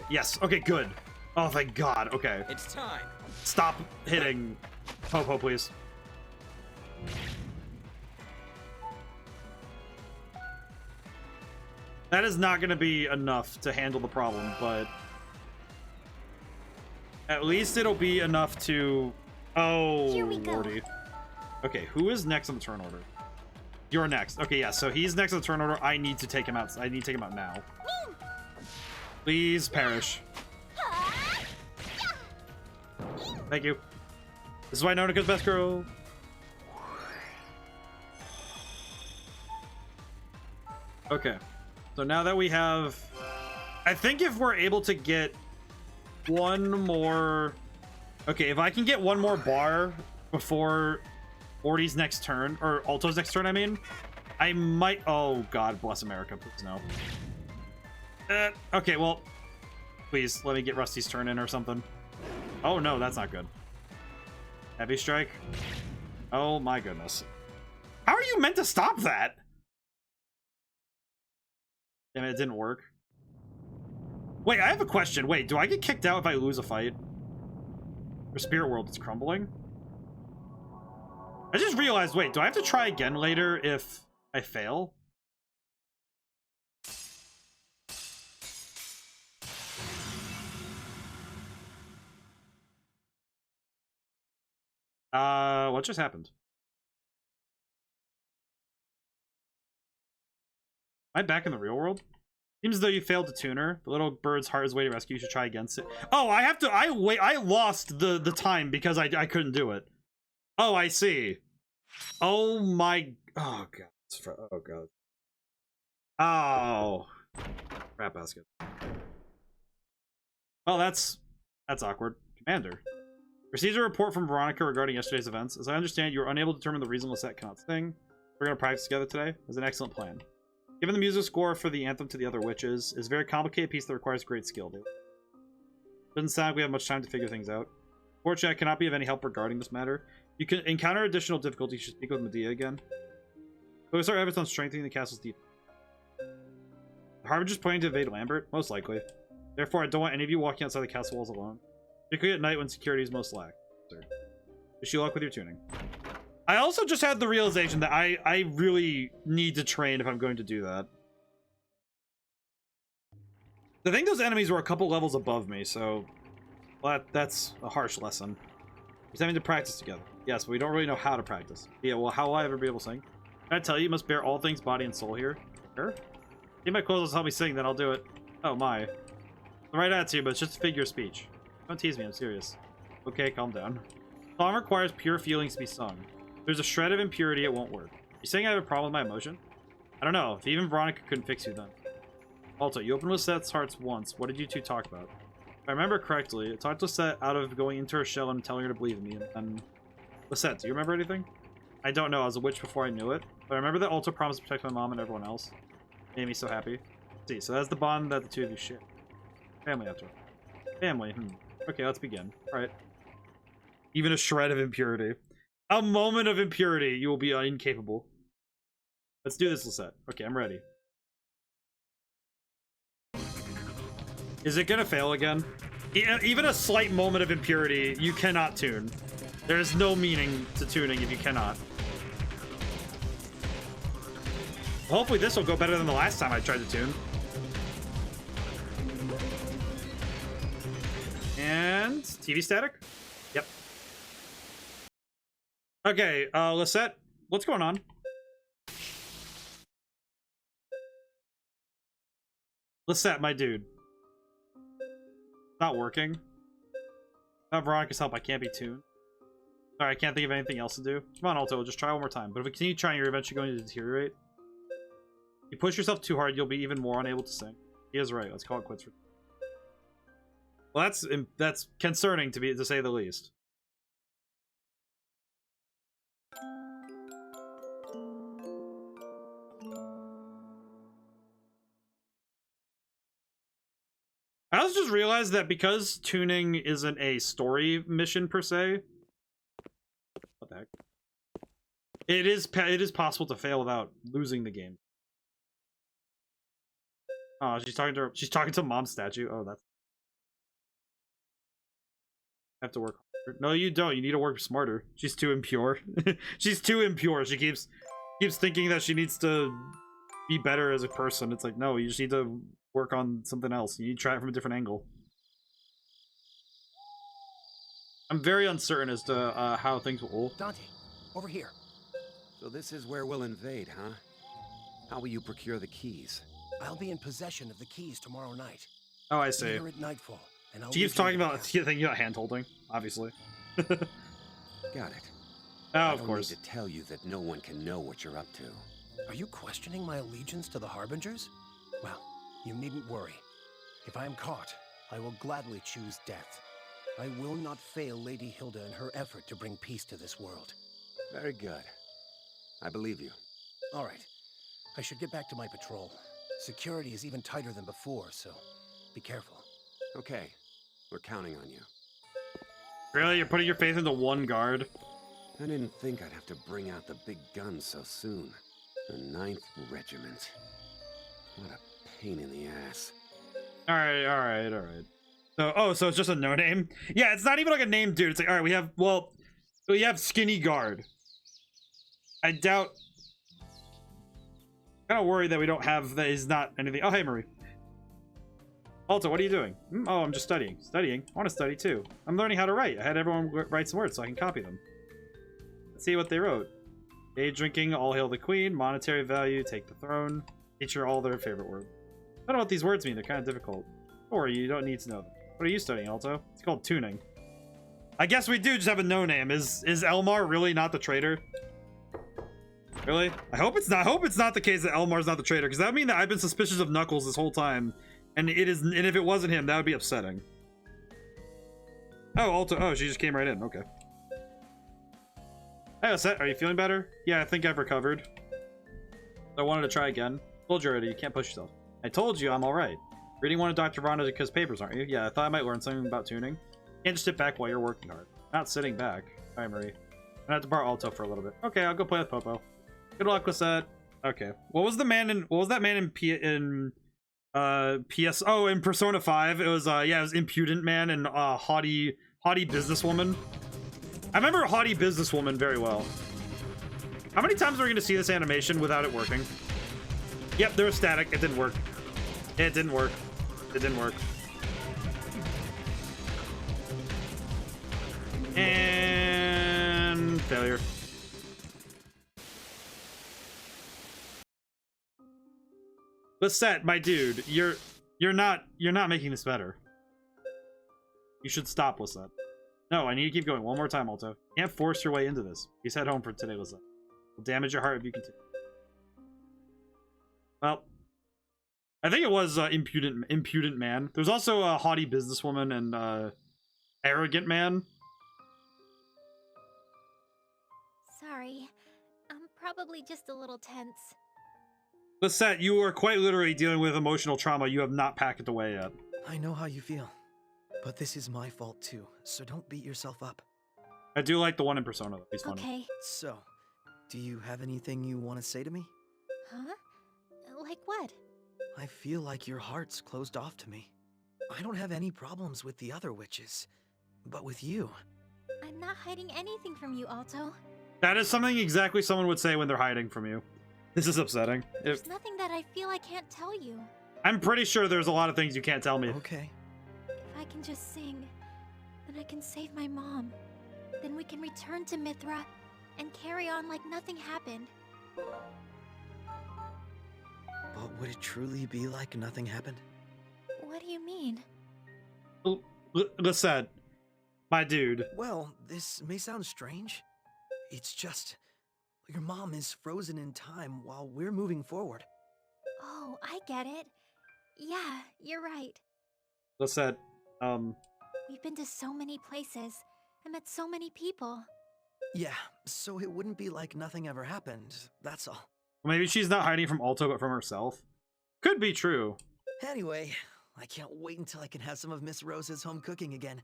Yes. Okay. Good. Oh, thank God. Okay. It's time. Stop hitting Popo, please. That is not going to be enough to handle the problem, but at least it'll be enough to... Oh, lordy. Okay, who is next on the turn order? You're next. Okay, yeah, so he's next on the turn order. I need to take him out. I need to take him out now. Please perish. Thank you. This is why Nonika's best girl. Okay. So now that we have... I think if we're able to get one more... Okay, if I can get one more bar before Orti's next turn, or Alto's next turn, I mean, I might... Oh, God bless America. Please no. Okay, well, please let me get Rusty's turn in or something. Oh, no, that's not good. Heavy strike. Oh, my goodness. How are you meant to stop that? Damn it, it didn't work. Wait, I have a question. Wait, do I get kicked out if I lose a fight? Or Spirit World is crumbling? I just realized, wait, do I have to try again later if I fail? What just happened? Am I back in the real world? Seems as though you failed to tune her. The little bird's heart is waiting to rescue. You should try against it. Oh, I have to. I lost the time because I couldn't do it. Oh, I see. Oh my... Oh, God. Oh, God. Oh. Crap basket. Well, that's awkward. Commander. Received a report from Veronica regarding yesterday's events. As I understand, you were unable to determine the reason Lisette cannot sing. We're going to practice together today. It was an excellent plan. Given the music score for the anthem to the other witches is a very complicated piece that requires great skill. Doesn't sound like we have much time to figure things out. Fortunately, I cannot be of any help regarding this matter. You can encounter additional difficulties. You should speak with Medea again. Focus our efforts on strengthening the castle's defense. The Harbinger's planning to evade Lambert? Most likely. Therefore, I don't want any of you walking outside the castle walls alone. Particularly at night when security is most lax. Wish you luck with your tuning. I also just had the realization that I really need to train if I'm going to do that. I think those enemies were a couple levels above me, so... Well, that's a harsh lesson. We're having to practice together. Yes, but we don't really know how to practice. Yeah, well, how will I ever be able to sing? Can I tell you, you must bear all things body and soul here? Sure. If my clothes will help me sing, then I'll do it. Oh my. The right attitude, but it's just a figure of speech. Don't tease me, I'm serious. Okay, calm down. Song requires pure feelings to be sung. If there's a shred of impurity, it won't work. You saying I have a problem with my emotion? I don't know. If even Veronica couldn't fix you then. Alto, you opened Lisette's hearts once. What did you two talk about? If I remember correctly, I talked Lisette out of going into her shell and telling her to believe in me. And Lisette, do you remember anything? I don't know. I was a witch before I knew it. But I remember that Alto promised to protect my mom and everyone else. It made me so happy. Let's see, so that's the bond that the two of you share. Family after all. Family, Okay, let's begin. Alright. Even a shred of impurity. A moment of impurity, you will be incapable. Let's do this, Lisette. Okay, I'm ready. Is it gonna fail again? Even a slight moment of impurity, you cannot tune. There is no meaning to tuning if you cannot. Hopefully this will go better than the last time I tried to tune. And TV static? Yep. Okay, Lisette, what's going on? Lisette, my dude. Not working. Without Veronica's help, I can't be tuned. Sorry, I can't think of anything else to do. Come on, Alto, just try one more time. But if we continue trying, you're eventually going to deteriorate. If you push yourself too hard, you'll be even more unable to sing. He is right. Let's call it quits. Well, that's concerning to say the least. I also just realized that because tuning isn't a story mission per se, what the heck? It is possible to fail without losing the game. Oh, she's talking to mom's statue. Oh, that's. I have to work harder. No, you don't. You need to work smarter. She's too impure. She's too impure. She keeps thinking that she needs to be better as a person. It's like, no, you just need to work on something else. You need to try it from a different angle. I'm very uncertain as to how things will. Dante, over here. So this is where we'll invade, huh? How will you procure the keys? I'll be in possession of the keys tomorrow night. Oh, I see. Here at nightfall, and I'll she keeps talking about hand holding, obviously. Got it. Oh, I of don't course. need to tell you that no one can know what you're up to. Are you questioning my allegiance to the Harbingers? Well, you needn't worry. If I am caught, I will gladly choose death. I will not fail Lady Hilda in her effort to bring peace to this world. Very good. I believe you. All right. I should get back to my patrol. Security is even tighter than before, so be careful. Okay. We're counting on you. Really? You're putting your faith into one guard? I didn't think I'd have to bring out the big guns so soon. The 9th Regiment. What a pain in the ass. Alright. So it's just a no-name? Yeah, it's not even like a name, dude. It's like, alright, we have Skinny Guard. I doubt... I'm kind of worried that we don't have... that is not anything... Oh, hey, Marie. Alto, what are you doing? Oh, I'm just studying. Studying? I want to study, too. I'm learning how to write. I had everyone write some words so I can copy them. Let's see what they wrote. Day drinking, all hail the queen. Monetary value, take the throne. Teacher, all their favorite words. I don't know what these words mean. They're kind of difficult. Don't worry, you don't need to know them. What are you studying, Alto? It's called tuning. I guess we do just have a no-name. Is Elmar really not the traitor? Really? I hope it's not. I hope it's not the case that Elmar's not the traitor, because that would mean that I've been suspicious of Knuckles this whole time, and it is. And if it wasn't him, that would be upsetting. Oh, Alto. Oh, she just came right in. Okay. Hey, Set, are you feeling better? Yeah, I think I've recovered. I wanted to try again. Told you already. You can't push yourself. I told you I'm all right. Reading one of Dr. Veronica's papers, aren't you? Yeah, I thought I might learn something about tuning. Can't just sit back while you're working hard. Not sitting back. Hi, Marie. I'm gonna have to borrow Alto for a little bit. Okay, I'll go play with Popo. Good luck with that. Okay. What was that man in PS? Oh, in Persona 5. It was yeah, it was Impudent Man and haughty businesswoman. I remember haughty businesswoman very well. How many times are we gonna see this animation without it working? Yep, there was static. It didn't work. It didn't work. It didn't work. And failure. Lisette, my dude, you're not making this better. You should stop, Lisette. No, I need to keep going. One more time, Alto. You can't force your way into this. Please head home for today, Lisette. It'll damage your heart if you continue. Well, I think it was impudent man. There's also a haughty businesswoman and arrogant man. Sorry. I'm probably just a little tense. Lisette, you are quite literally dealing with emotional trauma you have not packed away yet. I know how you feel, but this is my fault too, so don't beat yourself up. I do like the one in Persona, though. He's funny. Okay. So, do you have anything you want to say to me? Huh? Like what? I feel like your heart's closed off to me. I don't have any problems with the other witches, but with you. I'm not hiding anything from you, Alto. That is something exactly someone would say when they're hiding from you. This is upsetting. There's nothing that I feel I can't tell you. I'm pretty sure there's a lot of things you can't tell me. Okay. If I can just sing, then I can save my mom. Then we can return to Mithra and carry on like nothing happened. But would it truly be like nothing happened? What do you mean? Lisette, my dude. Well, this may sound strange. It's just, your mom is frozen in time while we're moving forward. Oh, I get it. Yeah, you're right. Lisette, We've been to so many places. I met so many people. Yeah, so it wouldn't be like nothing ever happened, that's all. maybe she's not hiding from Alto, but from herself. Could be true. Anyway, I can't wait until I can have some of Miss Rose's home cooking again.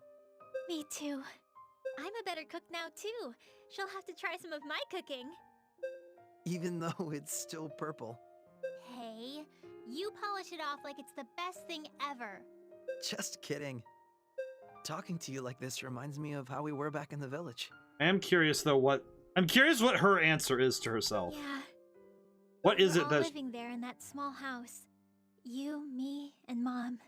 Me too. I'm a better cook now too. She'll have to try some of my cooking. Even though it's still purple. Hey, you polish it off like it's the best thing ever. Just kidding. Talking to you like this reminds me of how we were back in the village. I am curious though what her answer is to herself. Yeah. What is We're it all that living there in that small house. You, me, and Mom.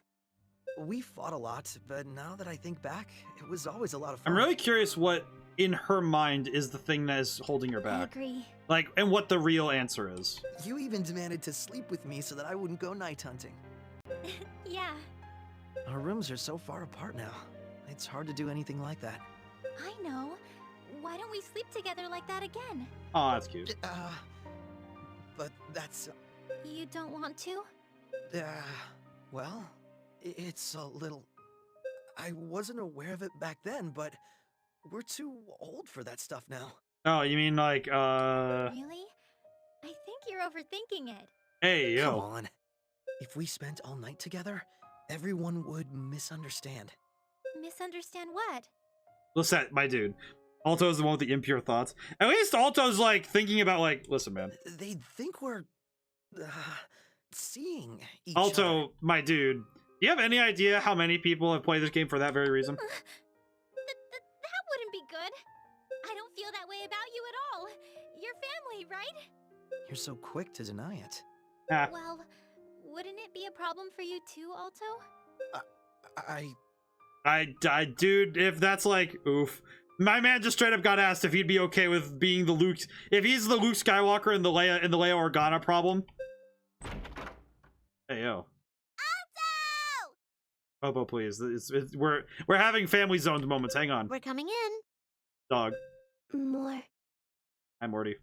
We fought a lot, but now that I think back, it was always a lot of fun. I'm really curious what in her mind is the thing that is holding her back. I agree. Like, and what the real answer is. You even demanded to sleep with me so that I wouldn't go night hunting. Yeah. Our rooms are so far apart now. It's hard to do anything like that. I know. Why don't we sleep together like that again? Oh, that's cute. But that's... You don't want to? Well, it's a little... I wasn't aware of it back then, but we're too old for that stuff now. Oh, you mean like, Really? I think you're overthinking it. Hey, yo. Come on. If we spent all night together, everyone would misunderstand. Misunderstand what? Lisette, my dude. Alto's the one with the impure thoughts. At least Alto's like thinking about like, listen, man. They'd think we're seeing each other. Alto, my dude. Do you have any idea how many people have played this game for that very reason? That wouldn't be good. I don't feel that way about you at all. You're family, right? You're so quick to deny it. Ah. Well, wouldn't it be a problem for you too, Alto? Dude, if that's like, oof. My man just straight up got asked if he'd be okay with being the Luke, if he's the Luke Skywalker in the Leia Organa problem. Hey, yo. Alto! Popo, please. We're having family zoned moments. Hang on. We're coming in. Dog. More. Hi, Morty.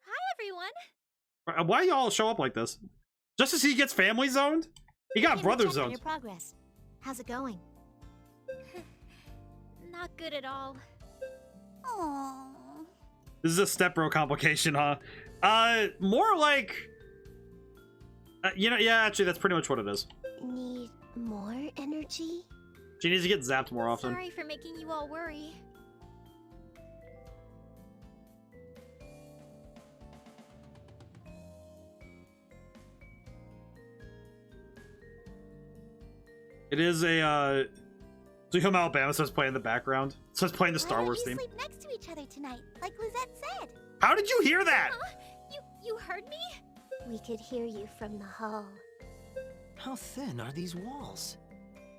Hi, everyone. Why y'all show up like this? Just as he gets family zoned? He got Hey, brother check on zoned. your progress. How's it going? Not good at all. Aww. This is a stepbro complication, huh? More like... yeah, actually, that's pretty much what it is. Need more energy? She needs to get zapped more often. Sorry for making you all worry. It is a, Sweet Home Alabama starts playing in the background. Starts playing the Star Wars theme. Why don't you sleep next to each other tonight, like Lizette said? How did you hear that? You heard me? We could hear you from the hall. How thin are these walls?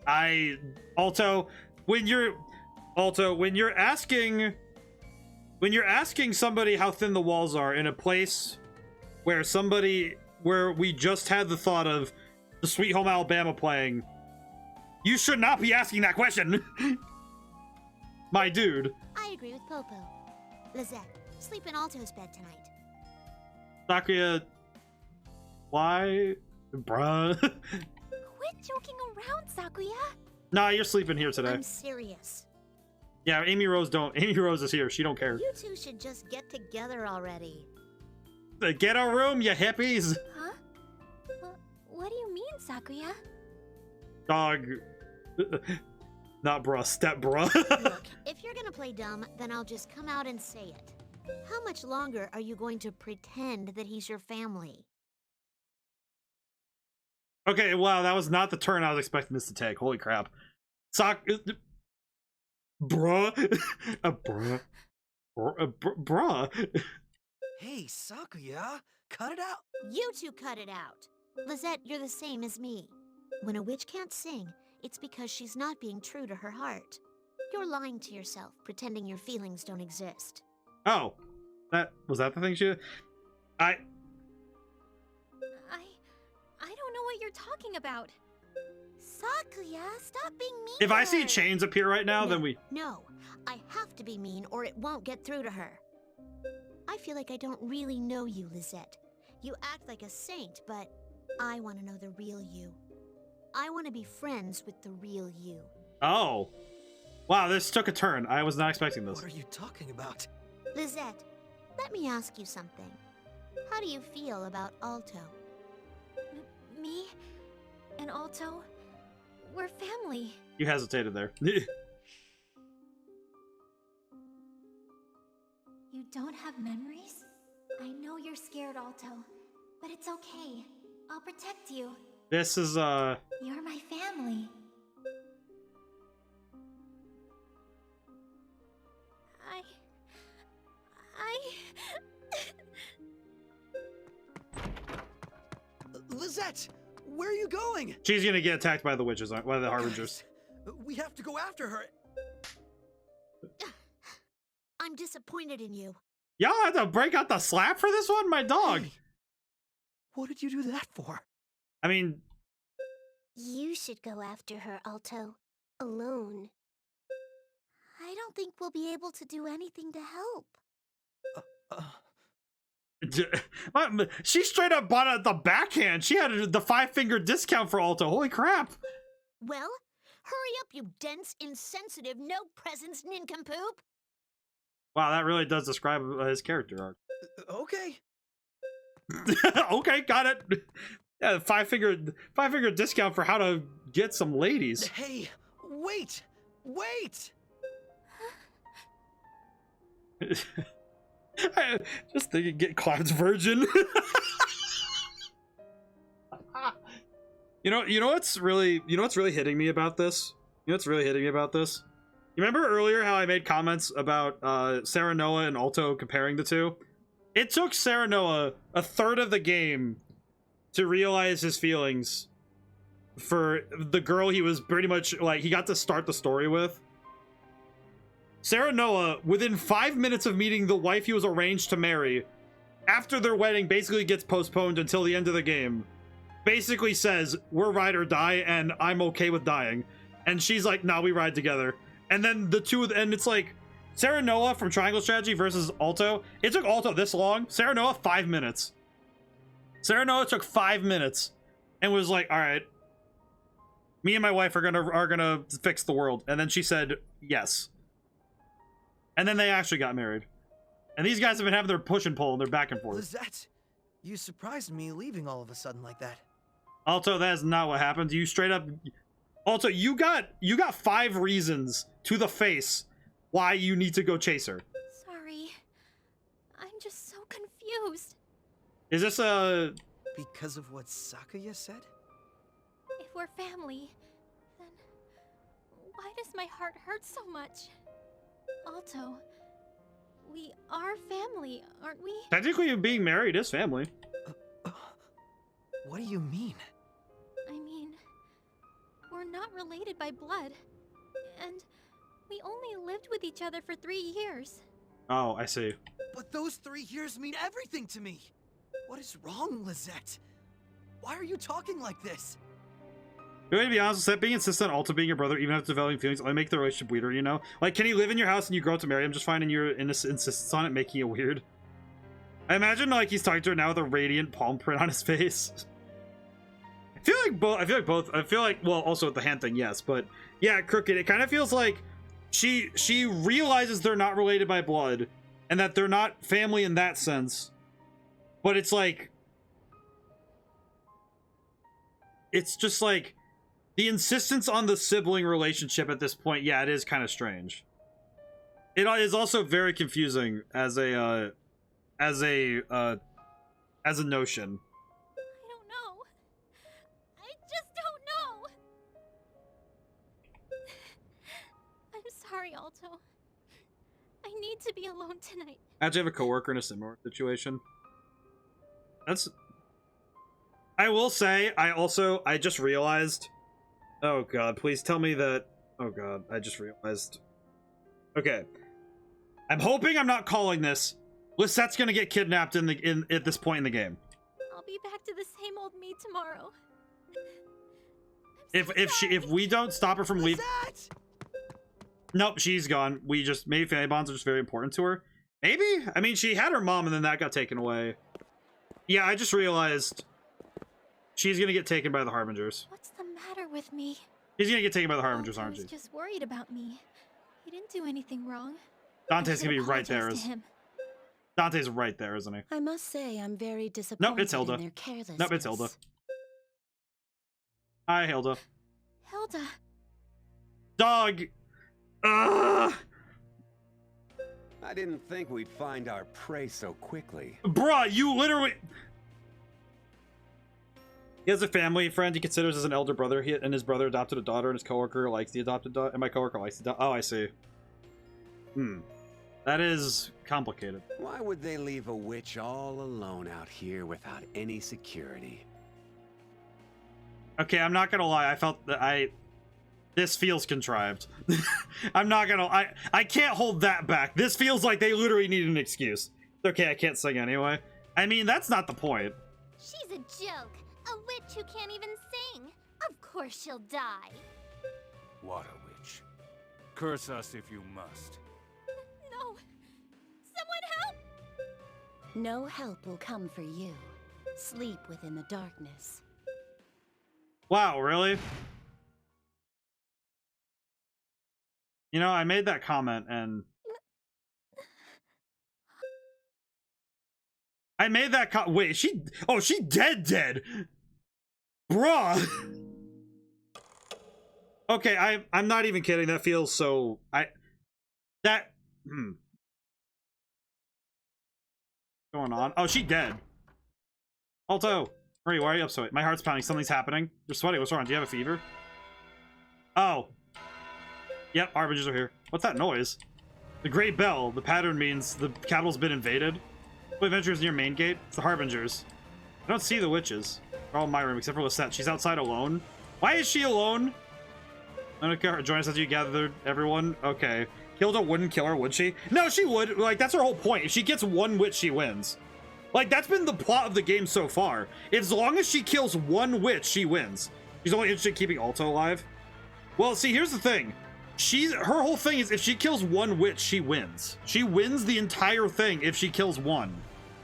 Alto, when you're asking somebody how thin the walls are in a place where we just had the thought of the Sweet Home Alabama playing, you should not be asking that question. My dude. I agree with Popo. Lizette, sleep in Alto's bed tonight. Sakuya, why? Bruh. Quit joking around, Sakuya. Nah, you're sleeping here today. I'm serious. Yeah, Amy Rose is here. She don't care. You two should just get together already. The ghetto room, you hippies. Huh? What do you mean, Sakuya? Dog. Not bruh, step bruh. Look, if you're gonna play dumb, then I'll just come out and say it. How much longer are you going to pretend that he's your family? Okay, wow, that was not the turn I was expecting this to take. Holy crap. Bruh. Bruh. Hey, Sakuya, cut it out. You two cut it out. Lizette, you're the same as me. When a witch can't sing, it's because she's not being true to her heart. You're lying to yourself, pretending your feelings don't exist. Oh, was that the thing she... I don't know what you're talking about. Sakuya, stop being mean. If to I see her. chains appear right now, then we... No, I have to be mean or it won't get through to her. I feel like I don't really know you, Lizette. You act like a saint, but I want to know the real you. I want to be friends with the real you. Oh. Wow, this took a turn. I was not expecting this. What are you talking about? Lizette, let me ask you something. How do you feel about Alto? Me and Alto, we're family. You hesitated there. You don't have memories? I know you're scared, Alto, but it's okay. I'll protect you. This is, You're my family. Lizette, where are you going? she's gonna get attacked by the witches, by the Harbingers. We have to go after her. I'm disappointed in you. Y'all had to break out the slap for this one? My dog. Hey, what did you do that for? I mean... You should go after her, Alto. Alone. I don't think we'll be able to do anything to help. She straight up bought it at the backhand. She had the 5-finger discount for Alto. Holy crap. Well, hurry up, you dense, insensitive, no-presence nincompoop. Wow, that really does describe his character arc. Okay. Okay, got it. Yeah, 5-finger discount for how to get some ladies. Hey, wait! Wait! Just thinking, get Cloud's virgin. You know what's really hitting me about this? You know what's really hitting me about this? You remember earlier how I made comments about Sarah Noah and Alto comparing the two? It took Sarah Noah a third of the game to realize his feelings for the girl he was pretty much like he got to start the story with. Sarah Noah, within 5 minutes of meeting the wife he was arranged to marry, after their wedding basically gets postponed until the end of the game, basically says, we're ride or die, and I'm okay with dying. And she's like, nah, we ride together. And then the two, and it's like, Serenoa from Triangle Strategy versus Alto. It took Alto this long. Serenoa, 5 minutes. Serenoa took 5 minutes and was like, all right, me and my wife are gonna fix the world. And then she said yes. And then they actually got married. And these guys have been having their push and pull and they're back and forth. Lizette, you surprised me leaving all of a sudden like that. Alto, that is not what happened. You straight up... Alto, you got 5 reasons to the face why you need to go chase her. Sorry. I'm just so confused. Is this a... Because of what Sakuya said? If we're family, then why does my heart hurt so much? Alto, we are family, aren't we? Technically, being married is family. What do you mean? I mean, we're not related by blood, and we only lived with each other for 3 years. Oh, I see. But those 3 years mean everything to me. What is wrong, Lizette? Why are you talking like this? To be honest, with that, being insistent on Alto being your brother, even after developing feelings, only make the relationship weirder, you know? Like, can he live in your house and you grow up to marry him, just finding your insistence on it making it weird? I imagine, like, he's talking to her now with a radiant palm print on his face. I feel like, well, also with the hand thing, yes, but yeah, Crooked, it kind of feels like she realizes they're not related by blood, and that they're not family in that sense, but it's like, it's just like, the insistence on the sibling relationship at this point, yeah, it is kind of strange. It is also very confusing as a notion. I don't know. I just don't know. I'm sorry, Alto. I need to be alone tonight. I actually have a coworker in a similar situation. I will say, I just realized. Oh god, please tell me that. Oh god, I just realized. Okay. I'm hoping I'm not calling this. Lisette's gonna get kidnapped at this point in the game. I'll be back to the same old me tomorrow. If we don't stop her from leaving. Nope, she's gone. Maybe family bonds are just very important to her. Maybe? I mean, she had her mom and then that got taken away. Yeah, I just realized she's gonna get taken by the Harbingers. What's the matter with me? She's gonna get taken by the Harbingers, aren't she? He's just worried about me. He didn't do anything wrong. Dante's gonna be right there. Dante's right there, isn't he? I must say, I'm very disappointed. Nope, it's Hilda. In their carelessness. Nope, it's Hilda. Hi, Hilda. Hilda. Dog. Ugh. I didn't think we'd find our prey so quickly. Bruh, you literally... He has a family friend he considers as an elder brother, and his brother adopted a daughter, and his coworker likes the adopted daughter, and my coworker likes the daughter. Oh, I see. That is complicated. Why would they leave a witch all alone out here without any security? Okay, I'm not gonna lie, I felt that this feels contrived. I'm not gonna... I can't hold that back. This feels like they literally need an excuse. Okay, I can't sing anyway. I mean, that's not the point. She's a joke. A witch who can't even sing. Of course she'll die. What a witch. Curse us if you must. No. Someone help! No help will come for you. Sleep within the darkness. Wow, really? You know, I made that comment and... Wait, she dead. Bruh. Okay, I'm not even kidding. That feels so... Going on? Oh, she dead. Alto. Hurry, why are you up so late? My heart's pounding. Something's happening. You're sweaty. What's wrong? Do you have a fever? Oh. Yep, Harbingers are here. What's that noise? The Great Bell. The pattern means the capital's been invaded. Adventures near main gate. It's the Harbingers. I don't see the witches. They're all in my room except for Lisette. She's outside alone. Why is she alone? Join us as you gathered everyone. Okay. Hilda wouldn't kill her, would she? No, she would. Like, that's her whole point. If she gets one witch, she wins. Like, that's been the plot of the game so far. As long as she kills one witch, she wins. She's only interested in keeping Alto alive. Well, see, here's the thing. her whole thing is if she kills one witch, she wins. She wins the entire thing if she kills one.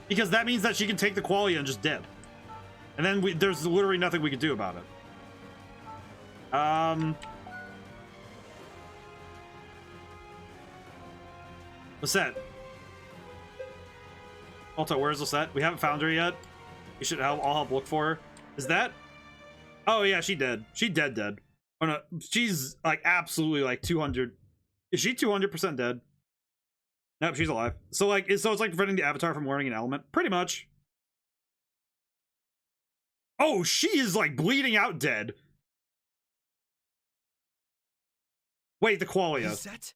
Because that means that she can take the qualia and just dip. And then there's literally nothing we can do about it. Lisette. Alta, where's Lisette? We haven't found her yet. We should I'll help look for her. Is that? Oh yeah, she dead. She dead. Oh no, she's like absolutely like 200. Is she 200% dead? Nope, she's alive. So it's like preventing the avatar from learning an element, pretty much. Oh, she is like bleeding out dead. Wait, the qualia. Is that...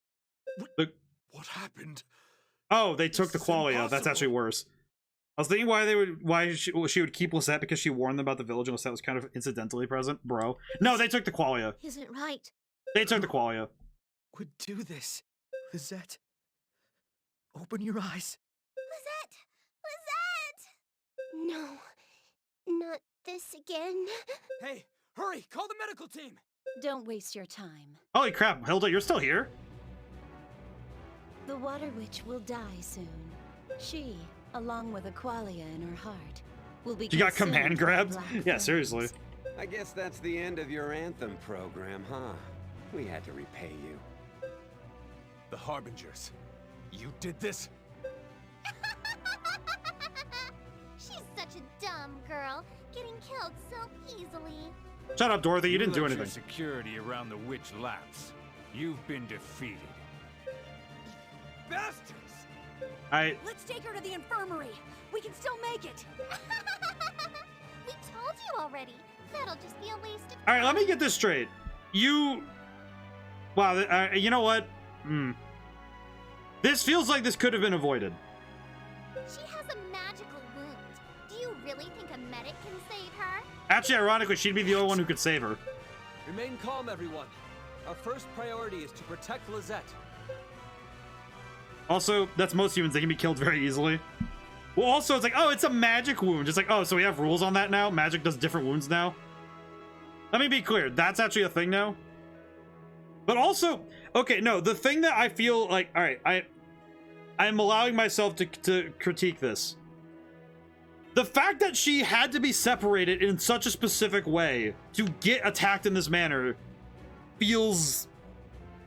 What happened? Oh, they took the qualia. That's actually worse. I was thinking why she would keep Lisette because she warned them about the village and Lisette was kind of incidentally present, bro. No, they took the qualia. Isn't right. They took the qualia. Would do this, Lisette. Open your eyes. Lisette! Lisette! No, not this again. Hey, hurry! Call the medical team! Don't waste your time. Holy crap, Hilda, you're still here? The Water Witch will die soon. She, along with a qualia in her heart, will be. You got command grabbed? Yeah, seriously. I guess that's the end of your anthem program, huh? We had to repay you. The Harbingers. You did this? She's such a dumb girl, getting killed so easily. Shut up, Dorothy. You didn't do let anything. Your security around the witch lapse. You've been defeated. Bastards! Let's take her to the infirmary. We can still make it. We told you already. That'll just be a waste of time. All right, let me get this straight. Wow, you know what? This feels like this could have been avoided. She has a magical wound. Do you really think a medic can save her? Actually, ironically, she'd be the only one who could save her. Remain calm, everyone. Our first priority is to protect Lisette. Also, that's most humans. They can be killed very easily. Well, also, it's like, oh, it's a magic wound. It's like, oh, so we have rules on that now? Magic does different wounds now? Let me be clear. That's actually a thing now. But also, okay, no, the thing that I feel like, all right, I'm allowing myself to critique this. The fact that she had to be separated in such a specific way to get attacked in this manner feels...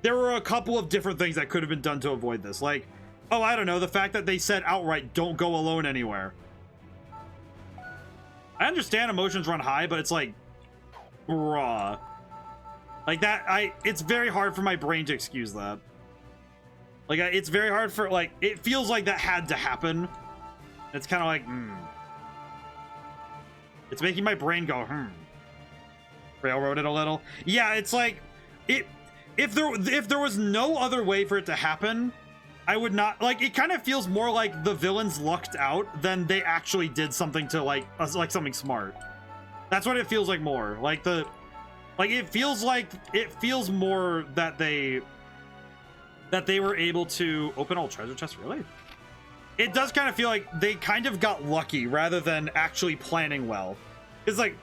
There were a couple of different things that could have been done to avoid this. Like, oh, I don't know, the fact that they said outright, don't go alone anywhere. I understand emotions run high, but it's like, bruh. Like that, it's very hard for my brain to excuse that. Like, it's very hard for, like, it feels like that had to happen. It's kind of like, It's making my brain go, Railroad it a little. Yeah, it's like, if there was no other way for it to happen, I would not, like, it kind of feels more like the villains lucked out than they actually did something to, like something smart. That's what it feels like more. It feels more that they were able to open all treasure chests, really? It does kind of feel like they kind of got lucky rather than actually planning well. It's like,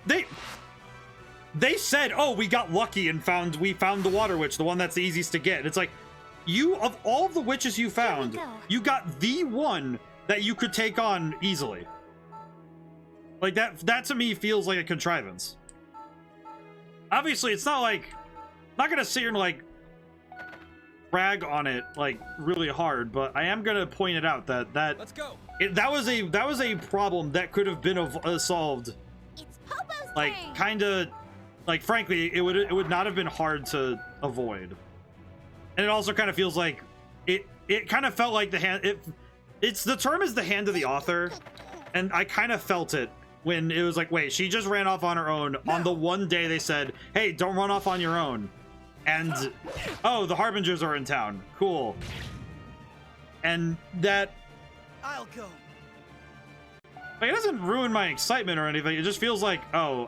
they said, oh, we got lucky and we found the Water Witch, the one that's the easiest to get. It's like, of all of the witches you found, you got the one that you could take on easily. Like, that to me feels like a contrivance. Obviously, it's not like, I'm not gonna sit here and like brag on it like really hard, but I am gonna point it out that Let's go. that was a problem that could have been solved. It's Popo's like turn. kind of, like, frankly, it would not have been hard to avoid. And it also kind of feels like it kind of felt like the hand. The term is the hand of the author, and I kind of felt it when it was like, wait, she just ran off on her own on the one day they said, hey, don't run off on your own. And, oh, the Harbingers are in town. Cool. And that... I'll go. Like, it doesn't ruin my excitement or anything. It just feels like, oh,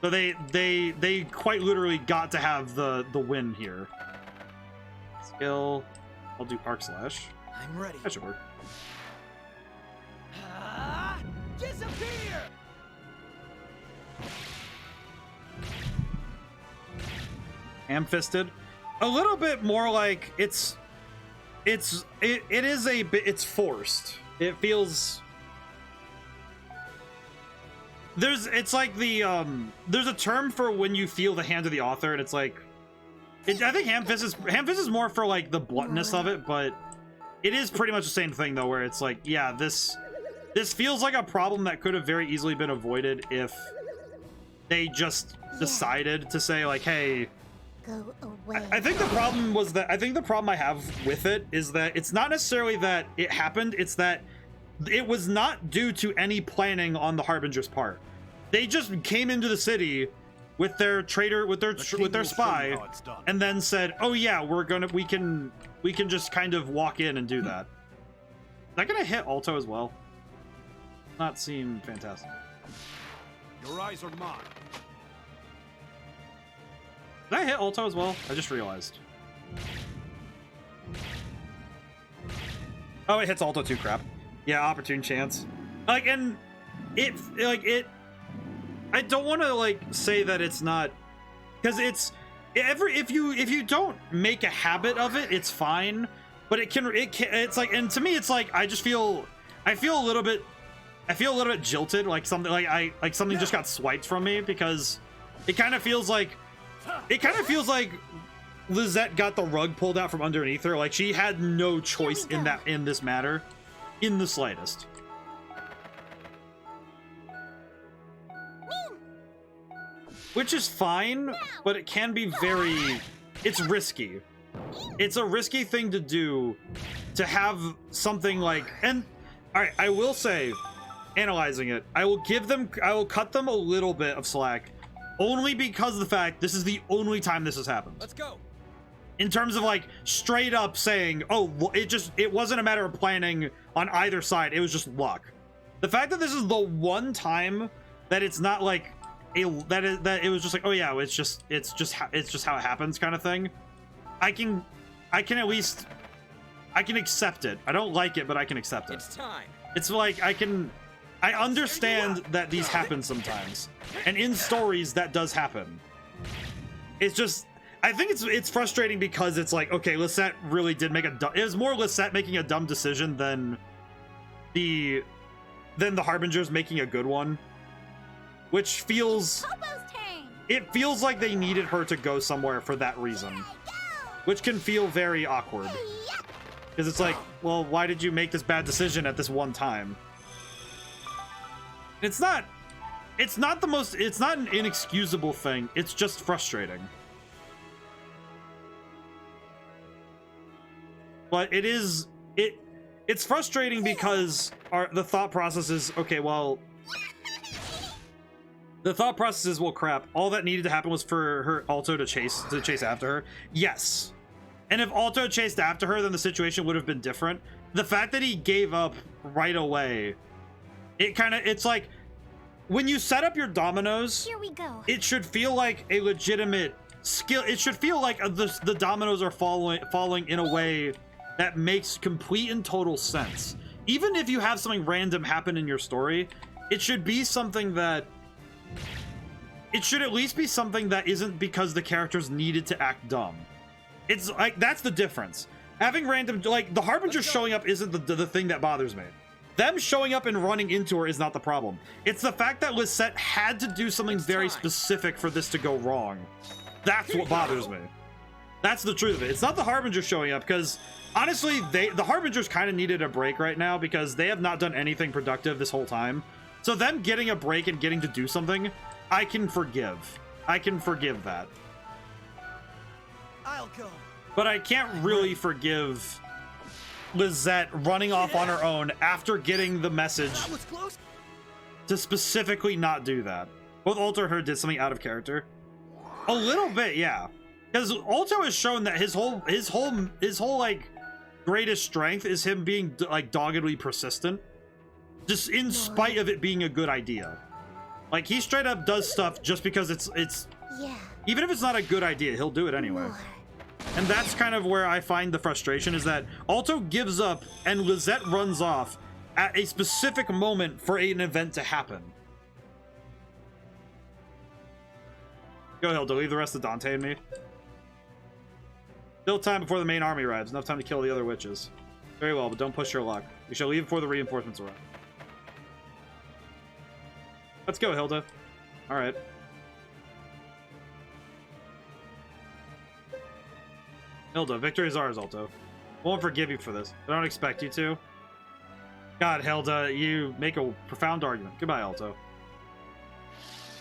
So they quite literally got to have the win here. Skill. I'll do Arc Slash. I'm ready. That should work. Disappear! ham-fisted. A little bit more like it is a bit, it's forced. It feels it's like there's a term for when you feel the hand of the author, and it's like I think ham-fist is more for like the bluntness of it, but it is pretty much the same thing though, where it's like, yeah, this feels like a problem that could have very easily been avoided if they just decided to say like, hey, Go away. I think the problem was that the problem I have with it is that it's not necessarily that it happened, it's that it was not due to any planning on the Harbinger's part. They just came into the city with their traitor, with their spy, and then said, "Oh yeah, we can just kind of walk in and do that." Is that gonna hit Alto as well? Not seem fantastic. Your eyes are mine. Did I hit Alto as well? I just realized. Oh, it hits Alto too, crap. Yeah, opportune chance. Like, and it, I don't want to, like, say that it's not, because if you don't make a habit of it, it's fine, but it's like, and to me, it's like, I feel a little bit jilted, like something just got swiped from me, because it kind of feels like Lizette got the rug pulled out from underneath her. Like, she had no choice in this matter, in the slightest. Which is fine, but it can be it's risky. It's a risky thing to do, to have something like, and all right, I will say, analyzing it, I will cut them a little bit of slack, only because of the fact this is the only time this has happened. Let's go. In terms of like straight up saying, oh, it wasn't a matter of planning on either side, it was just luck. The fact that this is the one time that it's not like that it was just like, oh yeah, it's just how it happens kind of thing. I can accept it. I don't like it, but I can accept it. It's time. It's like I understand that these happen sometimes, and in stories that does happen. It's just, I think it's frustrating because it's like, okay, Lisette really did make it was more Lisette making a dumb decision than the Harbingers making a good one, which feels, it feels like they needed her to go somewhere for that reason, which can feel very awkward, because it's like, well, why did you make this bad decision at this one time? It's not an inexcusable thing, it's just frustrating. But it's frustrating because the thought process is, okay, well, crap, all that needed to happen was for her Alto to chase after her. Yes. And if Alto chased after her, then the situation would have been different. The fact that he gave up right away, it's like, when you set up your dominoes, here we go. It should feel like a legitimate skill. It should feel like the dominoes are falling in a way that makes complete and total sense. Even if you have something random happen in your story, it should be something that, it should at least be something that isn't because the characters needed to act dumb. It's like, that's the difference. Having random, like, the Harbinger showing up isn't the thing that bothers me. Them showing up and running into her is not the problem. It's the fact that Lisette had to do something very specific for this to go wrong. That's what bothers me. That's the truth of it. It's not the Harbinger showing up, because honestly, the Harbingers kind of needed a break right now, because they have not done anything productive this whole time. So them getting a break and getting to do something, I can forgive. I can forgive that. I'll go. But I can't really forgive Lisette running off on her own after getting the message to specifically not do that. Both Alto and her did something out of character. A little bit, yeah. Because Alto has shown that his whole like greatest strength is him being like doggedly persistent, just in spite of it being a good idea. Like, he straight up does stuff just because it's yeah. Even if it's not a good idea, he'll do it anyway. And that's kind of where I find the frustration, is that Alto gives up and Lisette runs off at a specific moment for an event to happen. Go, Hilda, leave the rest of Dante and me. Still time before the main army arrives. Enough time to kill the other witches. Very well, but don't push your luck. We shall leave before the reinforcements arrive. Let's go, Hilda. All right. Hilda, victory is ours, Alto. Won't forgive you for this. I don't expect you to. God, Hilda, you make a profound argument. Goodbye, Alto.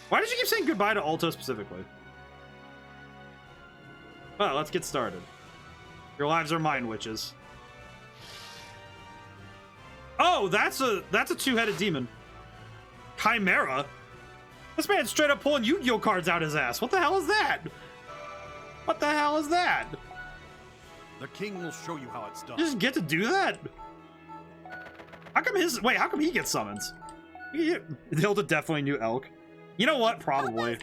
Why did you keep saying goodbye to Alto specifically? Well, let's get started. Your lives are mine, witches. Oh, that's a two-headed demon. Chimera? This man's straight up pulling Yu-Gi-Oh cards out his ass. What the hell is that? What the hell is that? The king will show you how it's done. You just get to do that? How come how come he gets summons? Hilda definitely knew Elk. You know what? Probably.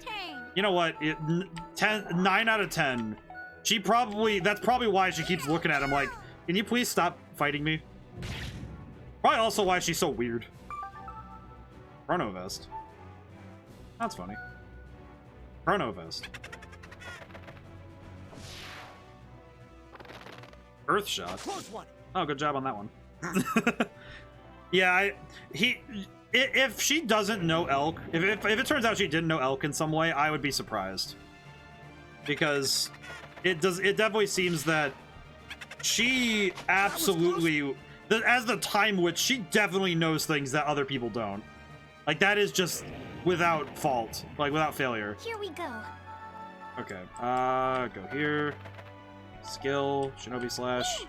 You know what? 9 out of 10. That's probably why she keeps looking at him like, can you please stop fighting me? Probably also why she's so weird. Chrono Vest. That's funny. Chrono Vest. Earth Shot. Oh, good job on that one. Yeah, if she doesn't know Elk, if it turns out she didn't know Elk in some way, I would be surprised. Because it definitely seems that she absolutely, as the Time Witch, she definitely knows things that other people don't. Like, that is just without fault, like without failure. Here we go. Okay, go here. Skill, Shinobi Slash.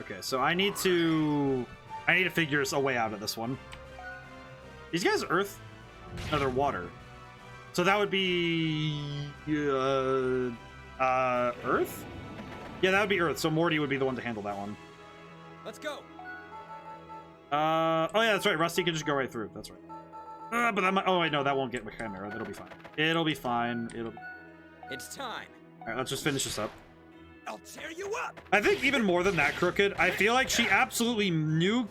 Okay, so I need to figure a way out of this one. These guys are Earth? No, they're water. So that would be Earth? Yeah, that would be Earth. So Morty would be the one to handle that one. Let's go. Oh yeah, that's right. Rusty can just go right through. That's right. But that might, oh wait, no, that won't get my Chimera. That'll be fine. It'll be fine. It's time. All right, let's just finish this up. I'll tear you up. I think even more than that, Crooked, I feel like she absolutely knew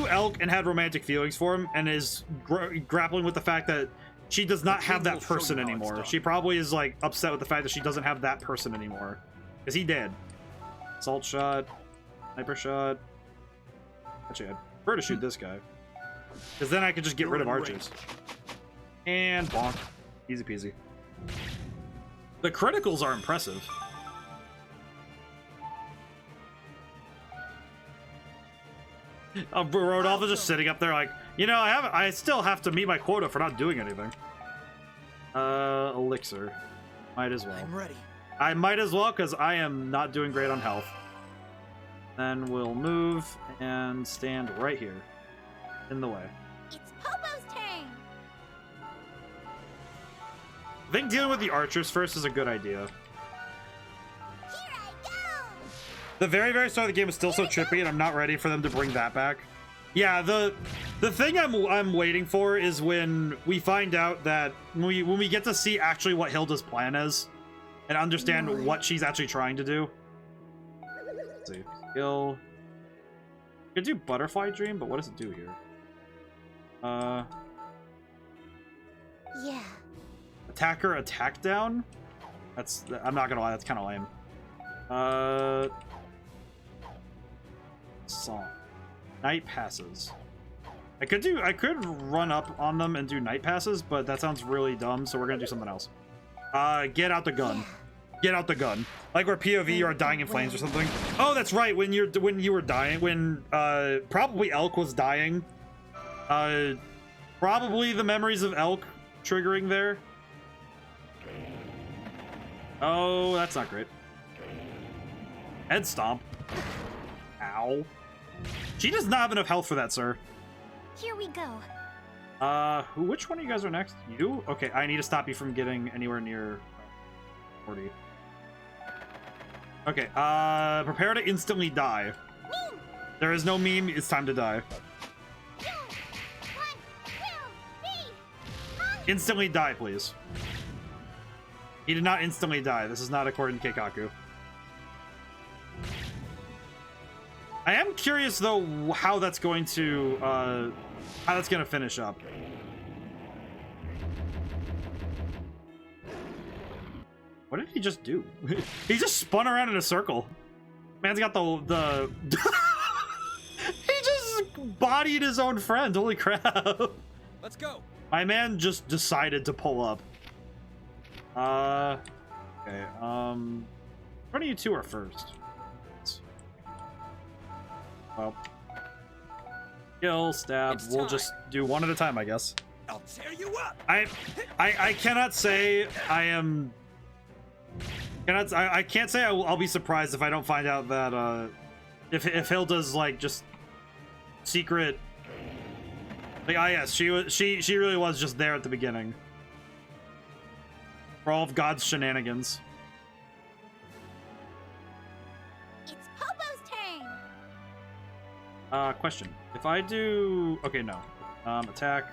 Elk and had romantic feelings for him, and is grappling with the fact that she does not have that person anymore. She probably is like upset with the fact that she doesn't have that person anymore, because he did. Assault shot, sniper shot. Actually, I'd prefer to shoot this guy, because then I could just get rid of archers. And bonk, easy peasy. The criticals are impressive. Rodolph is just sitting up there like, you know, I still have to meet my quota for not doing anything. Elixir. Might as well. I'm ready. I might as well, because I am not doing great on health. Then we'll move and stand right here. In the way. It's Popo's turn! I think dealing with the archers first is a good idea. The very, very start of the game is still so trippy, and I'm not ready for them to bring that back. Yeah, the thing I'm waiting for is when we find out that when we get to see actually what Hilda's plan is, and understand what she's actually trying to do. Let's see, skill. I could do Butterfly Dream, but what does it do here? Yeah. Attacker attack down. I'm not gonna lie, that's kind of lame. Song. Night passes. I could run up on them and do night passes, but that sounds really dumb, so we're gonna do something else. Get out the gun. Get out the gun. Like where POV you are dying in flames or something. Oh, that's right. When you were dying, when probably Elk was dying. Probably the memories of Elk triggering there. Oh, that's not great. Head stomp. Ow. She does not have enough health for that, sir. Here we go. Which one of you guys are next? You? Okay, I need to stop you from getting anywhere near 40. Okay, prepare to instantly die. Meme. There is no meme, it's time to die. 1, 2, 3. Instantly die, please. He did not instantly die. This is not according to Keikaku. I am curious though how that's going to finish up. What did he just do? He just spun around in a circle. Man's got the he just bodied his own friend. Holy crap. Let's go. My man just decided to pull up. Okay, one of you two are first. Well, kill, stab. We'll just do one at a time, I guess. I'll tear you up. I cannot say I am. I can't say I'll be surprised if I don't find out that if Hilda's like just secret. Like, ah, yes, she really was just there at the beginning for all of God's shenanigans. It's Popo's turn. Question. If I do... Okay, no. Attack.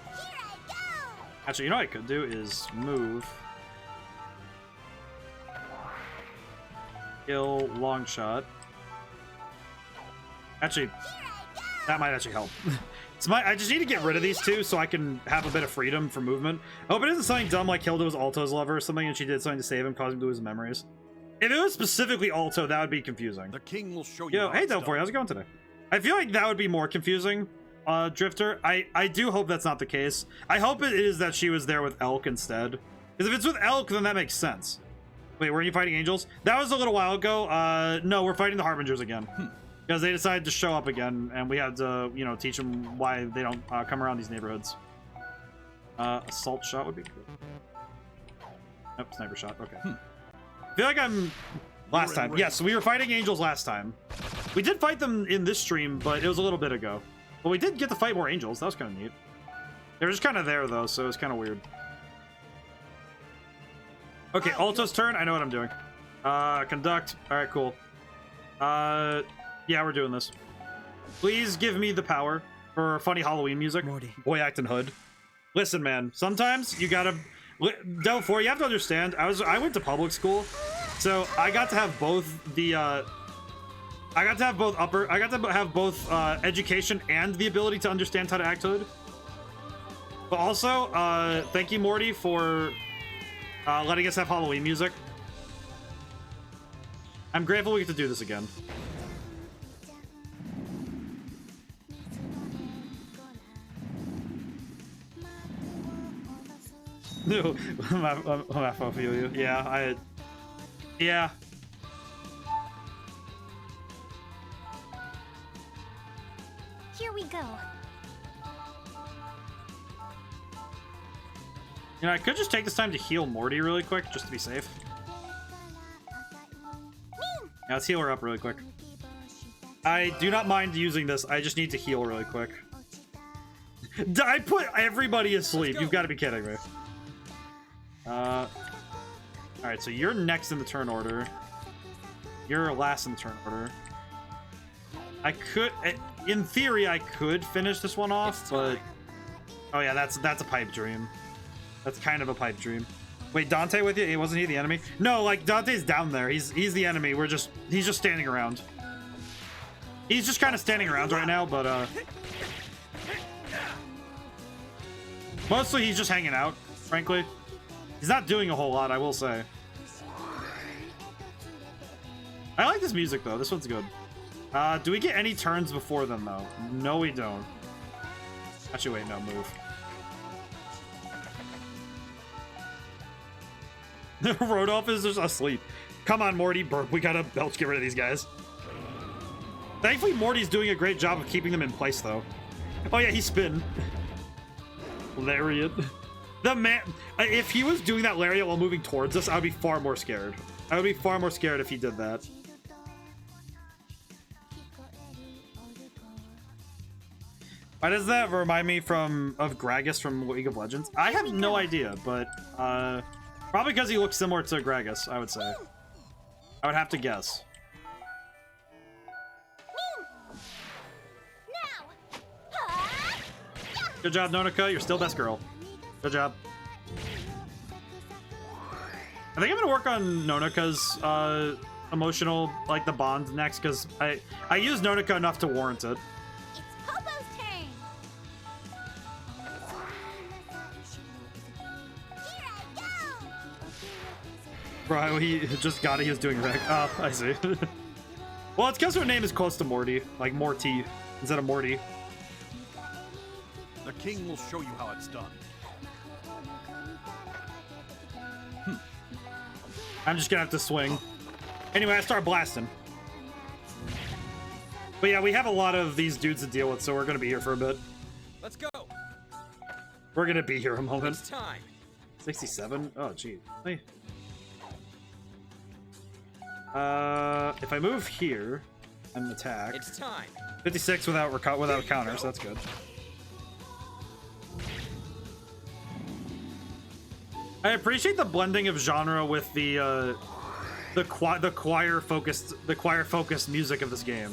Here I go. Actually, you know what I could do is move. Kill, long shot. Actually, that might actually help. I just need to get rid of these two so I can have a bit of freedom for movement. I hope it isn't something dumb like Hilda was Alto's lover or something and she did something to save him, causing him to lose his memories. If it was specifically Alto, that would be confusing. The king will show you. Yo, hey Delphoi, how's it going today? I feel like that would be more confusing, Drifter. I do hope that's not the case. I hope it is that she was there with Elk instead. Because if it's with Elk, then that makes sense. Wait, were you fighting angels? That was a little while ago. No, we're fighting the Harbingers again. Because they decided to show up again, and we had to, you know, teach them why they don't come around these neighborhoods. Assault shot would be good. Nope, sniper shot. Okay. I feel like I'm... Last time. Yes, we were fighting angels last time. We did fight them in this stream, but it was a little bit ago. But we did get to fight more angels. That was kind of neat. They were just kind of there, though, so it was kind of weird. Okay, Alto's turn. I know what I'm doing. Conduct. All right, cool. Yeah, we're doing this. Please give me the power for funny Halloween music. Morty. Boy acting hood. Listen, man. Sometimes you gotta. Delphoi, you have to understand. I went to public school, so I got to have both the. I got to have both education and the ability to understand how to act hood. But also, thank you, Morty, for letting us have Halloween music. I'm grateful we get to do this again. No, I feel you. Yeah, yeah. Here we go. You know, I could just take this time to heal Morty really quick, just to be safe. Yeah, let's heal her up really quick. I do not mind using this. I just need to heal really quick. I put everybody asleep. You've got to be kidding me. Alright, so you're next in the turn order. You're last in the turn order. I could, in theory, I could finish this one off, but... Oh yeah, that's a pipe dream. That's kind of a pipe dream. Wait, Dante with you? Wasn't he the enemy? No, like, Dante's down there. He's the enemy. He's just standing around. He's just kind of standing around right now, but, mostly he's just hanging out, frankly. He's not doing a whole lot, I will say. I like this music, though. This one's good. Do we get any turns before them, though? No, we don't. Actually, wait, no, move. Rodolph is just asleep. Come on, Morty. Burp. We gotta belch get rid of these guys. Thankfully, Morty's doing a great job of keeping them in place, though. Oh, yeah, he spin. Lariat. The man... If he was doing that lariat while moving towards us, I would be far more scared. I would be far more scared if he did that. Why does that remind me of Gragas from League of Legends? I have no idea, but probably because he looks similar to Gragas, I would say. I would have to guess. Good job, Nonika. You're still best girl. Good job. I think I'm gonna work on Nonika's emotional, like the bond next, because I use Nonika enough to warrant it. It's Popo's turn. Bro, he just got it. He was doing rec. Oh, I see. Well, it's because her name is close to Morty, like Morty instead of Morty. The king will show you how it's done. I'm just gonna have to swing. Anyway, I start blasting. But yeah, we have a lot of these dudes to deal with, so we're gonna be here for a bit. Let's go. We're gonna be here a moment. It's time. 67? Oh, gee. Hey. If I move here and attack, It's time. 56 without counter, so that's good. I appreciate the blending of genre with the choir focused music of this game,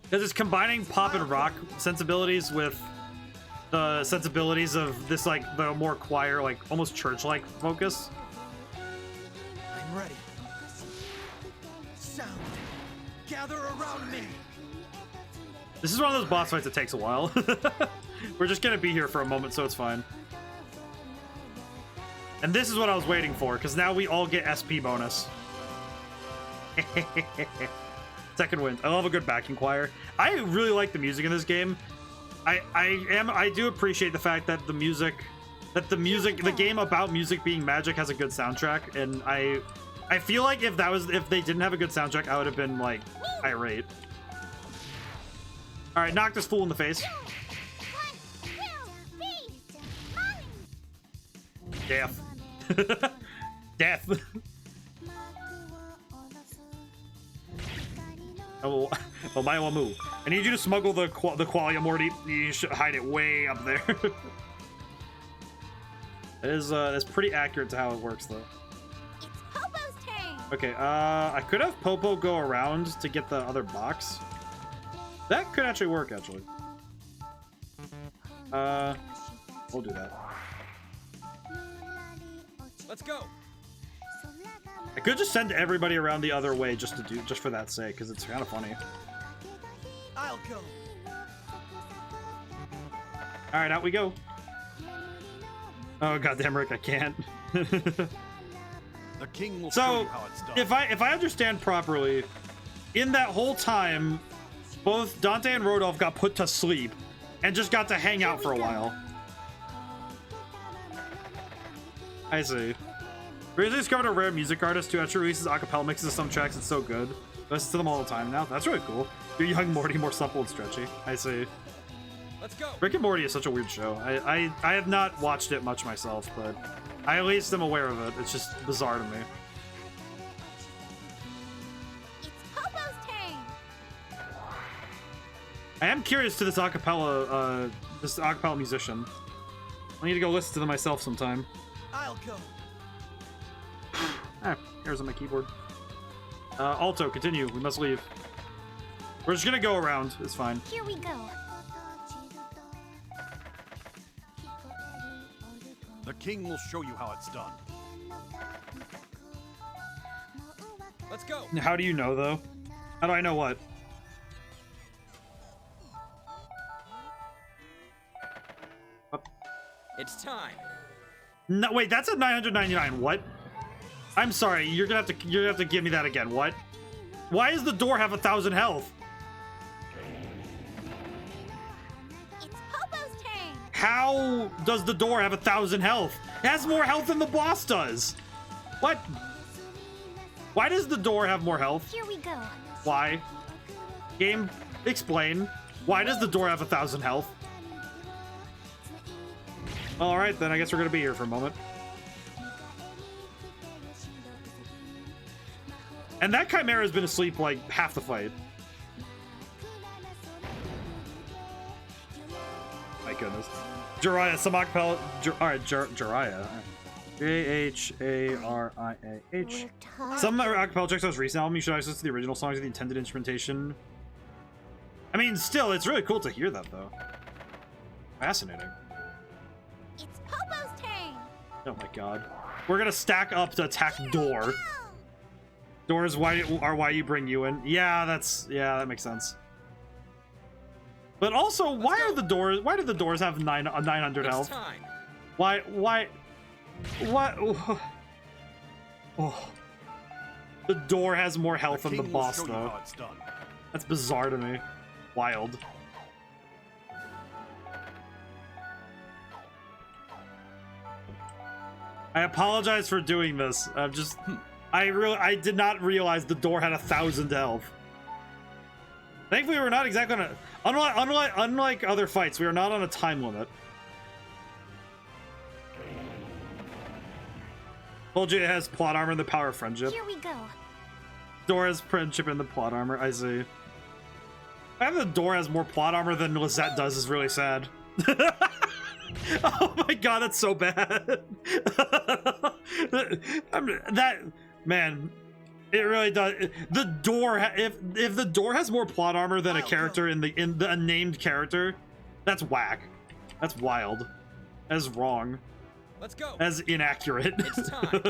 because it's combining pop and rock sensibilities with the sensibilities of this, like the more choir, like almost church-like focus. I'm ready. Sound, gather around me. This is one of those boss fights that takes a while. We're just gonna be here for a moment, so it's fine. And this is what I was waiting for, because now we all get SP bonus. Second wind. I love a good backing choir. I really like the music in this game. I do appreciate the fact that the game about music being magic has a good soundtrack, and I feel like if they didn't have a good soundtrack, I would have been like irate. All right, knock this fool in the face. Death. Death. Oh, my move. I need you to smuggle the qualia, Morty. You should hide it way up there. That's pretty accurate to how it works, though. It's Popo's turn. Okay, I could have Popo go around to get the other box. That could actually work, actually. We'll do that. Let's go. I could just send everybody around the other way just for that sake, because it's kind of funny. I'll go. All right, out we go. Oh goddamn, Rick, I can't. The king will show you how it's done. if I understand properly, in that whole time, both Dante and Rodolph got put to sleep and just got to hang out for a while. I see. We recently discovered a rare music artist who actually releases acapella mixes of some tracks. It's so good. I listen to them all the time now. That's really cool. You're young Morty, more supple and stretchy. I see. Let's go. Rick and Morty is such a weird show. I have not watched it much myself, but I at least am aware of it. It's just bizarre to me. It's Popo's turn. I am curious to this acapella musician. I need to go listen to them myself sometime. I'll go. Ah, here's on my keyboard. Alto, continue. We must leave. We're just gonna go around. It's fine. Here we go. The king will show you how it's done. Let's go. How do you know, though? How do I know what? It's time. No, wait, that's at 999. What? I'm sorry. You're gonna have to give me that again. What? Why does the door have 1,000 health? It's Popo's turn. How does the door have 1,000 health? It has more health than the boss does. What? Why does the door have more health? Here we go. Why? Game, explain. Why does the door have 1,000 health? All right, then I guess we're gonna be here for a moment. And that Chimera has been asleep like half the fight. My goodness. Jiraiya, some acapella. Alright, Jiraiya. J-H-A-R-I-A-H. Some acapella tracks on his recent album, you should always listen to the original songs with the intended instrumentation. I mean, still, it's really cool to hear that, though. Fascinating. It's Popo's turn. Oh my god. We're gonna stack up to attack door. Doors are why you bring you in. Yeah, that makes sense. But also, why do the doors have 900 health? Time. Why what Oh. The door has more health than the king will boss, show you though. how it's done. That's bizarre to me. Wild. I apologize for doing this. I'm just... I did not realize the door had 1,000 health. Thankfully, we're not exactly on a... Unlike other fights, we are not on a time limit. Told you it has plot armor and the power of friendship. Here we go. Door has friendship and the plot armor. I see. I have the door has more plot armor than Lizette does is really sad. Oh my god, that's so bad. Man, it really does. The door, if the door has more plot armor than a character in the unnamed character, that's whack. That's wild. That's wrong. Let's go. That's inaccurate. It's time.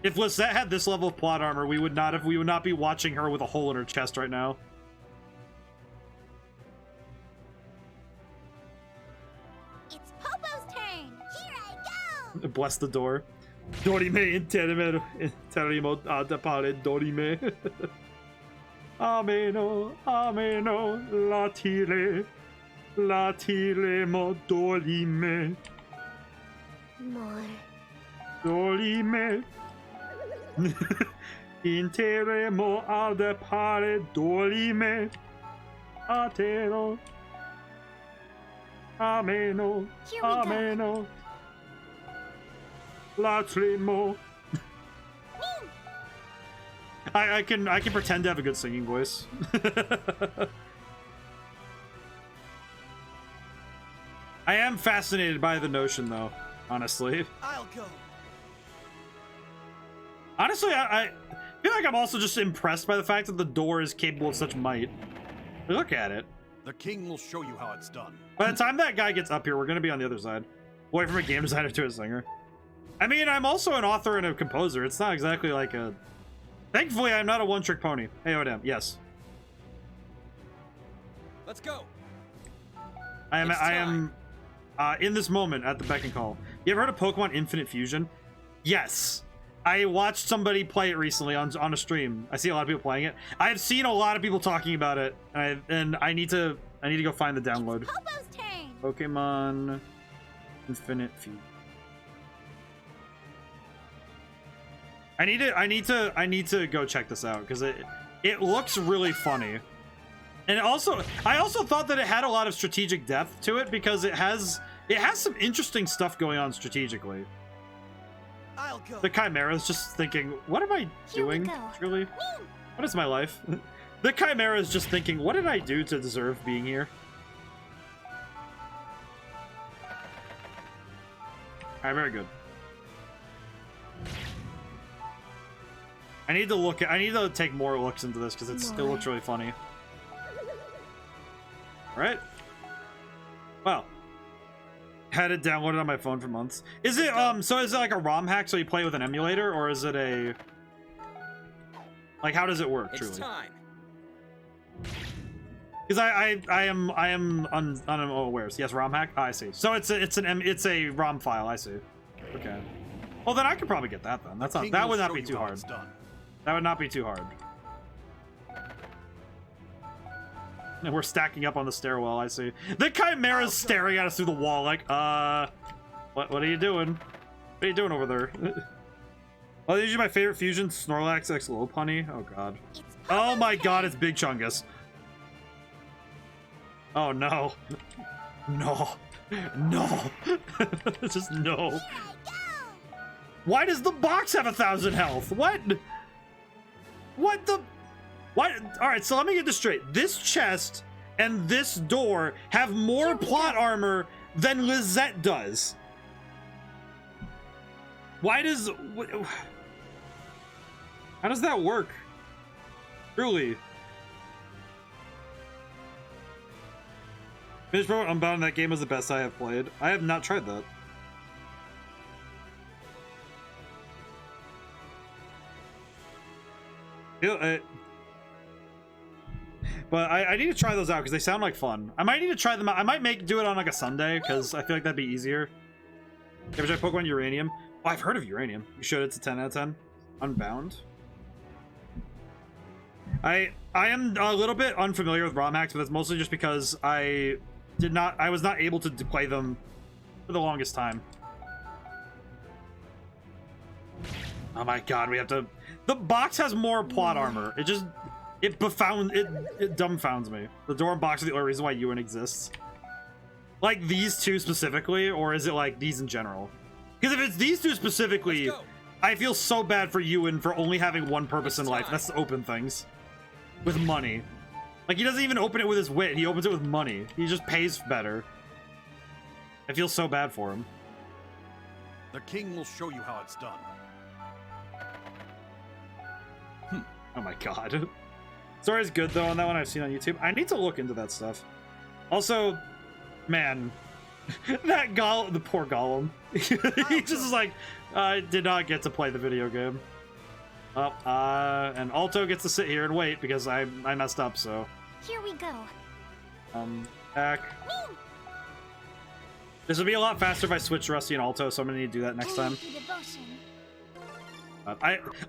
If Lizette had this level of plot armor, we would not be watching her with a hole in her chest right now. It's Popo's turn. Here I go. Bless the door. Dorime interimo adapare dorime. Ameno, ameno, latiremo dorime. More. Dorime. Interemo adapare dorime. Atero. Ameno, Here we ameno. Latrimo. I can pretend to have a good singing voice. I am fascinated by the notion, though. Honestly. I'll go. Honestly, I feel like I'm also just impressed by the fact that the door is capable of such might. Look at it. The king will show you how it's done. By the time that guy gets up here, we're gonna be on the other side. Boy, from a game designer to a singer. I mean, I'm also an author and a composer. It's not exactly like a... Thankfully, I'm not a one-trick pony. Hey, ODaM, yes. Let's go. I am in this moment at the beck and call. You ever heard of Pokemon Infinite Fusion? Yes. I watched somebody play it recently on a stream. I see a lot of people playing it. I've seen a lot of people talking about it, and I need to go find the download. It's Popo's turn. Pokemon Infinite Fusion. I need to go check this out because it looks really funny. And also, I also thought that it had a lot of strategic depth to it because it has some interesting stuff going on strategically. I'll go. The Chimera is just thinking, what am I doing? Really? What is my life? The Chimera is just thinking, what did I do to deserve being here? Alright, very good. I need to take more looks into this because it looks really funny. Right? Well. Had it downloaded on my phone for months. Is it so is it like a ROM hack so you play with an emulator, or is it a like how does it work truly? It's time. Because I am unaware. Yes, ROM hack. Oh, I see. So it's a ROM file. I see. Okay. Well, then I could probably get that then. That would not be too hard. That would not be too hard. And we're stacking up on the stairwell, I see. The Chimera's staring at us through the wall like, what are you doing? What are you doing over there? Oh, these are my favorite fusions, Snorlax X Lopunny. Oh god. Oh my god, it's Big Chungus. Oh no. No. No. Just no. Why does the box have 1,000 health? What? What the? What? All right, so let me get this straight. This chest and this door have more plot armor than Lizette does. Why does? How does that work? Truly. Finish Pro Unbound, that game was the best I have played. I have not tried that. But I need to try those out because they sound like fun. I might need to try them out. I might do it on like a Sunday because I feel like that'd be easier. You ever try Pokemon Uranium? Oh, I've heard of uranium. You should. It's a 10 out of 10. Unbound. I am a little bit unfamiliar with ROM hacks, but that's mostly just because I was not able to play them for the longest time. Oh my god, we have to. The box has more plot armor. It dumbfounds me. The door and box are the only reason why Ewan exists. Like these two specifically, or is it like these in general? Because if it's these two specifically, I feel so bad for Ewan for only having one purpose in life. And that's to open things with money. Like he doesn't even open it with his wit. He opens it with money. He just pays better. I feel so bad for him. The king will show you how it's done. Oh my god. Story's good though on that one I've seen on YouTube. I need to look into that stuff. Also, man, that the poor Gollum. He just is like, I did not get to play the video game. Well, and Alto gets to sit here and wait because I messed up, so. Here we go. Back. This would be a lot faster if I switched Rusty and Alto, so I'm gonna need to do that next time.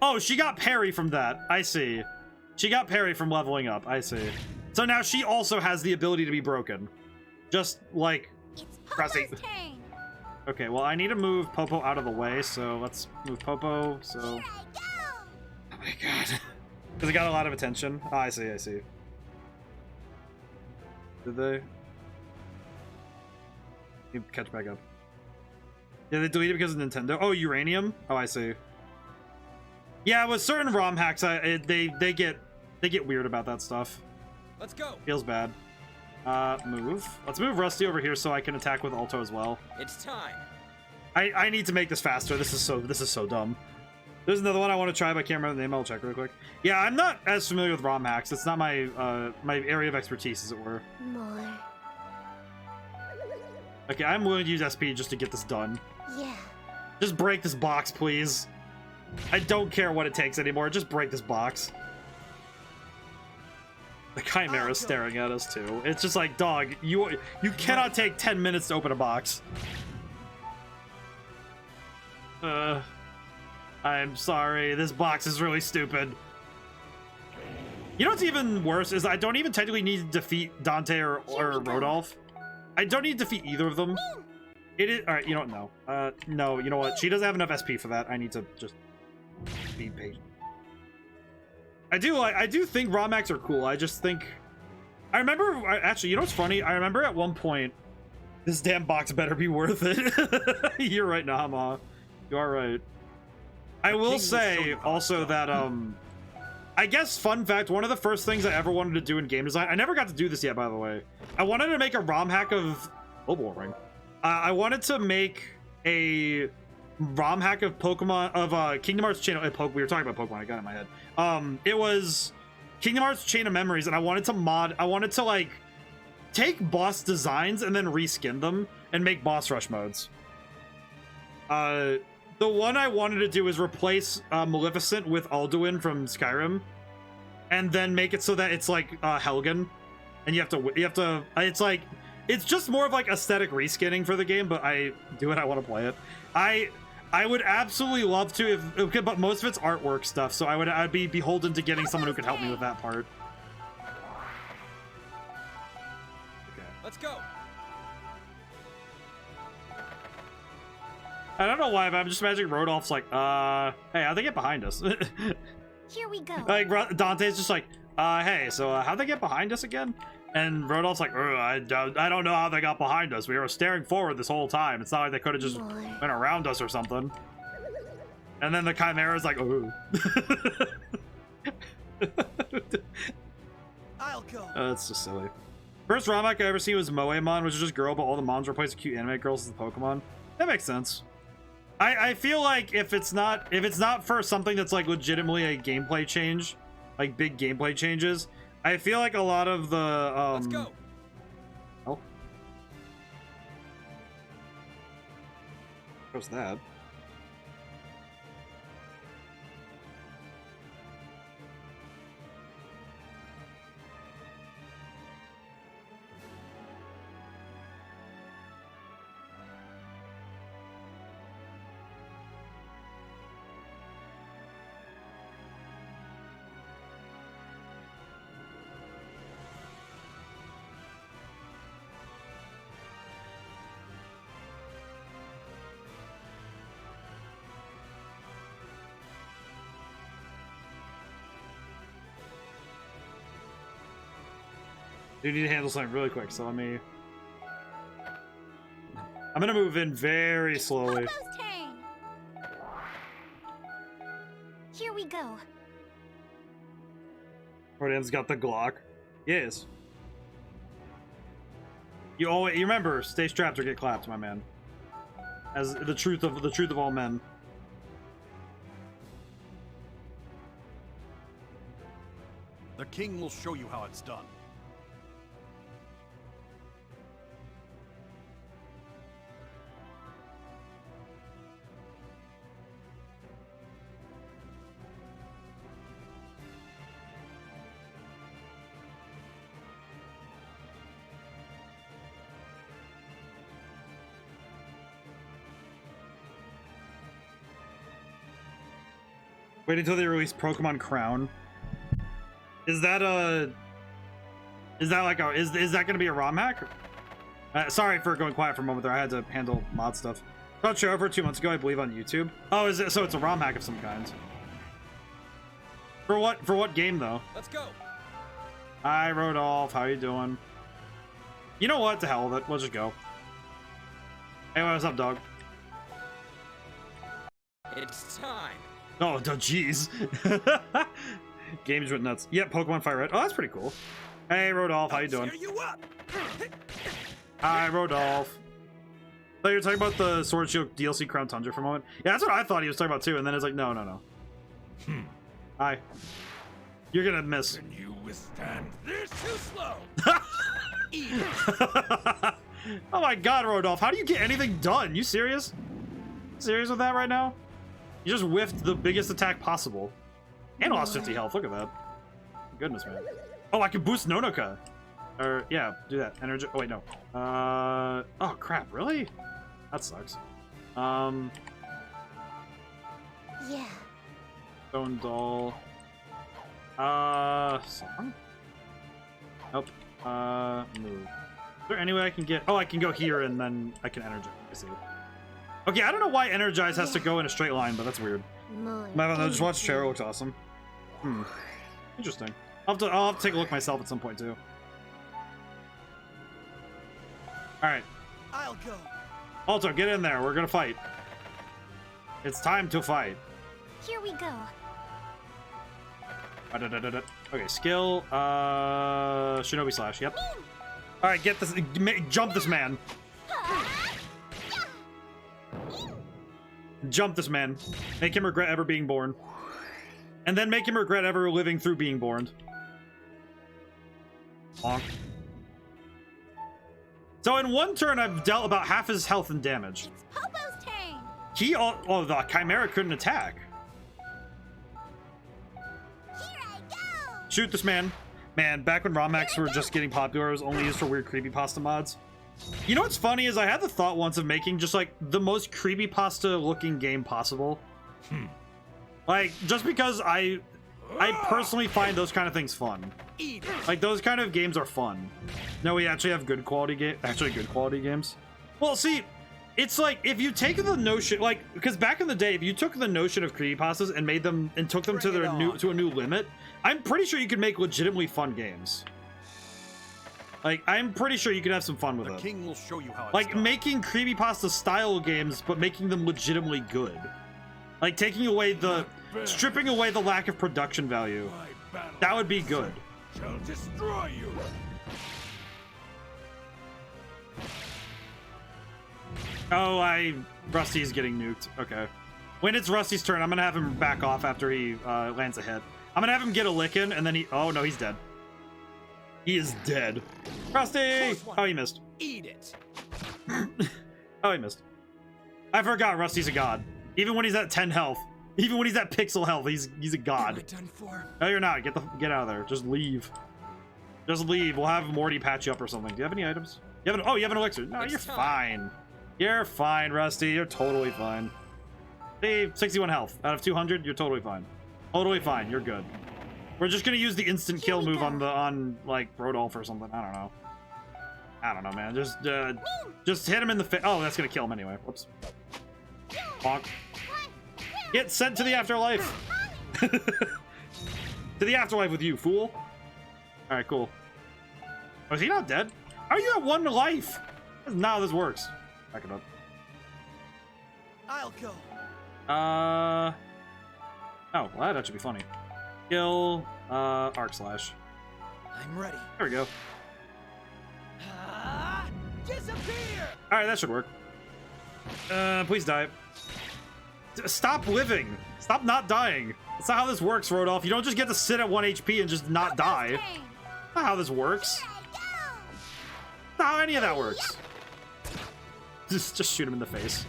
Oh, she got parry from that. I see. She got parry from leveling up. I see. So now she also has the ability to be broken. Just like Rusty. Okay, well, I need to move Popo out of the way, so let's move Popo, so... Oh my god. Because it got a lot of attention. Oh, I see. Did they? You catch back up. Yeah, they deleted it because of Nintendo. Oh, uranium? Oh, I see. Yeah, with certain ROM hacks, they get weird about that stuff. Let's go. Feels bad. Move. Let's move Rusty over here so I can attack with Alto as well. It's time. I need to make this faster. This is so dumb. There's another one I want to try, but I can't remember the name. I'll check real quick. Yeah, I'm not as familiar with ROM hacks. It's not my my area of expertise, as it were. More. Okay, I'm willing to use SP just to get this done. Yeah. Just break this box, please. I don't care what it takes anymore. Just break this box. The Chimera is staring at us too. It's just like, dog, you cannot take 10 minutes to open a box. I'm sorry. This box is really stupid. You know what's even worse is I don't even technically need to defeat Dante or Rodolph. I don't need to defeat either of them. It is all right. You know what? No. No. You know what? She doesn't have enough SP for that. I need to just be patient. I do think ROM hacks are cool. I just think I remember actually. You know what's funny? I remember at one point this damn box better be worth it. You're right, Nahama. You are right. I will say also that I guess fun fact, one of the first things I ever wanted to do in game design, I never got to do this yet, by the way. I wanted to make a ROM hack of Global Ring. I wanted to make a ROM hack of Pokemon of Kingdom Hearts Chain of we were talking about Pokemon, I got it in my head. It was Kingdom Hearts Chain of Memories, and I wanted to like take boss designs and then reskin them and make boss rush modes. The one I wanted to do is replace Maleficent with Alduin from Skyrim, and then make it so that it's like Helgen, and you have to. It's like it's just more of like aesthetic reskinning for the game, but I do it. I want to play it. I would absolutely love to, but most of it's artwork stuff, so I'd be beholden to getting someone who could help me with that part. Okay. Let's go. I don't know why, but I'm just imagining Rodolph's like, hey, how'd they get behind us? Here we go. Like, Dante's just like, hey, so how'd they get behind us again? And Rodolph's like, I don't know how they got behind us. We were staring forward this whole time. It's not like they could have just went around us or something. And then the Chimera's like, ooh. I'll go. That's just silly. First ROM hack I ever seen was Moemon, which is just girl, but all the moms replace cute anime girls as the Pokemon. That makes sense. I feel like if it's not for something that's like legitimately a gameplay change, like big gameplay changes, I feel like a lot of the Let's go. Oh. What's that? You need to handle something really quick, so let me... I'm gonna move in very slowly. Popo's turn. Here we go. Rodan's got the Glock. Yes. You remember, stay strapped or get clapped, my man. As the truth of all men. The king will show you how it's done. Wait until they release Pokemon Crown. Is that gonna be a ROM hack? Sorry for going quiet for a moment there. I had to handle mod stuff. Got show over 2 months ago, I believe, on YouTube. Oh, is it? So it's a ROM hack of some kind. For what? For what game though? Let's go. Hi, Rodolph. How you doing? You know what? To hell with it. We'll just go. Hey, what's up, dog? It's time. Oh, jeez. Games went nuts. Yep, Pokemon Fire Red. Oh, that's pretty cool. Hey, Rodolph, how you doing? Cheer you up. Hi, Rodolph. So you're talking about the Sword Shield DLC Crown Tundra for a moment? Yeah, that's what I thought he was talking about too, and then it's like, no. Hi. You're gonna miss. Can you withstand this? Too slow. Oh my god, Rodolph, how do you get anything done? You serious? Serious with that right now? You just whiffed the biggest attack possible. And lost 50 health. Look at that. Goodness, man. Oh, I can boost Nonoka. Or, yeah, do that. Energy. Oh, wait, no. Oh, crap. Really? That sucks. Yeah. Stone Doll. Song? Nope. Move. Is there any way I can get... Oh, I can go here and then I can energize. I see. Okay, I don't know why Energize has to go in a straight line, but that's weird. I just watched Cheryl. Looks awesome. Interesting. I'll have to take a look myself at some point too. All right. I'll go. Alto, get in there. We're gonna fight. It's time to fight. Here we go. Okay, skill. Shinobi Slash. Yep. All right, get this. Jump this man. Jump this man. Make him regret ever being born. And then make him regret ever living through being born. Bonk. So in one turn, I've dealt about half his health and damage. It's Popo's turn. Oh, the Chimera couldn't attack. Here I go. Shoot this man. Man, back when ROM hacks were just getting popular, it was only used for weird creepypasta mods. You know what's funny is I had the thought once of making just like the most creepypasta looking game possible. Like, just because I personally find those kind of things fun. Like, those kind of games are fun. No, we actually have good quality games. Well, see, it's like if you take the notion, like, because back in the day, if you took the notion of creepypastas and made them and took them to a new limit, I'm pretty sure you could make legitimately fun games. Like, I'm pretty sure you could have some fun with it. The king will show you how it's like done. making creepypasta style games, but making them legitimately good. Like taking away stripping away the lack of production value. That would be good. Shall destroy you. Oh, Rusty's getting nuked. Okay. When it's Rusty's turn, I'm gonna have him back off after he lands a hit. I'm gonna have him get a lick in, and then oh no, he's dead. He is dead. Rusty! Oh, he missed. Eat it. Oh, he missed. I forgot Rusty's a god. Even when he's at 10 health. Even when he's at pixel health, he's a god. Am I done for? No, you're not. Get out of there. Just leave. Just leave. We'll have Morty patch you up or something. Do you have any items? You have you have an elixir. No, you're fine. You're fine, Rusty. You're totally fine. Hey, 61 health. Out of 200, you're totally fine. Totally fine. You're good. We're just gonna use the instant kill move on like Rodolph or something. I don't know, man. Just hit him in the face. Oh, that's gonna kill him anyway. Whoops. Bonk. Get sent to the afterlife. To the afterlife with you, fool. All right, cool. Oh, is he not dead? How are you at 1 life? That's not how this works. Back it up. I'll go. Oh, well, that should be funny. Kill, arc slash. I'm ready. There we go. Disappear! Alright, that should work. Please die. Stop living! Stop not dying! That's not how this works, Rodolph. You don't just get to sit at 1 HP and just not die. That's not how this works. That's not how any of that works. Just shoot him in the face.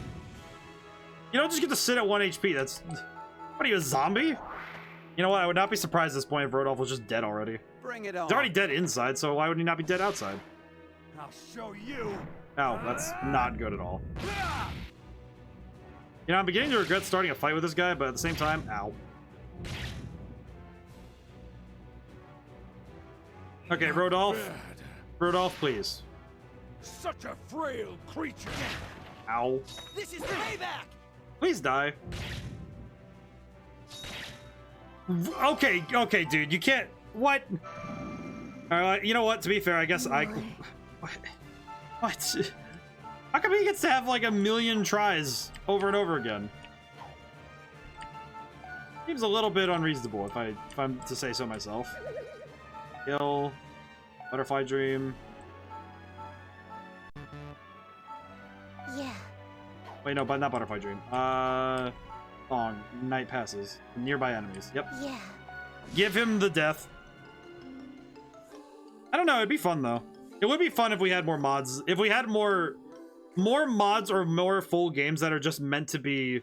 You don't just get to sit at 1 HP. That's... What are you, a zombie? You know what? I would not be surprised at this point if Rodolph was just dead already. Bring it on. He's already dead inside, so why would he not be dead outside? I'll show you. Oh, that's not good at all. You know, I'm beginning to regret starting a fight with this guy, but at the same time, ow. Okay, Rodolph. Rodolph, please. Such a frail creature. Ow. This is payback. Please die. Okay, okay, dude, you can't. What? You know what? To be fair, I guess I. What? How come he gets to have like a million tries over and over again? Seems a little bit unreasonable if I'm to say so myself. Kill, butterfly dream. Yeah. Wait, no, but not butterfly dream. Song. Night passes. Nearby enemies. Yep. Yeah. Give him the death. I don't know. It'd be fun though. It would be fun if we had more mods. If we had more mods or more full games that are just meant to be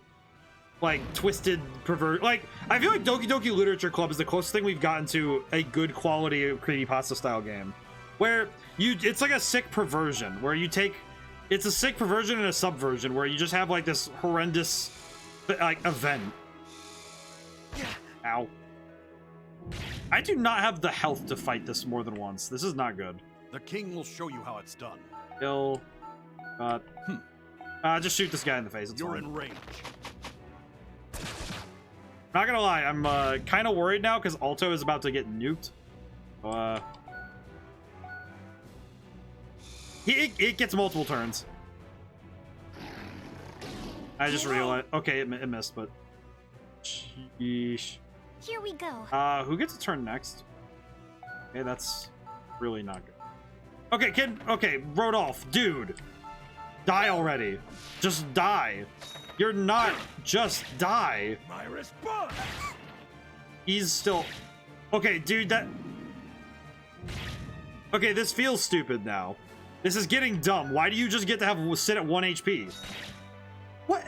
like twisted, pervert. Like I feel like Doki Doki Literature Club is the closest thing we've gotten to a good quality creepypasta style game, where it's like a sick perversion where you take. It's a sick perversion and a subversion where you just have like this horrendous like event. Ow. I do not have the health to fight this more than once. This is not good. The king will show you how it's done. Kill. Just shoot this guy in the face. It's You're fine. in range. Not gonna lie, I'm kind of worried now because Alto is about to get nuked. It gets multiple turns. I just realized. Okay, it missed, but. Sheesh. Here we go. Who gets a turn next? Okay, that's really not good. Okay, kid. Okay, Rodolph, dude. Die already. Just die. You're not. Just die. My response. He's still. Okay, dude, that. Okay, this feels stupid now. This is getting dumb. Why do you just get to have sit at 1 HP? What?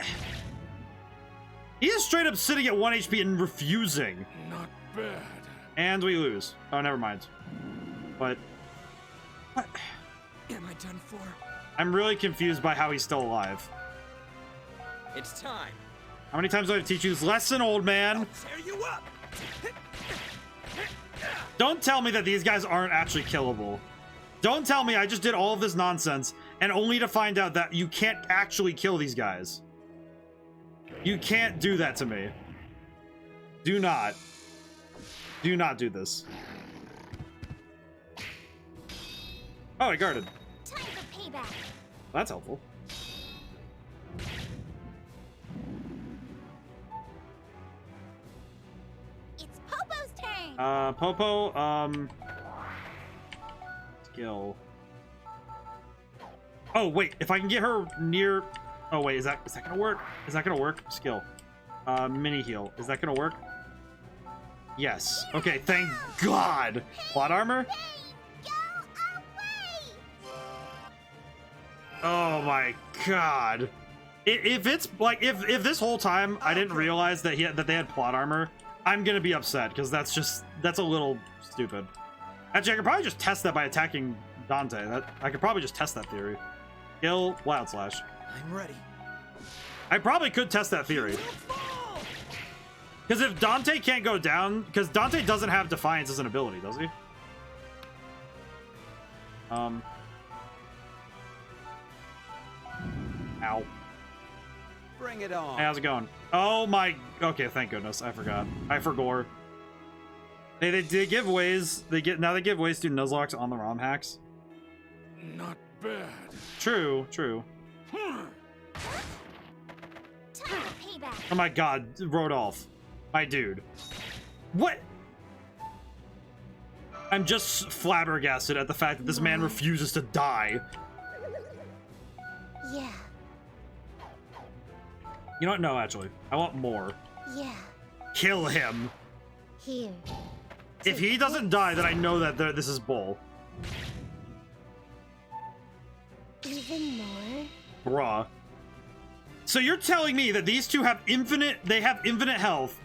He is straight up sitting at 1 HP and refusing. Not bad. And we lose. Oh, never mind. But what? Am I done for? I'm really confused by how he's still alive. It's time. How many times do I have to teach you this lesson, old man? I'll tear you up. Don't tell me that these guys aren't actually killable. Don't tell me I just did all of this nonsense and only to find out that you can't actually kill these guys. You can't do that to me. Do not. Do not do this. Oh, I guarded. Time for payback. That's helpful. It's Popo's turn. Popo, skill. Oh, wait, if I can get her near... Oh, wait, is that gonna work? Is that gonna work? Skill. Mini heal. Is that gonna work? Yes. Okay, thank God. Plot armor? Oh my God. If it's like, if this whole time I didn't realize that they had plot armor, I'm gonna be upset because that's a little stupid. Actually, I could probably just test that by attacking Dante. I could probably just test that theory. Kill Wild Slash. I'm ready. I probably could test that theory. Because if Dante can't go down, because Dante doesn't have Defiance as an ability, does he? Ow. Bring it on. Hey, how's it going? Oh my. Okay, thank goodness. I forgot. I forgot. They give ways. They give ways to Nuzlocke on the ROM hacks. not bad. True, true. Time for payback. Oh my god, Rodolph. My dude. What? I'm just flabbergasted at the fact that this man refuses to die. Yeah. You know what? No, actually. I want more. Yeah. Kill him. Here. If he doesn't die, then I know that this is bull. Even more? Bruh. So you're telling me that these two have infinite health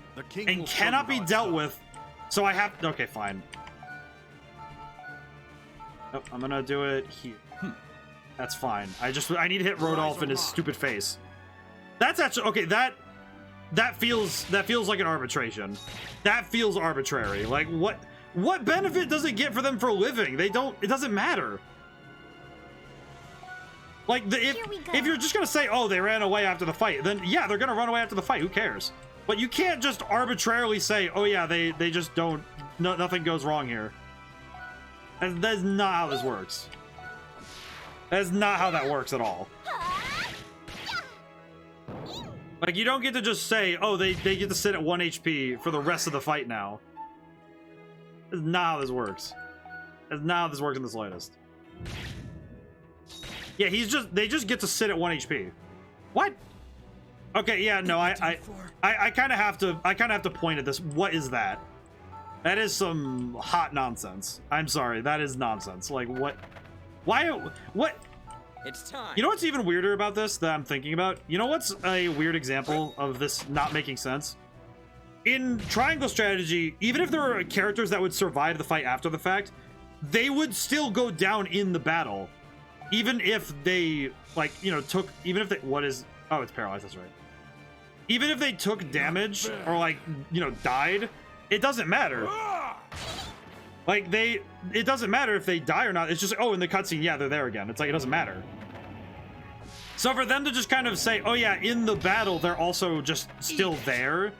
and cannot be dealt with, so I have, okay, fine. Oh, I'm gonna do it here. That's fine. I need to hit Rodolph in his stupid face. That's actually, okay, that feels like an arbitration. That feels arbitrary. Like, what benefit does it get for them for living? It doesn't matter. Like, if you're just gonna say, oh, they ran away after the fight, then yeah, they're gonna run away after the fight, who cares? But you can't just arbitrarily say, oh yeah, they just don't, nothing goes wrong here. And that's not how this works. That's not how that works at all. Like, you don't get to just say, oh, they get to sit at 1 HP for the rest of the fight now. That's not how this works. That's not how this works in the slightest. Yeah, they just get to sit at 1 HP. What? Okay, yeah, no, I kind of have to point at this. What is that? That is some hot nonsense. I'm sorry, that is nonsense. Like, what? Why? What? It's time. You know what's even weirder about this that I'm thinking about? You know what's a weird example of this not making sense? In Triangle Strategy, even if there were characters that would survive the fight after the fact, they would still go down in the battle. Even if they, like, you know, oh, it's paralyzed, that's right. Even if they took damage or, like, you know, died, it doesn't matter. Like, it doesn't matter if they die or not. It's just, oh, in the cutscene, yeah, they're there again. It's like, it doesn't matter. So for them to just kind of say, oh yeah, in the battle, they're also just still there,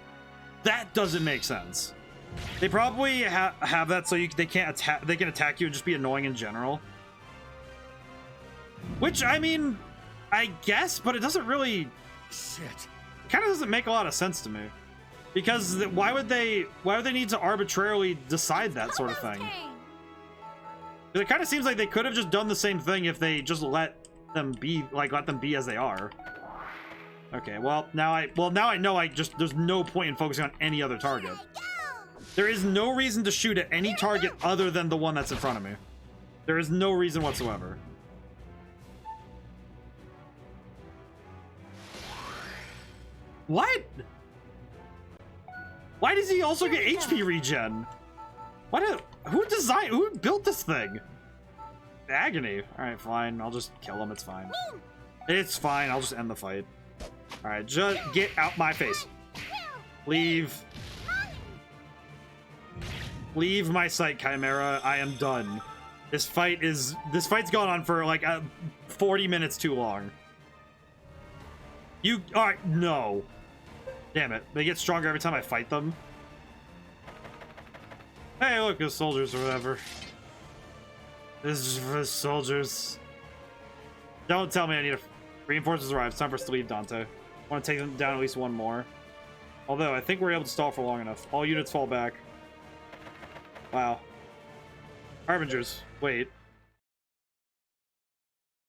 that doesn't make sense. They probably have that so they can attack you and just be annoying in general. Which, I mean, I guess, but it doesn't really... Shit. Kind of doesn't make a lot of sense to me. Because why would they need to arbitrarily decide that sort of thing? It kind of seems like they could have just done the same thing if they just let them be as they are. Okay, well, now I know there's no point in focusing on any other target. There is no reason to shoot at any target other than the one that's in front of me. There is no reason whatsoever. What? Why does he also get HP regen? Who built this thing? Agony. Alright, fine. I'll just kill him. It's fine. It's fine. I'll just end the fight. Alright, just get out my face. Leave. Leave my sight, Chimera. I am done. This fight's gone on for like 40 minutes too long. Alright, no. Damn it. They get stronger every time I fight them. Hey, look, there's soldiers or whatever. This is for the soldiers. Don't tell me I need to... Reinforcements arrive. It's time for us to leave, Dante. I want to take them down at least one more. Although, I think we're able to stall for long enough. All units fall back. Wow. Harbingers. Wait.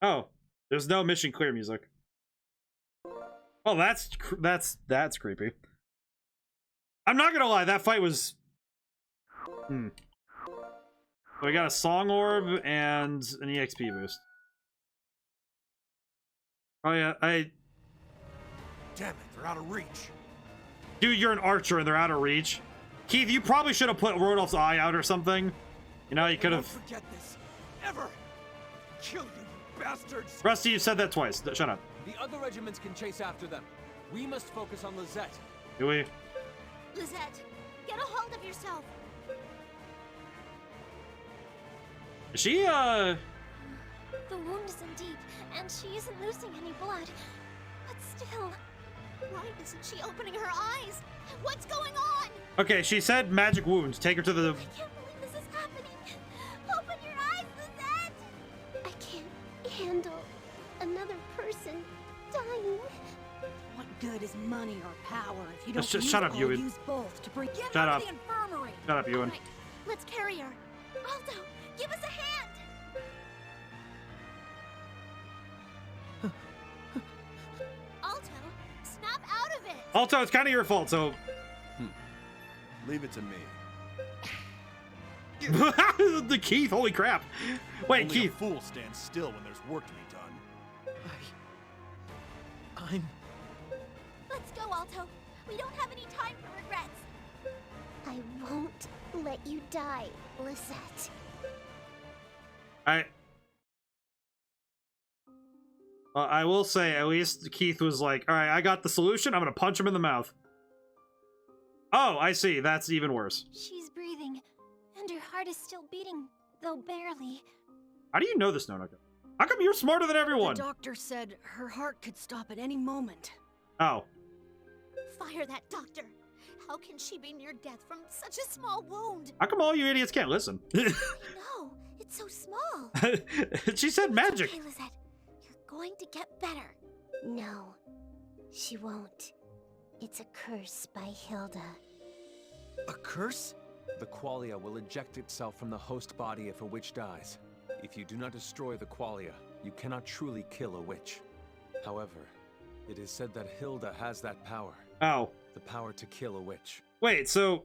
Oh. There's no mission clear music. Oh, that's creepy. I'm not gonna lie, that fight was... So we got a Song Orb and an EXP boost. Oh yeah, Damn it, they're out of reach. Dude, you're an archer and they're out of reach. Keith, you probably should have put Rodolph's eye out or something. You know, you could have... Forget this. Ever. Kill you, bastards. Rusty, you said that twice. Shut up. The other regiments can chase after them. We must focus on Lizette. Do we? Lizette, get a hold of yourself. Is she, The wound isn't deep, and she isn't losing any blood. But still, why isn't she opening her eyes? What's going on? Okay, she said magic wounds. Take her to the... I can't believe this is happening. Open your eyes, Lizette. I can't. dying. What good is money or power if you don't Just shut up, Ewan. use both to bring Shut up. the infirmary? Shut up, Ewan. Right, let's carry her. Alto, give us a hand. Alto, snap out of it. Alto, it's kind of your fault, so... Leave it to me. The Keith, holy crap. Wait, Only Keith. a fool stands still when there's work to be done. I'm... Let's go, Alto. We don't have any time for regrets. I won't let you die, Lisette. I will say, at least Keith was like, all right, I got the solution. I'm going to punch him in the mouth. Oh, I see. That's even worse. She's breathing, and her heart is still beating, though barely. How do you know this, Nonaka? How come you're smarter than everyone? The doctor said her heart could stop at any moment. Oh. Fire that doctor. How can she be near death from such a small wound? How come all you idiots can't listen? No, it's so small. She said magic. Okay, Lisette. You're going to get better. No, she won't. It's a curse by Hilda. A curse? The qualia will eject itself from the host body if a witch dies. If you do not destroy the qualia, you cannot truly kill a witch. However, it is said that Hilda has that power. Oh. The power to kill a witch. Wait, so...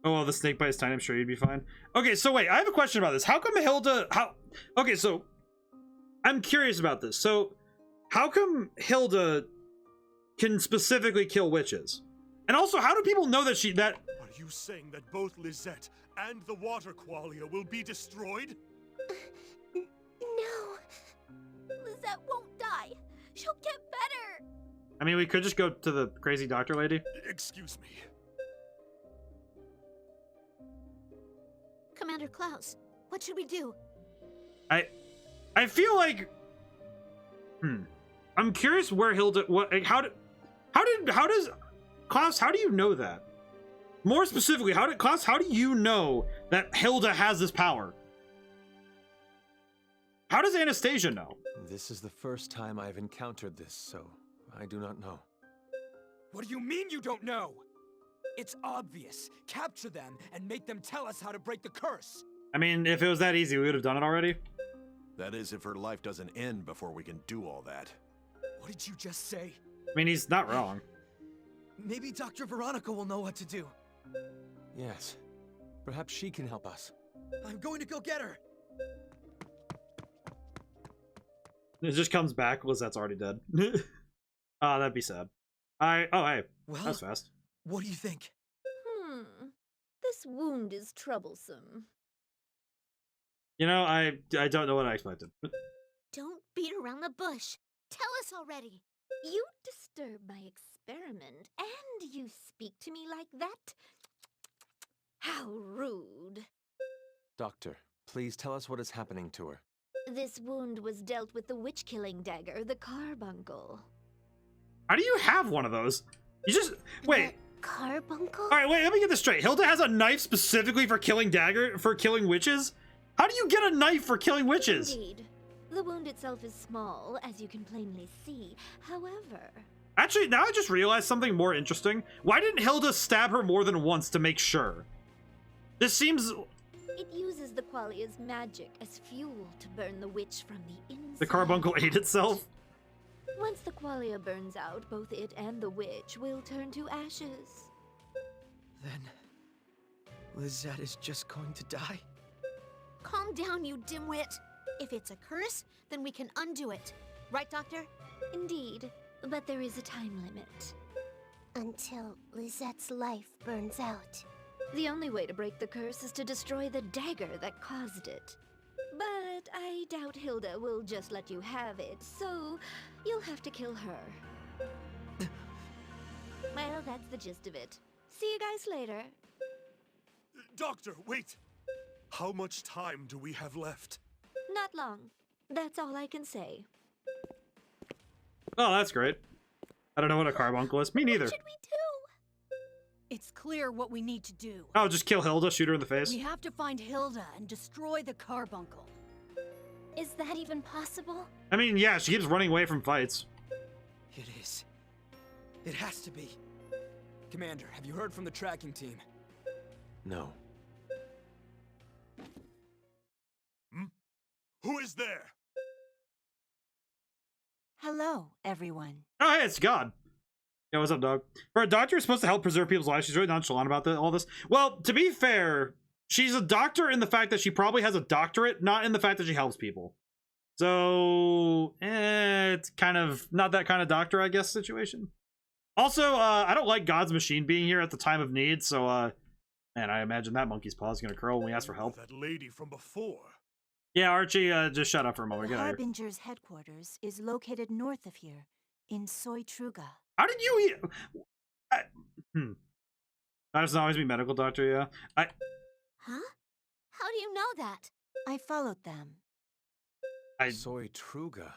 Oh, well, the snake bite is tiny. I'm sure you'd be fine. Okay, so wait, I have a question about this. How come Hilda... Okay, so... I'm curious about this. So, how come Hilda can specifically kill witches? And also, how do people know that she... Are you saying that both Lisette and the water qualia will be destroyed? No. Lisette won't die. She'll get better. I mean, we could just go to the crazy doctor lady. Excuse me. Commander Klaus, what should we do? I feel like... I'm curious where Hilda... How does... Klaus, how do you know that? More specifically, Klaus, how do you know that Hilda has this power? How does Anastasia know? This is the first time I've encountered this, so I do not know. What do you mean you don't know? It's obvious. Capture them and make them tell us how to break the curse. I mean, if it was that easy, we would have done it already. That is, if her life doesn't end before we can do all that. What did you just say? I mean, he's not wrong. Maybe Dr. Veronica will know what to do. Yes. Perhaps she can help us. I'm going to go get her. It just comes back. Lizette's already dead. Oh, that'd be sad. Oh, hey. Well, that's fast. What do you think? This wound is troublesome. You know, I don't know what I expected. Don't beat around the bush. Tell us already. You disturb my experiment, and you speak to me like that? How rude. Doctor, please tell us what is happening to her. This wound was dealt with the witch-killing dagger, the carbuncle. How do you have one of those? You just... Wait. Carbuncle? Alright, wait, let me get this straight. Hilda has a knife specifically for killing witches? How do you get a knife for killing witches? Indeed. The wound itself is small, as you can plainly see. However... Actually, now I just realized something more interesting. Why didn't Hilda stab her more than once to make sure? This seems... It uses the qualia's magic as fuel to burn the witch from the inside. The carbuncle ate itself? Once the qualia burns out, both it and the witch will turn to ashes. Then... Lisette is just going to die? Calm down, you dimwit. If it's a curse, then we can undo it. Right, Doctor? Indeed, but there is a time limit. Until Lizette's life burns out. The only way to break the curse is to destroy the dagger that caused it. But I doubt Hilda will just let you have it, so you'll have to kill her. Well, that's the gist of it. See you guys later. Doctor, wait! How much time do we have left? Not long. That's all I can say. Oh, that's great. I don't know what a carbuncle is. Me neither. What should we do? It's clear what we need to do. Oh, just kill Hilda, shoot her in the face. We have to find Hilda and destroy the carbuncle. Is that even possible? I mean, yeah, she keeps running away from fights. It is. It has to be. Commander, have you heard from the tracking team? No. Who is there? Hello, everyone. Oh, hey, it's God. Yeah, what's up, dog? For a doctor who's supposed to help preserve people's lives, she's really nonchalant about all this. Well, to be fair, she's a doctor in the fact that she probably has a doctorate, not in the fact that she helps people. So, it's kind of not that kind of doctor, I guess, situation. Also, I don't like God's machine being here at the time of need, so, man, I imagine that monkey's paw is gonna curl when we ask for help. That lady from before. Yeah, Archie, just shut up for a moment. The Get out of here. Harbinger's headquarters is located north of here, in Soytruga. How did you That doesn't always be medical doctor, yeah. Huh? How do you know that? I followed them. Soytruga.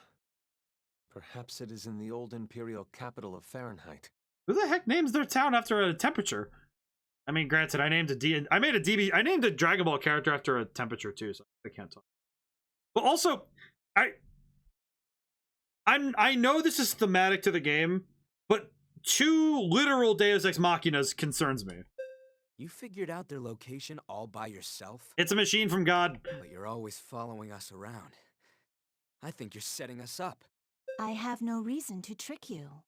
Perhaps it is in the old imperial capital of Fahrenheit. Who the heck names their town after a temperature? I mean, granted, I named a Dragon Ball character after a temperature too, so I can't talk. But also, I know this is thematic to the game, but 2 literal Deus Ex Machinas concerns me. You figured out their location all by yourself? It's a machine from God. But you're always following us around. I think you're setting us up. I have no reason to trick you.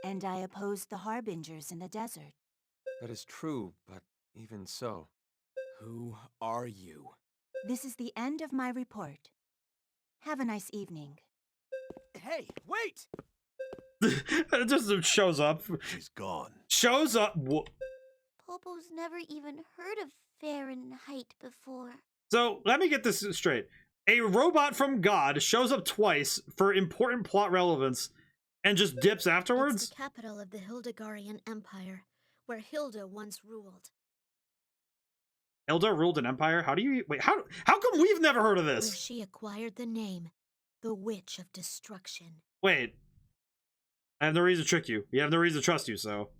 And I opposed the Harbingers in the desert. That is true, but even so. Who are you? This is the end of my report. Have a nice evening. Hey, wait! It just shows up. She's gone. Shows up. Popo's never even heard of Fahrenheit before. So, let me get this straight. A robot from God shows up twice for important plot relevance and just dips afterwards? It's the capital of the Hildegarian Empire, where Hilda once ruled. Hilda ruled an empire? How do you... Wait, how come we've never heard of Where this? she acquired the name, the Witch of Destruction. Wait. I have no reason to trick you. You have no reason to trust you, so...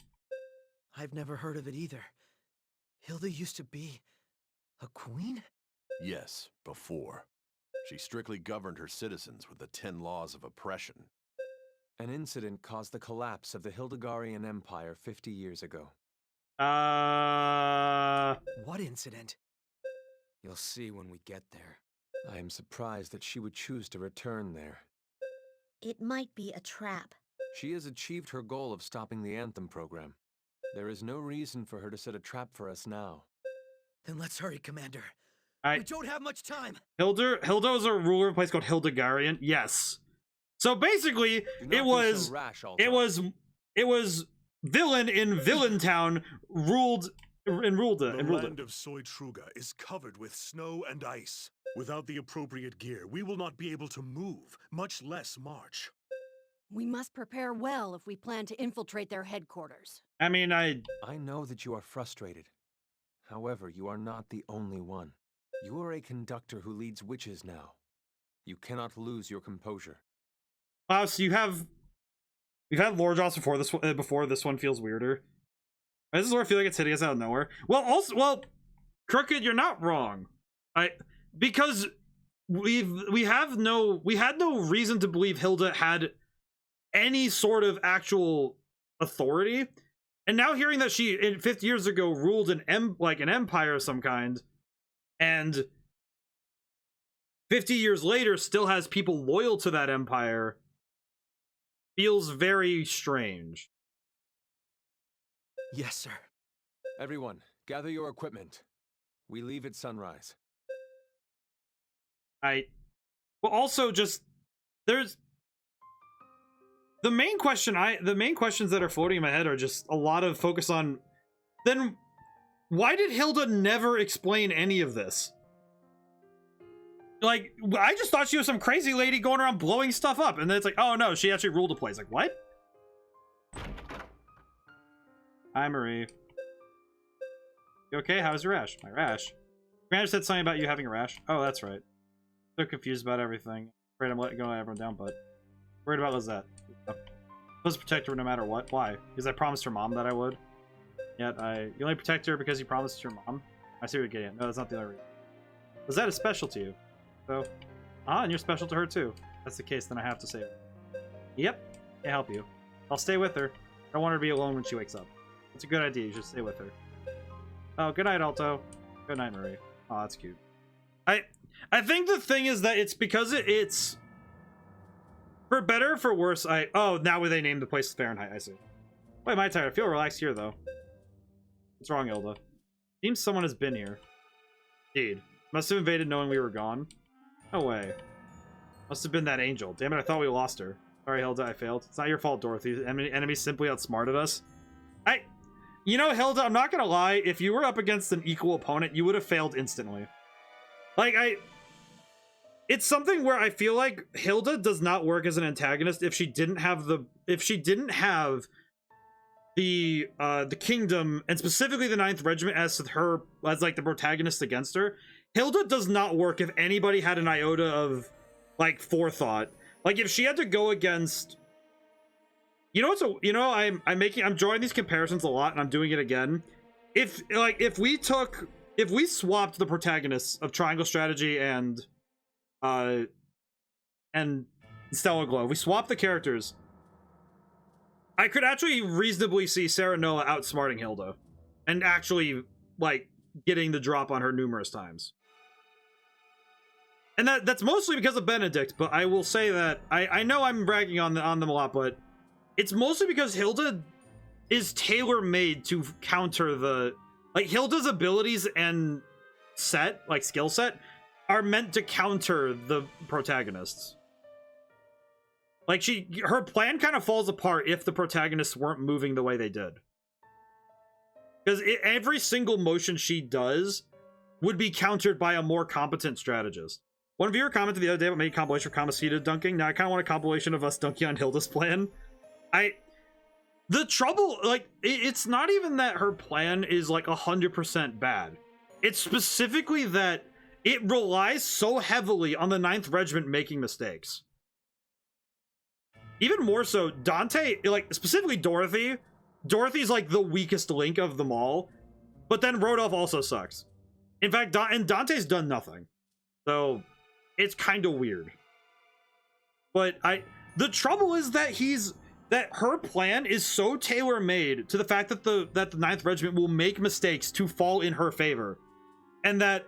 I've never heard of it either. Hilda used to be a queen? Yes, before. She strictly governed her citizens with the 10 laws of oppression. An incident caused the collapse of the Hildegarian Empire 50 years ago. What incident? You'll see when we get there. I am surprised that she would choose to return there. It might be a trap. She has achieved her goal of stopping the Anthem program. There is no reason for her to set a trap for us now. Then let's hurry, Commander. We don't have much time. Hilda is a ruler of a place called Hildegarian. Yes. So basically, it was villain in Villain Town ruled The land of Soytruga is covered with snow and ice. Without the appropriate gear, we will not be able to move, much less march. We must prepare well if we plan to infiltrate their headquarters. I mean, I know that you are frustrated. However, you are not the only one. You are a conductor who leads witches now. You cannot lose your composure. Wow, so we've had lore drops before this one feels weirder. This is where I feel like it's hitting us out of nowhere. Well, Crooked, you're not wrong. Because we had no reason to believe Hilda had any sort of actual authority. And now hearing that she 50 years ago ruled an empire of some kind, and 50 years later still has people loyal to that empire, feels very strange. Yes, sir. Everyone, gather your equipment. We leave at sunrise. Well, also just there's the main questions that are floating in my head are just a lot of focus on, then why did Hilda never explain any of this? Like, I just thought she was some crazy lady going around blowing stuff up, and then it's like, oh no, she actually ruled a place. Like, what? Hi, Marie. You okay? How's your rash? My rash? Commander said something about you having a rash. Oh, that's right. So confused about everything. Afraid I'm letting everyone down, but worried about Lizette. Supposed to protect her no matter what. Why? Because I promised her mom that I would. Yet you only protect her because you promised your mom. I see what you're getting at. No, that's not the only reason. Lizette is special to you. So, Ah, and you're special to her too. If that's the case, then I have to save her. Yep, I help you. I'll stay with her. I don't want her to be alone when she wakes up. It's a good idea. You should stay with her. Oh, good night, Alto. Good night, Marie. Oh, that's cute. I think the thing is that it's because it's for better or for worse. Oh, now they named the place Fahrenheit. I see. Why am I tired? I feel relaxed here though. What's wrong, Hilda? Seems someone has been here. Indeed. Must have invaded knowing we were gone. No way. Must have been that angel. Damn it, I thought we lost her. Sorry, Hilda, I failed. It's not your fault, Dorothy. The enemy simply outsmarted us. You know, Hilda, I'm not gonna lie. If you were up against an equal opponent, you would have failed instantly. Like, it's something where I feel like Hilda does not work as an antagonist if she didn't have the kingdom, and specifically the 9th Regiment as like the protagonist against her. Hilda does not work if anybody had an iota of like forethought. Like if she had to go against, I'm drawing these comparisons a lot and I'm doing it again. If we swapped the protagonists of Triangle Strategy and Stella Glow, we swapped the characters, I could actually reasonably see Sarah Noah outsmarting Hilda and actually like getting the drop on her numerous times. And that's mostly because of Benedict, but I will say that I know I'm bragging on them a lot, but it's mostly because Hilda is tailor-made to counter Hilda's abilities and skill set are meant to counter the protagonists. Like her plan kind of falls apart if the protagonists weren't moving the way they did. Because every single motion she does would be countered by a more competent strategist. One viewer commented the other day about making a compilation of Kamasita dunking. Now I kind of want a compilation of us dunking on Hilda's plan. The trouble, it's not even that her plan is 100% bad. It's specifically that it relies so heavily on the 9th Regiment making mistakes. Even more so, Dante, specifically Dorothy. Dorothy's the weakest link of them all. But then Rodolph also sucks. In fact, and Dante's done nothing. So it's kind of weird. But the trouble is that her plan is so tailor-made to the fact that the 9th Regiment will make mistakes to fall in her favor. And that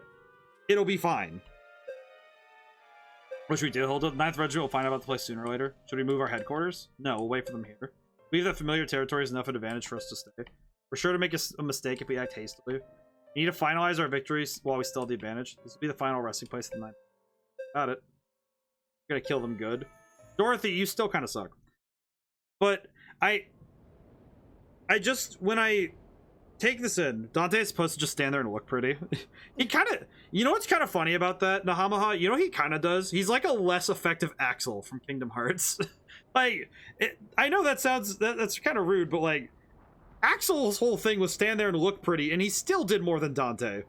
it'll be fine. What should we do, Hilda? The 9th Regiment will find out about the place sooner or later. Should we move our headquarters? No, we'll wait for them here. Leave that familiar territory is enough an advantage for us to stay. We're sure to make a mistake if we act hastily. We need to finalize our victories while we still have the advantage. This will be the final resting place of the 9th. Got it. We're gonna kill them good. Dorothy, you still kind of suck. But I just, when I take this in, Dante's supposed to just stand there and look pretty. He kind of, you know what's kind of funny about that, Nahamaha? You know what he kind of does? He's like a less effective Axel from Kingdom Hearts. I know that that's kind of rude, but Axel's whole thing was stand there and look pretty, and he still did more than Dante.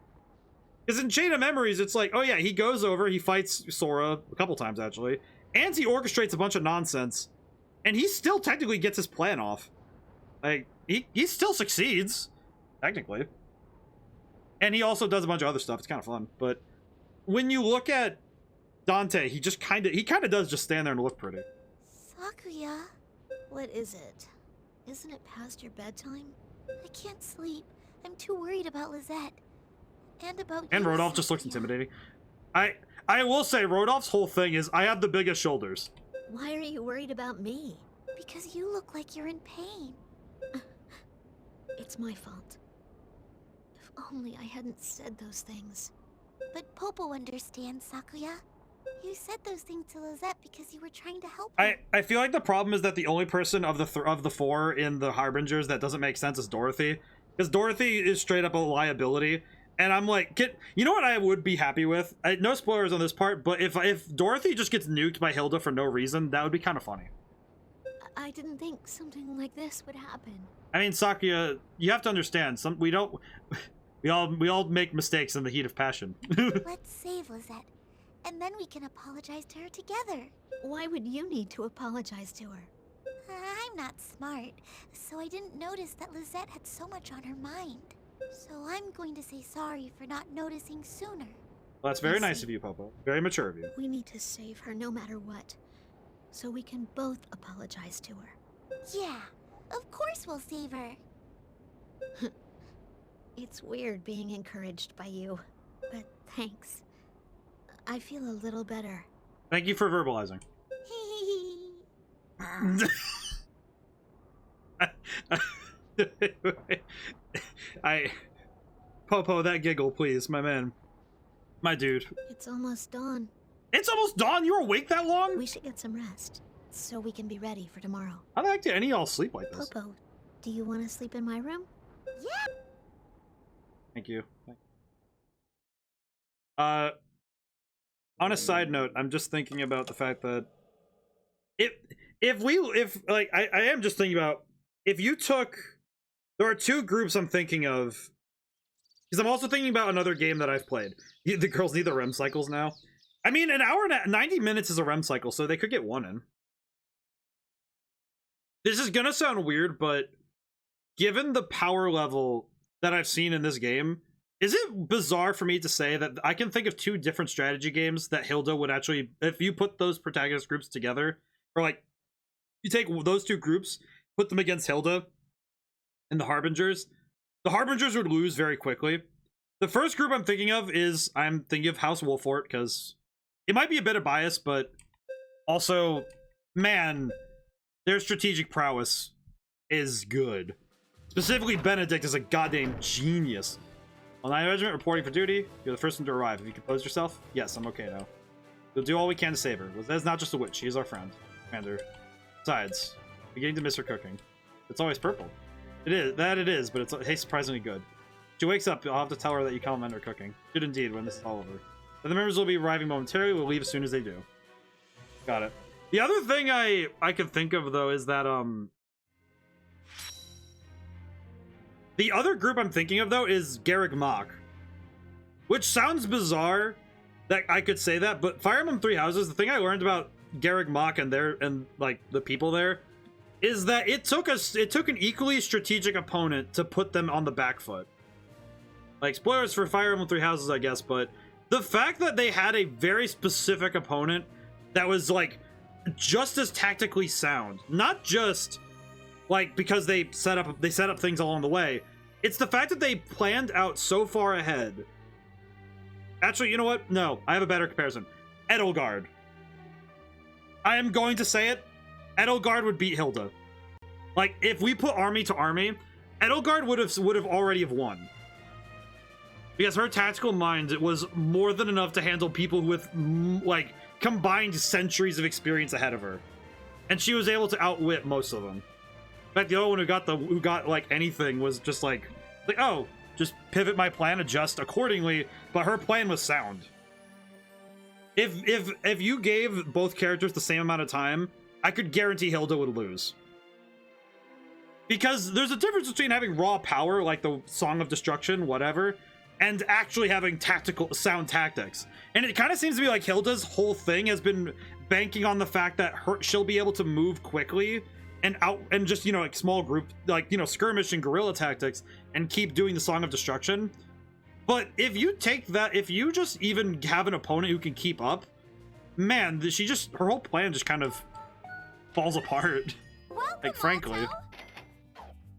Because in Chain of Memories, it's oh yeah, he goes over, he fights Sora a couple times actually, and he orchestrates a bunch of nonsense, and he still technically gets his plan off. He still succeeds, technically. And he also does a bunch of other stuff. It's kind of fun. But when you look at Dante, he kind of does just stand there and look pretty. Sakuya, what is it? Isn't it past your bedtime? I can't sleep. I'm too worried about Lizette. And about And you, Rodolph just looks intimidating. I will say, Rodolph's whole thing is, I have the biggest shoulders. Why are you worried about me? Because you look like you're in pain. It's my fault. If only I hadn't said those things. But Popo understands, Sakuya. You said those things to Lizette because you were trying to help her. I feel like the problem is that the only person of the four in the Harbingers that doesn't make sense is Dorothy. Because Dorothy is straight up a liability. And I'm you know what I would be happy with? No spoilers on this part, but if Dorothy just gets nuked by Hilda for no reason, that would be kind of funny. I didn't think something like this would happen. I mean, Sakuya, you have to understand, we all make mistakes in the heat of passion. Let's save Lizette, and then we can apologize to her together. Why would you need to apologize to her? I'm not smart, so I didn't notice that Lizette had so much on her mind. So I'm going to say sorry for not noticing sooner. Well, that's very nice of you, Popo. Very mature of you. We need to save her no matter what. So we can both apologize to her. Yeah, of course we'll save her. It's weird being encouraged by you, but thanks. I feel a little better. Thank you for verbalizing. Popo, that giggle, please, my man. My dude. It's almost dawn. It's almost dawn? You were awake that long? We should get some rest, so we can be ready for tomorrow. How the heck do any of y'all sleep like this? Popo, do you want to sleep in my room? Yeah. Thank you. On a side note, I'm just thinking about the fact that I am just thinking about if you took, there are two groups I'm thinking of, because I'm also thinking about another game that I've played. The girls need the REM cycles now. I mean, an hour and 90 minutes is a REM cycle, so they could get one in. This is gonna sound weird, but given the power level that I've seen in this game, is it bizarre for me to say that I can think of two different strategy games that Hilda would actually, if you put those protagonist groups together, or like, you take those two groups, put them against Hilda and the Harbingers would lose very quickly. The first group I'm thinking of House Wolfort, because it might be a bit of bias, but also, man, their strategic prowess is good. Specifically, Benedict is a goddamn genius. Well, 9 Regiment reporting for duty. You're the first one to arrive. Have you composed yourself? Yes, I'm okay now. We'll do all we can to save her. That's not just a witch. She is our friend. Commander. Besides, beginning to miss her cooking. It's always purple. It is, but it's surprisingly good. She wakes up, I'll have to tell her that you compliment her cooking. Should indeed when this is all over. But the members will be arriving momentarily. We'll leave as soon as they do. Got it. The other thing I could think of, though, is that, the other group I'm thinking of, though, is Garrick Mach. Which sounds bizarre that I could say that, but Fire Emblem Three Houses, the thing I learned about Garrick Mach and the people there, is that it took an equally strategic opponent to put them on the back foot. Like, spoilers for Fire Emblem Three Houses, I guess, but the fact that they had a very specific opponent that was, like, just as tactically sound, not just, like, because they set up things along the way. It's the fact that they planned out so far ahead. Actually, you know what? No, I have a better comparison. Edelgard. I am going to say it. Edelgard would beat Hilda. Like, if we put army to army, Edelgard would have already won. Because her tactical mind was more than enough to handle people with, like, combined centuries of experience ahead of her. And she was able to outwit most of them. In fact, the only one who got like anything was just like, oh, just pivot my plan, adjust accordingly. But her plan was sound. If you gave both characters the same amount of time, I could guarantee Hilda would lose. Because there's a difference between having raw power, like the Song of Destruction, whatever, and actually having sound tactics. And it kind of seems to be like Hilda's whole thing has been banking on the fact that she'll be able to move quickly and just, you know, like small group, like, you know, skirmish and guerrilla tactics and keep doing the Song of Destruction. But if you take that, if you just even have an opponent who can keep up, man, her whole plan just kind of falls apart. Like, frankly.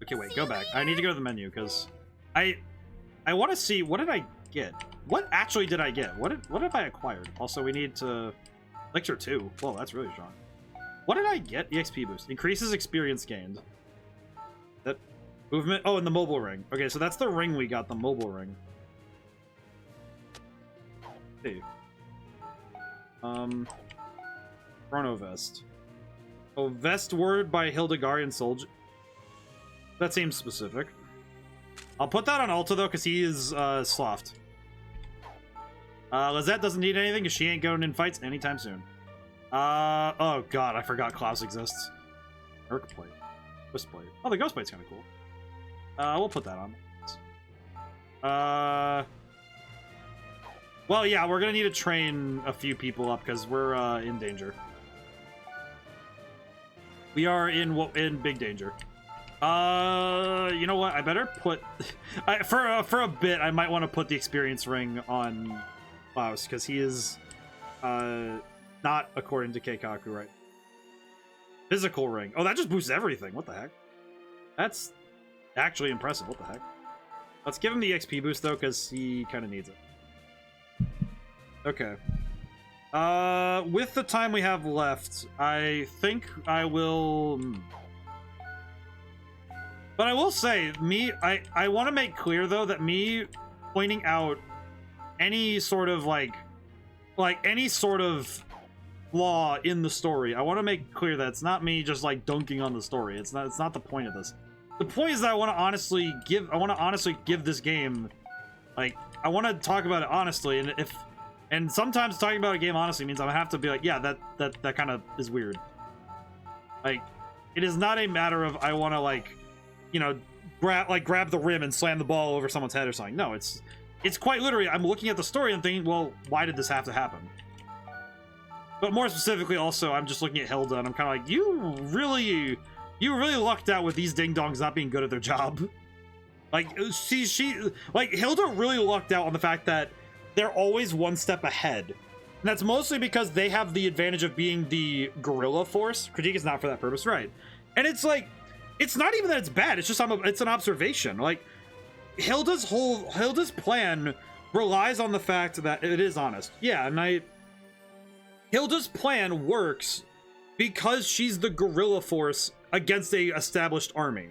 Okay, wait, go back. I need to go to the menu because I want to see, what did I get? What actually did I get? What have I acquired? Also, we need to lecture 2. Whoa, that's really strong. What did I get? EXP boost. Increases experience gained. That movement. Oh, and the mobile ring. Okay, so that's the ring we got, the mobile ring. Hey. Chrono Vest. Oh, Vest word by Hildegarian Soldier. That seems specific. I'll put that on Alta, though, because he is sloughed. Lizette doesn't need anything because she ain't going in fights anytime soon. Oh god, I forgot Klaus exists. Merc plate. Ghost plate. Oh, the ghost plate's kind of cool. We'll put that on. Well, yeah, we're gonna need to train a few people up because we're in danger. We are in big danger. You know what? I better put for a bit. I might want to put the experience ring on Klaus, because he is not according to Keikaku, right? Physical ring. Oh, that just boosts everything. What the heck? That's actually impressive. What the heck? Let's give him the XP boost, though, because he kind of needs it. Okay. With the time we have left, I think I will... But I will say, I want to make clear, though, that me pointing out any sort of, like any sort of flaw in the story, I want to make clear that it's not me just, like, dunking on the story. It's not the point of this. The point is that I want to honestly give this game, like, I want to talk about it honestly, and sometimes talking about a game honestly means I'm gonna have to be like, yeah, that kind of is weird. Like, it is not a matter of I want to, like, you know, grab the rim and slam the ball over someone's head or something. No, it's quite literally, I'm looking at the story and thinking, well, why did this have to happen? But more specifically, also, I'm just looking at Hilda and I'm kind of like, you really lucked out with these ding-dongs not being good at their job. Like, like, Hilda really lucked out on the fact that they're always one step ahead. And that's mostly because they have the advantage of being the guerrilla force. Critique is not for that purpose, right? And it's like, it's not even that it's bad, it's just it's an observation. Like, Hilda's plan relies on the fact that it is honest. Yeah, and Hilda's plan works because she's the guerrilla force against a established army.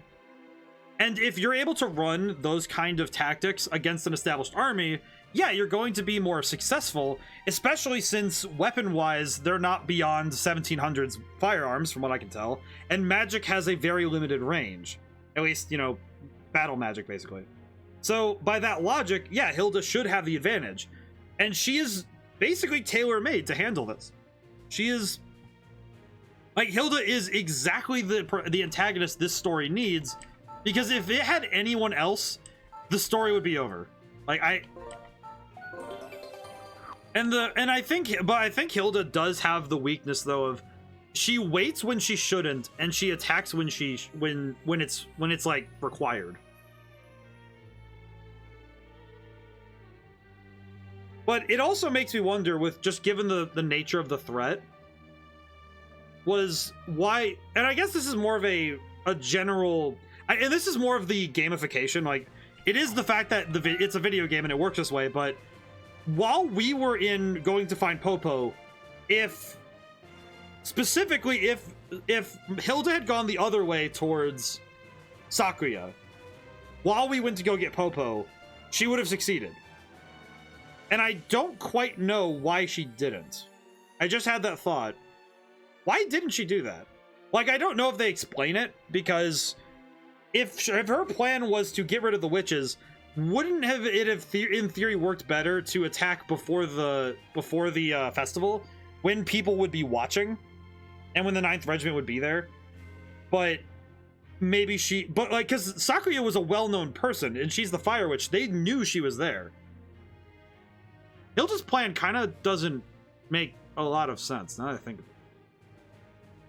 And if you're able to run those kind of tactics against an established army, yeah, you're going to be more successful, especially since weapon-wise, they're not beyond 1700s firearms, from what I can tell, and magic has a very limited range. At least, you know, battle magic, basically. So, by that logic, yeah, Hilda should have the advantage. And she is basically tailor-made to handle this. She is... Like, Hilda is exactly the antagonist this story needs, because if it had anyone else, the story would be over. Like, I think Hilda does have the weakness, though, of she waits when she shouldn't, and she attacks when it's like required. But it also makes me wonder, with just given the nature of the threat, was why, and I guess this is more of a general, and this is more of the gamification. Like, it is the fact that it's a video game and it works this way, but while we were going to find Popo, if Hilda had gone the other way towards Sakuya, while we went to go get Popo, she would have succeeded. And I don't quite know why she didn't. I just had that thought. Why didn't she do that? Like, I don't know if they explain it, because if her plan was to get rid of the witches, wouldn't it have in theory worked better to attack before the festival, when people would be watching and when the 9th Regiment would be there? But maybe like, because Sakuya was a well-known person and she's the Fire Witch, they knew she was there. Hilda's plan kind of doesn't make a lot of sense now that I think of it.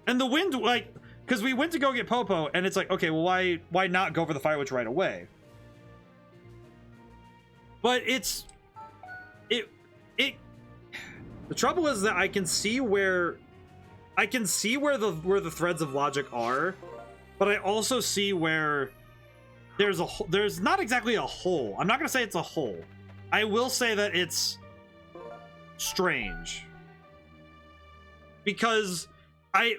And the wind, like, because we went to go get Popo and it's like, okay, well, why not go for the Fire Witch right away? But the trouble is that I can see where the threads of logic are, but I also see where there's not exactly a hole. I'm not gonna say it's a hole. I will say that it's strange, because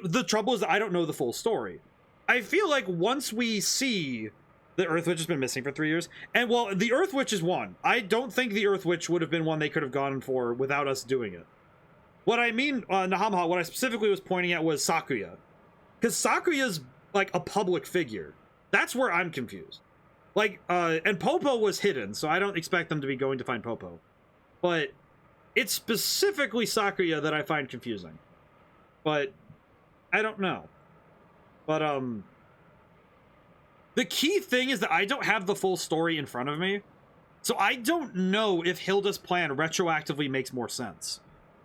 the trouble is that I don't know the full story. I feel like once we see the Earth Witch has been missing for 3 years, and well, the Earth Witch is one. I don't think the Earth Witch would have been one they could have gone for without us doing it. What I mean, Nahamaha, what I specifically was pointing at was Sakuya. Because Sakuya's like a public figure. That's where I'm confused. Like, and Popo was hidden, so I don't expect them to be going to find Popo. But it's specifically Sakuya that I find confusing. But I don't know. But, the key thing is that I don't have the full story in front of me, so I don't know if Hilda's plan retroactively makes more sense.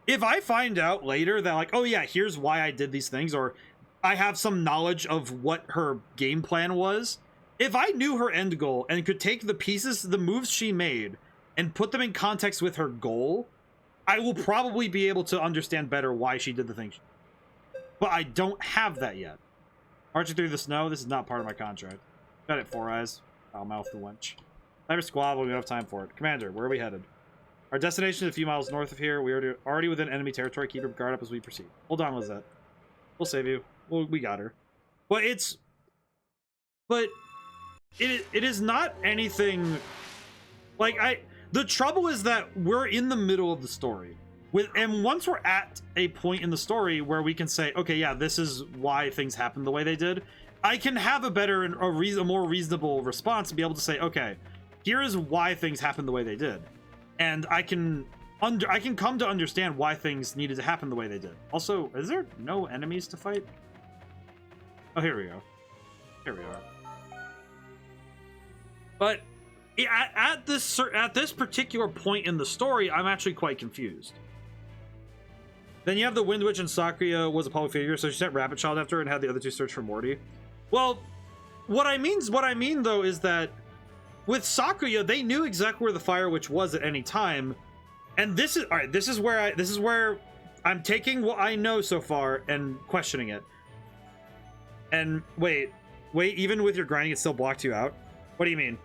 If I find out later that, like, oh yeah, here's why I did these things, or I have some knowledge of what her game plan was, if I knew her end goal and could take the pieces, the moves she made, and put them in context with her goal, I will probably be able to understand better why she did the thing. But I don't have that yet. Marching through the snow, this is not part of my contract. Got it, Four Eyes. I'll mouth the wench. Cyber squad, we don't have time for it. Commander, where are we headed? Our destination is a few miles north of here. We are already within enemy territory. Keep your guard up as we proceed. Hold on, Lizette. We'll save you. We got her. But it is not anything like the trouble is that we're in the middle of the story and once we're at a point in the story where we can say, okay, yeah, this is why things happened the way they did, I can have a better and a more reasonable response to be able to say, okay, here is why things happened the way they did, and I can come to understand why things needed to happen the way they did. Also, is there no enemies to fight? Oh, here we go. Here we are. But at this particular point in the story, I'm actually quite confused. Then you have the Wind Witch, and Sakuya was a public figure, so she sent Rabbit Child after her and had the other two search for Morty. Well, what I mean though is that with Sakuya, they knew exactly where the Fire Witch was at any time, and this is all right. This is where I'm taking what I know so far and questioning it. And wait, even with your grinding, it still blocked you out? What do you mean?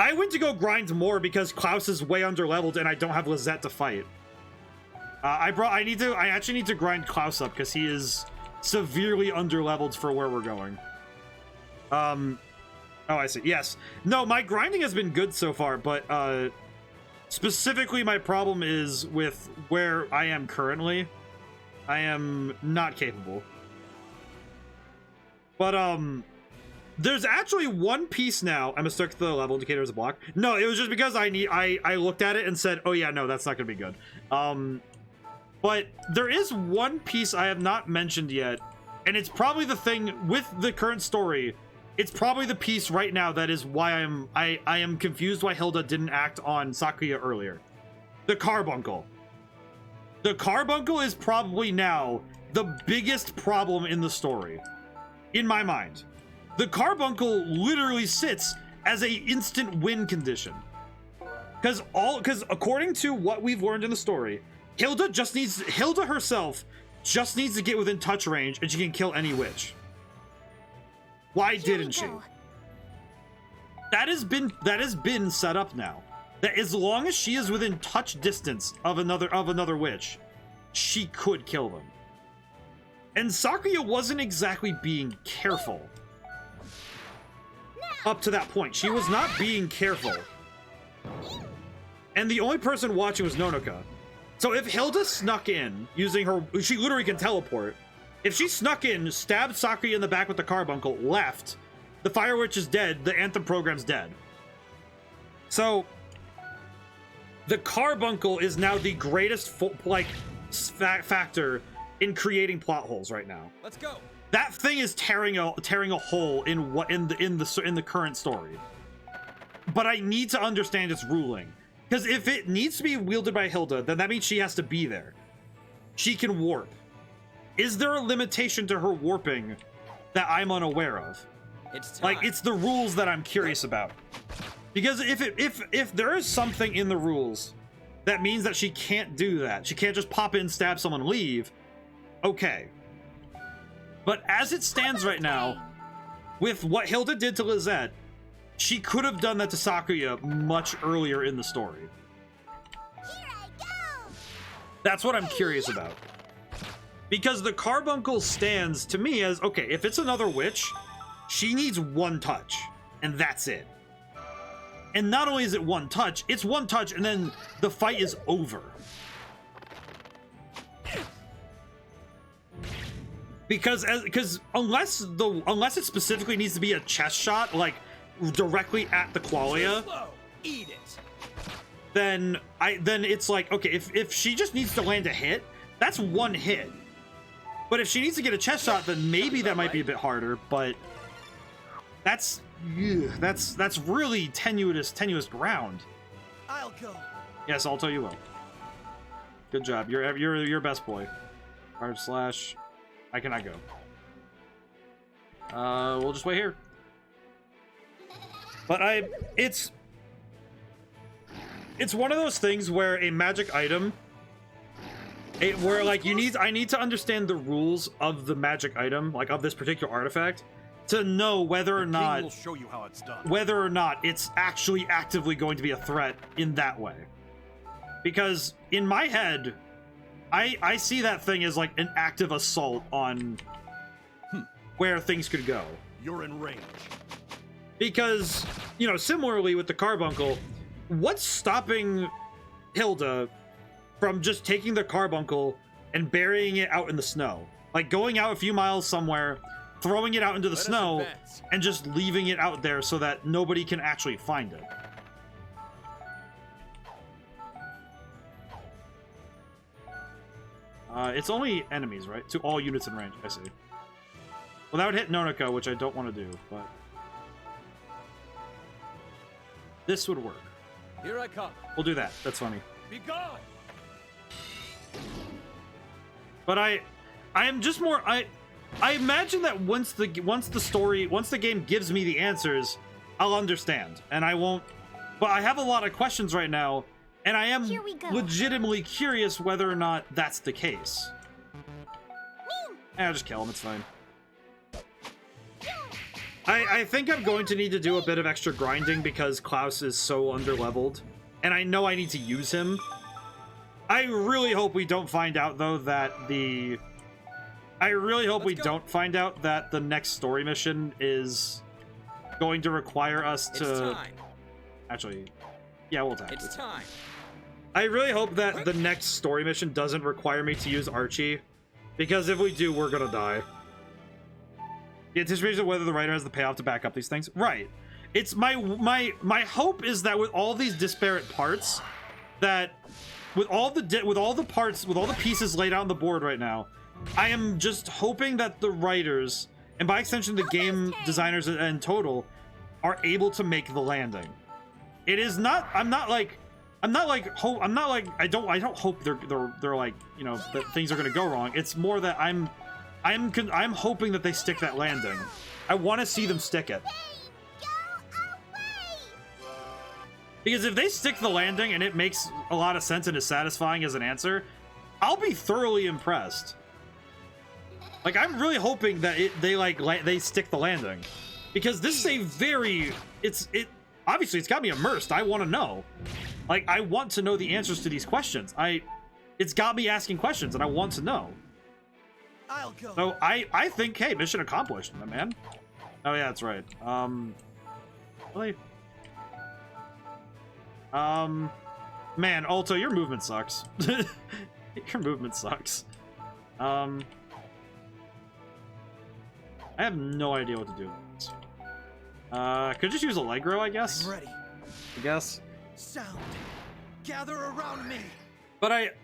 I went to go grind more because Klaus is way underleveled and I don't have Lizette to fight. I actually need to grind Klaus up because he is severely underleveled for where we're going. Oh, I see. Yes. No, my grinding has been good so far, but specifically my problem is with where I am currently. I am not capable. But there's actually one piece now. I'm gonna start the level indicator as a block. No, it was just because I looked at it and said, oh yeah, no, that's not gonna be good. But there is one piece I have not mentioned yet, and it's probably the thing with the current story. It's probably the piece right now that is why I am confused why Hilda didn't act on Sakuya earlier. The carbuncle. The carbuncle is probably now the biggest problem in the story, in my mind. The carbuncle literally sits as a instant win condition. Because according to what we've learned in the story, Hilda herself just needs to get within touch range and she can kill any witch. Why didn't she? That has been set up now. That as long as she is within touch distance of another witch, she could kill them. And Sakuya wasn't exactly being careful. Up to that point, she was not being careful. And the only person watching was Nonoka. So if Hilda snuck in using her, she literally can teleport. If she snuck in, stabbed Sakuya in the back with the carbuncle, left, the Fire Witch is dead, the Anthem program's dead. So the carbuncle is now the greatest factor in creating plot holes right now. Let's go. That thing is tearing a hole in the current story. But I need to understand its ruling. Because if it needs to be wielded by Hilda, then that means she has to be there. She can warp. Is there a limitation to her warping that I'm unaware of? It's the rules that I'm curious about. Because if there is something in the rules that means that she can't do that, she can't just pop in, stab someone, leave, okay. But as it stands right now, with what Hilda did to Lizette, she could have done that to Sakuya much earlier in the story. Here I go. That's what I'm curious about. Because the carbuncle stands to me as, okay, if it's another witch, she needs one touch, and that's it. And not only is it one touch, it's one touch, and then the fight is over. Because unless it specifically needs to be a chest shot, like directly at the qualia, eat it. Then it's like, okay, if she just needs to land a hit, that's one hit. But if she needs to get a chest shot, then maybe that might be a bit harder. But that's really tenuous ground. I'll go. Yes, Alto, you will. Good job. You're best boy. Hard slash. I cannot go. We'll just wait here. But it's one of those things where a magic item, where like I need to understand the rules of the magic item, like of this particular artifact, to know whether or not will show you how it's done. whether or not it's actually actively going to be a threat in that way. Because in my head, I see that thing as like an active assault on where things could go. You're in range. Because, you know, similarly with the carbuncle, what's stopping Hilda from just taking the carbuncle and burying it out in the snow? Like going out a few miles somewhere, throwing it out into the snow, and just leaving it out there so that nobody can actually find it. It's only enemies, right? To all units in range, I see. Well, that would hit Nonoko, which I don't want to do, but... this would work. Here I come. We'll do that. That's funny. Be gone. But I am just more... I imagine that once the game gives me the answers, I'll understand, and I won't... But I have a lot of questions right now, and I am legitimately curious whether or not that's the case. I'll just kill him, it's fine. I think I'm going to need to do a bit of extra grinding because Klaus is so underleveled, and I know I need to use him. I really hope we don't find out, though, that the... I really hope we don't find out that the next story mission is going to require us to... Actually, yeah, we'll attack. It's time. I really hope that the next story mission doesn't require me to use Archie, because if we do, we're gonna die. The anticipation of whether the writer has the payoff to back up these things. Right. It's my hope is that with all these disparate parts, that with all the pieces laid out on the board right now, I am just hoping that the writers, and by extension the game designers in total, are able to make the landing. It is not. I don't hope they're like, you know, that things are gonna go wrong. It's more that I'm hoping that they stick that landing. I want to see them stick it. Because if they stick the landing and it makes a lot of sense and is satisfying as an answer, I'll be thoroughly impressed. Like, I'm really hoping that they stick the landing, because this is a very obviously it's got me immersed. I want to know. Like, I want to know the answers to these questions. It's got me asking questions, and I want to know. I'll go. So I think, hey, mission accomplished, my man. Oh yeah, that's right. Really? Man, Alto, your movement sucks. Your movement sucks. I have no idea what to do with this. Could just use Allegro, I guess. I'm ready. I guess. Sound, gather around me. But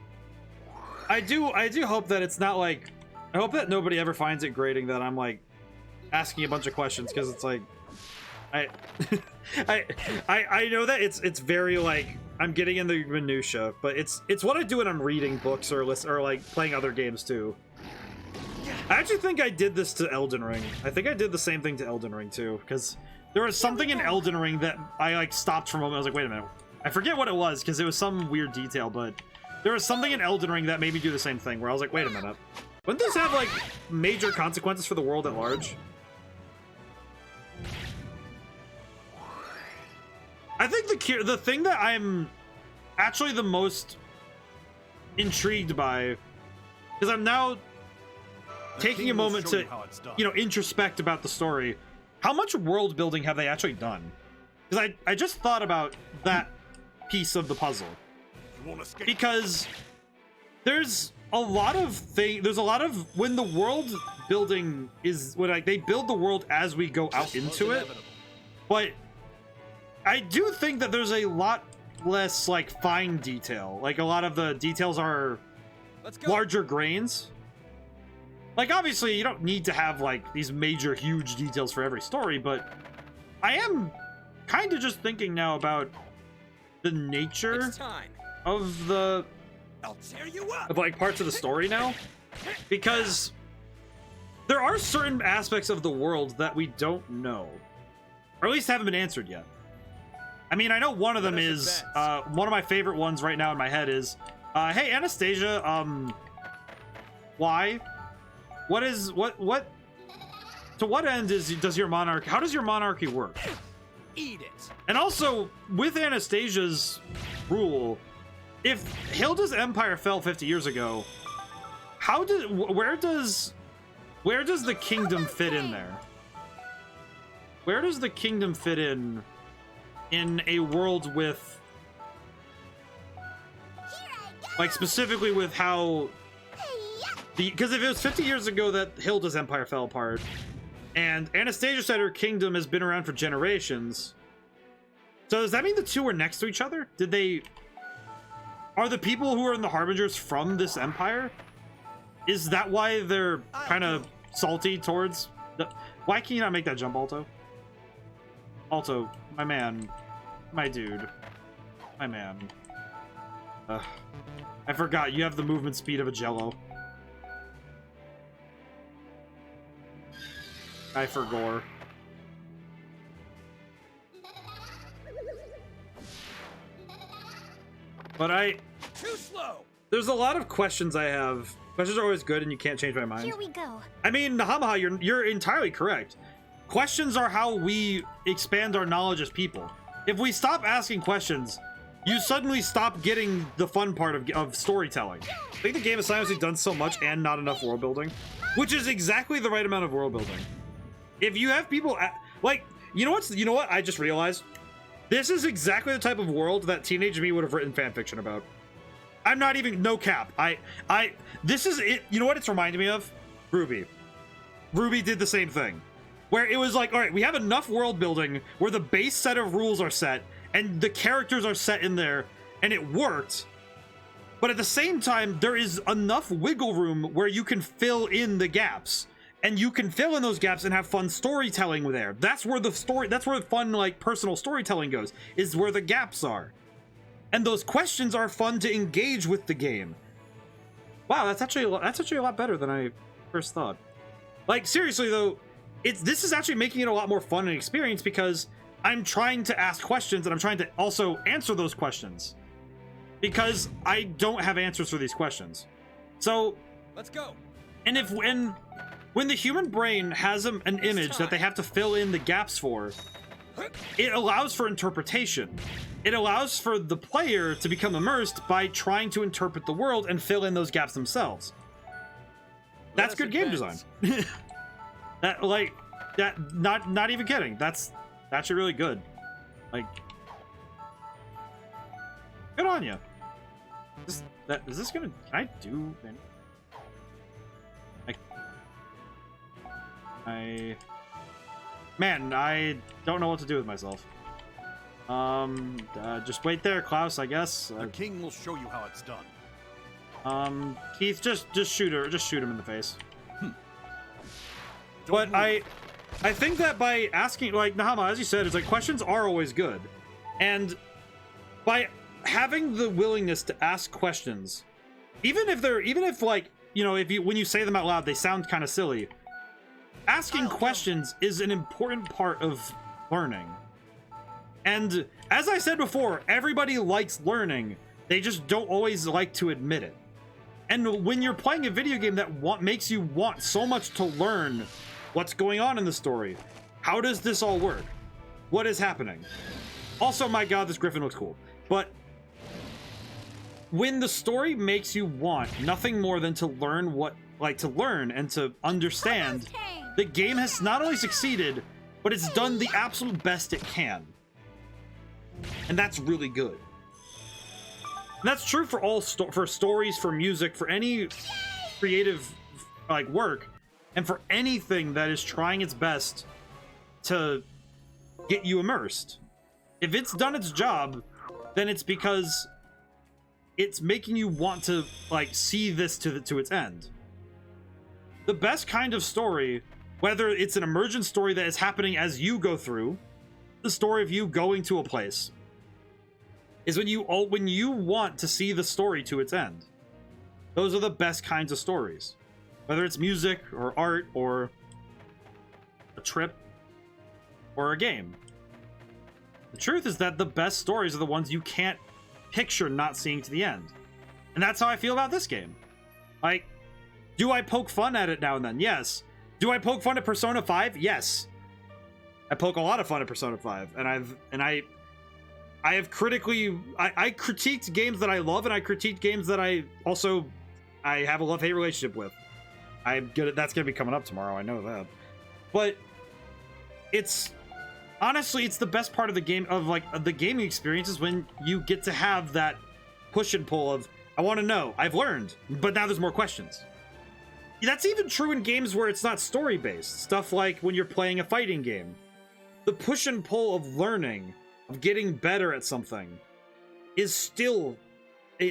I do hope that it's not like, I hope that nobody ever finds it grating that I'm like asking a bunch of questions, because it's like I know that it's very like I'm getting in the minutia, but it's what I do when I'm reading books or like playing other games too. I actually think I did this to Elden Ring. I think I did the same thing to Elden Ring too, because there was something in Elden Ring that I like stopped for a moment. I was like, wait a minute. I forget what it was, because it was some weird detail, but there was something in Elden Ring that made me do the same thing, where I was like, wait a minute. Wouldn't this have like major consequences for the world at large? I think the thing that I'm actually the most intrigued by, because I'm now taking a moment to, you know, introspect about the story. How much world building have they actually done? Because I just thought about that piece of the puzzle. Because there's a lot of when the world building is when like they build the world as we go out into it, but I do think that there's a lot less like fine detail. Like a lot of the details are larger grains. Like obviously you don't need to have like these major huge details for every story, but I am kind of just thinking now about the nature of the like parts of the story now, because there are certain aspects of the world that we don't know, or at least haven't been answered yet. I mean, I know one of them is, one of my favorite ones right now in my head is, hey, Anastasia, why? To what end does your monarchy, how does your monarchy work? Eat it. And also, with Anastasia's rule, if Hilda's empire fell 50 years ago, where does the kingdom fit in there? Where does the kingdom fit in a world with, like, specifically with how, because if it was 50 years ago that Hilda's empire fell apart, and Anastasia said her kingdom has been around for generations, so does that mean the two are next to each other? Are the people who are in the Harbingers from this empire? Is that why they're kind of salty towards why can you not make that jump, Alto? Alto, my man, my dude, my man. I forgot you have the movement speed of a Jello. I forgot. But too slow. There's a lot of questions I have. Questions are always good, and you can't change my mind. Here we go. I mean, Nahamaha, you're entirely correct. Questions are how we expand our knowledge as people. If we stop asking questions, you suddenly stop getting the fun part of storytelling. I think the game has silently done so much and not enough world building, which is exactly the right amount of world building. If you have people like, you know what? I just realized this is exactly the type of world that teenage me would have written fan fiction about. I'm not even, no cap. This is it. You know what it's reminding me of? Ruby. Ruby did the same thing, where it was like, all right, we have enough world building where the base set of rules are set and the characters are set in there, and it worked. But at the same time, there is enough wiggle room where you can fill in the gaps, and you can fill in those gaps and have fun storytelling there. That's where the fun, like, personal storytelling goes, is where the gaps are. And those questions are fun to engage with the game. Wow, that's actually a lot better than I first thought. Like, seriously though, this is actually making it a lot more fun and experience, because I'm trying to ask questions and I'm trying to also answer those questions, because I don't have answers for these questions. So let's go. And when the human brain has an image that they have to fill in the gaps for, it allows for interpretation. It allows for the player to become immersed by trying to interpret the world and fill in those gaps themselves. That's good game design. Not even kidding. That's actually really good. Like, good on you. Is this gonna? Can I do? Man, I don't know what to do with myself. Just wait there, Klaus, I guess. The king will show you how it's done. Keith, just shoot her. Just shoot him in the face. But I think that by asking, like, Nahama, as you said, it's like, questions are always good. And by having the willingness to ask questions, even if like, you know, when you say them out loud, they sound kind of silly. Asking questions is an important part of learning. And as I said before, everybody likes learning. They just don't always like to admit it. And when you're playing a video game that makes you want so much to learn what's going on in the story, how does this all work? What is happening? Also, my god, this griffin looks cool. But when the story makes you want nothing more than to learn to learn and to understand, the game has not only succeeded, but it's done the absolute best it can. And that's really good. And that's true for all for stories, for music, for any creative like work, and for anything that is trying its best to get you immersed. If it's done its job, then it's because it's making you want to like see this to its end. The best kind of story, whether it's an emergent story that is happening as you go through, the story of you going to a place, is when you want to see the story to its end. Those are the best kinds of stories. Whether it's music or art or a trip or a game. The truth is that the best stories are the ones you can't picture not seeing to the end. And that's how I feel about this game. Like, do I poke fun at it now and then? Yes. Do I poke fun at Persona 5? Yes. I poke a lot of fun at Persona 5, and I have critically I critiqued games that I love, and I critiqued games that I have a love-hate relationship with. That's gonna be coming up tomorrow, I know that. But it's honestly, it's the best part of the game, of like the gaming experience, is when you get to have that push and pull of, I want to know, I've learned, but now there's more questions. That's even true in games where it's not story-based. Stuff like when you're playing a fighting game. The push and pull of learning, of getting better at something, is still...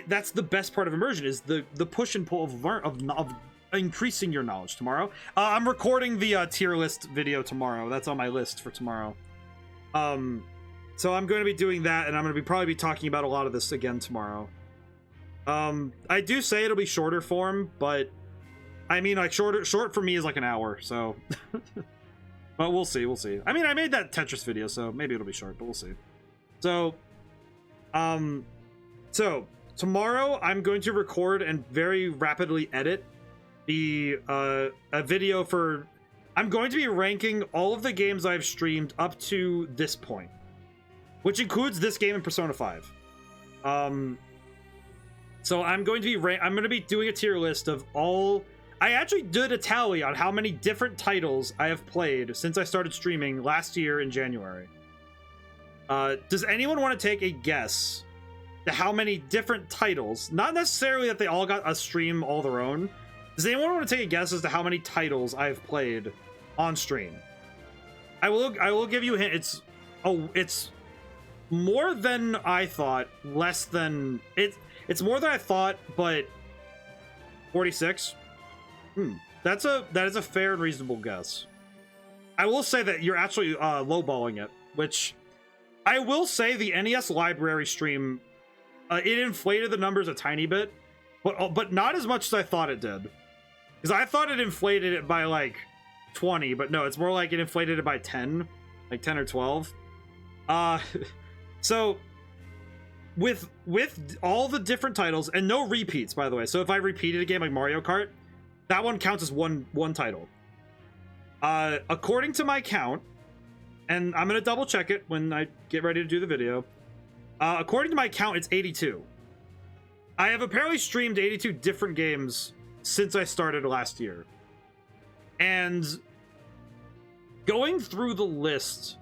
that's the best part of immersion, is the push and pull of increasing your knowledge tomorrow. I'm recording the tier list video tomorrow. That's on my list for tomorrow. So I'm going to be doing that, and I'm going to probably be talking about a lot of this again tomorrow. I do say it'll be shorter form, but I mean, like, short for me is like an hour, so... But we'll see, we'll see. I mean, I made that Tetris video, so maybe it'll be short, but we'll see. So, tomorrow I'm going to record and very rapidly edit a video for... I'm going to be ranking all of the games I've streamed up to this point, which includes this game and Persona 5. So I'm going to be doing a tier list of all... I actually did a tally on how many different titles I have played since I started streaming last year in January. Does anyone want to take a guess to how many different titles, not necessarily that they all got a stream all their own, does anyone want to take a guess as to how many titles I've played on stream? I will give you a hint. It's more than I thought, less than... It's more than I thought, but 46? That is a fair and reasonable guess. I will say that you're actually lowballing it, which I will say the NES library stream, it inflated the numbers a tiny bit, but not as much as I thought it did. Because I thought it inflated it by like 20, but no, it's more like it inflated it by 10, like 10 or 12. So with all the different titles, and no repeats, by the way. So if I repeated a game like Mario Kart, that one counts as one title. According to my count, and I'm gonna double check it when I get ready to do the video. According to my count, it's 82. I have apparently streamed 82 different games since I started last year. And going through the list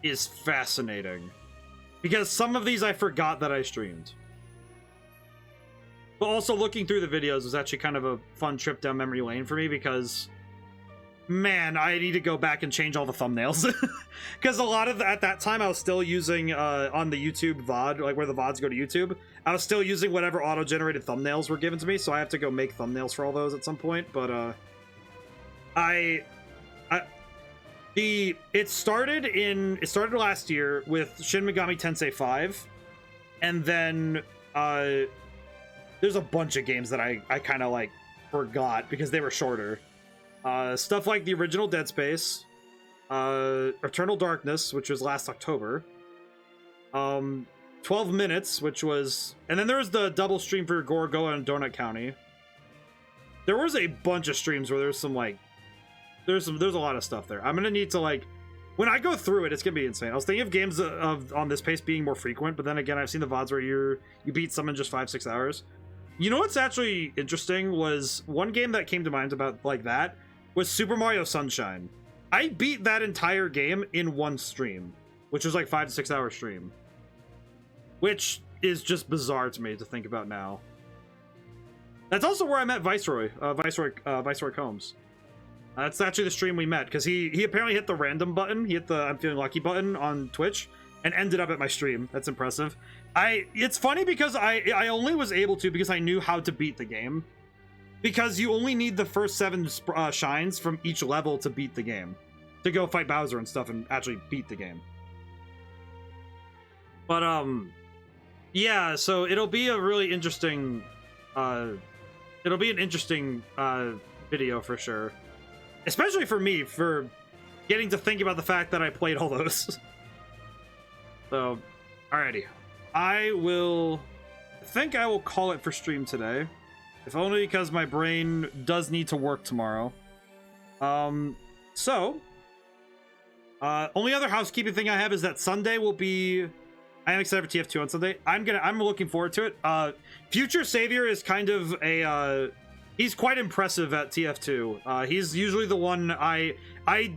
is fascinating, because some of these I forgot that I streamed. But also looking through the videos was actually kind of a fun trip down memory lane for me, because, man, I need to go back and change all the thumbnails. Because a lot of at that time I was still using on the YouTube VOD, like where the VODs go to YouTube, I was still using whatever auto-generated thumbnails were given to me, so I have to go make thumbnails for all those at some point. But it started last year with Shin Megami Tensei 5, and then there's a bunch of games that I kind of like forgot because they were shorter. Stuff like the original Dead Space, Eternal Darkness, which was last October, 12 Minutes, which was, and then there was the double stream for Gorgoa and Donut County. There was a bunch of streams where there's some like, there's a lot of stuff there. I'm gonna need to, like, when I go through it, it's gonna be insane. I was thinking of games on this pace being more frequent, but then again, I've seen the VODs where you beat some in just 5-6 hours. You know what's actually interesting was one game that came to mind about like that was Super Mario Sunshine. I beat that entire game in one stream, which was like 5 to 6 hour stream, which is just bizarre to me to think about now. That's also where I met Viceroy Combs. That's actually the stream we met, because he apparently hit the random button. He hit the I'm feeling lucky button on Twitch and ended up at my stream. That's impressive. It's funny because I only was able to because I knew how to beat the game. Because you only need the first 7 shines from each level to beat the game. To go fight Bowser and stuff and actually beat the game. But, yeah, so it'll be a really interesting, it'll be an interesting, video for sure. Especially for me, for getting to think about the fact that I played all those. So, alrighty. I think I will call it for stream today. If only because my brain does need to work tomorrow. Only other housekeeping thing I have is that Sunday will be... I am excited for TF2 on Sunday. I'm looking forward to it. Future Savior is kind of a... he's quite impressive at TF2. He's usually the one I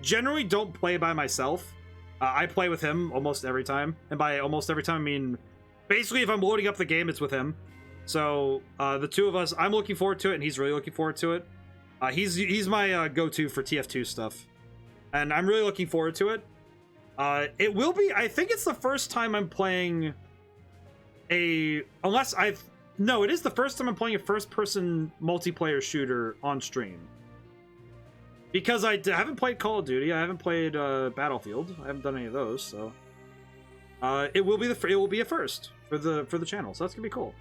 generally don't play by myself. I play with him almost every time. And by almost every time, I mean... basically, if I'm loading up the game, it's with him. So, the two of us, I'm looking forward to it, and he's really looking forward to it. He's my go-to for TF2 stuff. And I'm really looking forward to it. It will be, I think it's the first time I'm playing it is the first time I'm playing a first-person multiplayer shooter on stream. Because I haven't played Call of Duty, I haven't played Battlefield, I haven't done any of those, so... it will be a first for the channel, so that's gonna be cool.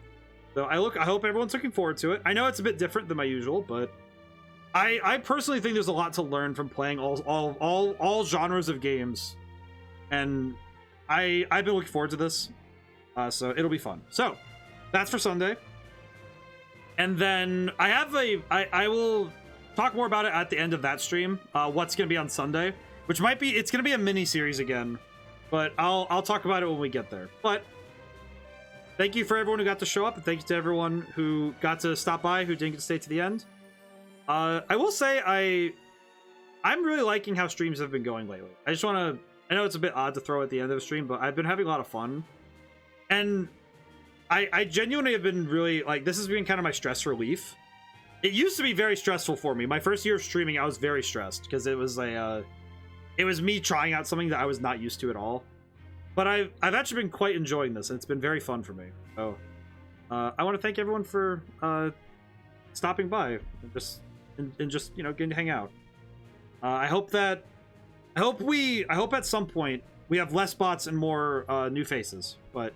So I hope everyone's looking forward to it. I know it's a bit different than my usual, but I personally think there's a lot to learn from playing all genres of games, and I've been looking forward to this, so it'll be fun. So that's for Sunday, and then I will talk more about it at the end of that stream. What's gonna be on Sunday, which it's gonna be a mini series again, but I'll talk about it when we get there. But thank you for everyone who got to show up, and thank you to everyone who got to stop by, who didn't get to stay to the end. I will say I'm really liking how streams have been going lately. I know it's a bit odd to throw at the end of a stream, but I've been having a lot of fun. And I genuinely have been really, like, this has been kind of my stress relief. It used to be very stressful for me. My first year of streaming, I was very stressed because it was me trying out something that I was not used to at all. But I've actually been quite enjoying this, and it's been very fun for me. So I want to thank everyone for stopping by and just getting to hang out. I hope at some point we have less bots and more new faces, but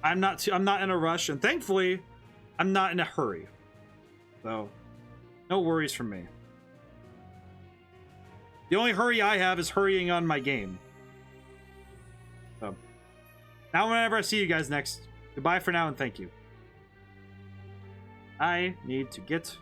I'm not in a rush, and thankfully I'm not in a hurry. So no worries from me. The only hurry I have is hurrying on my game. So now whenever I see you guys next, goodbye for now and thank you. I need to get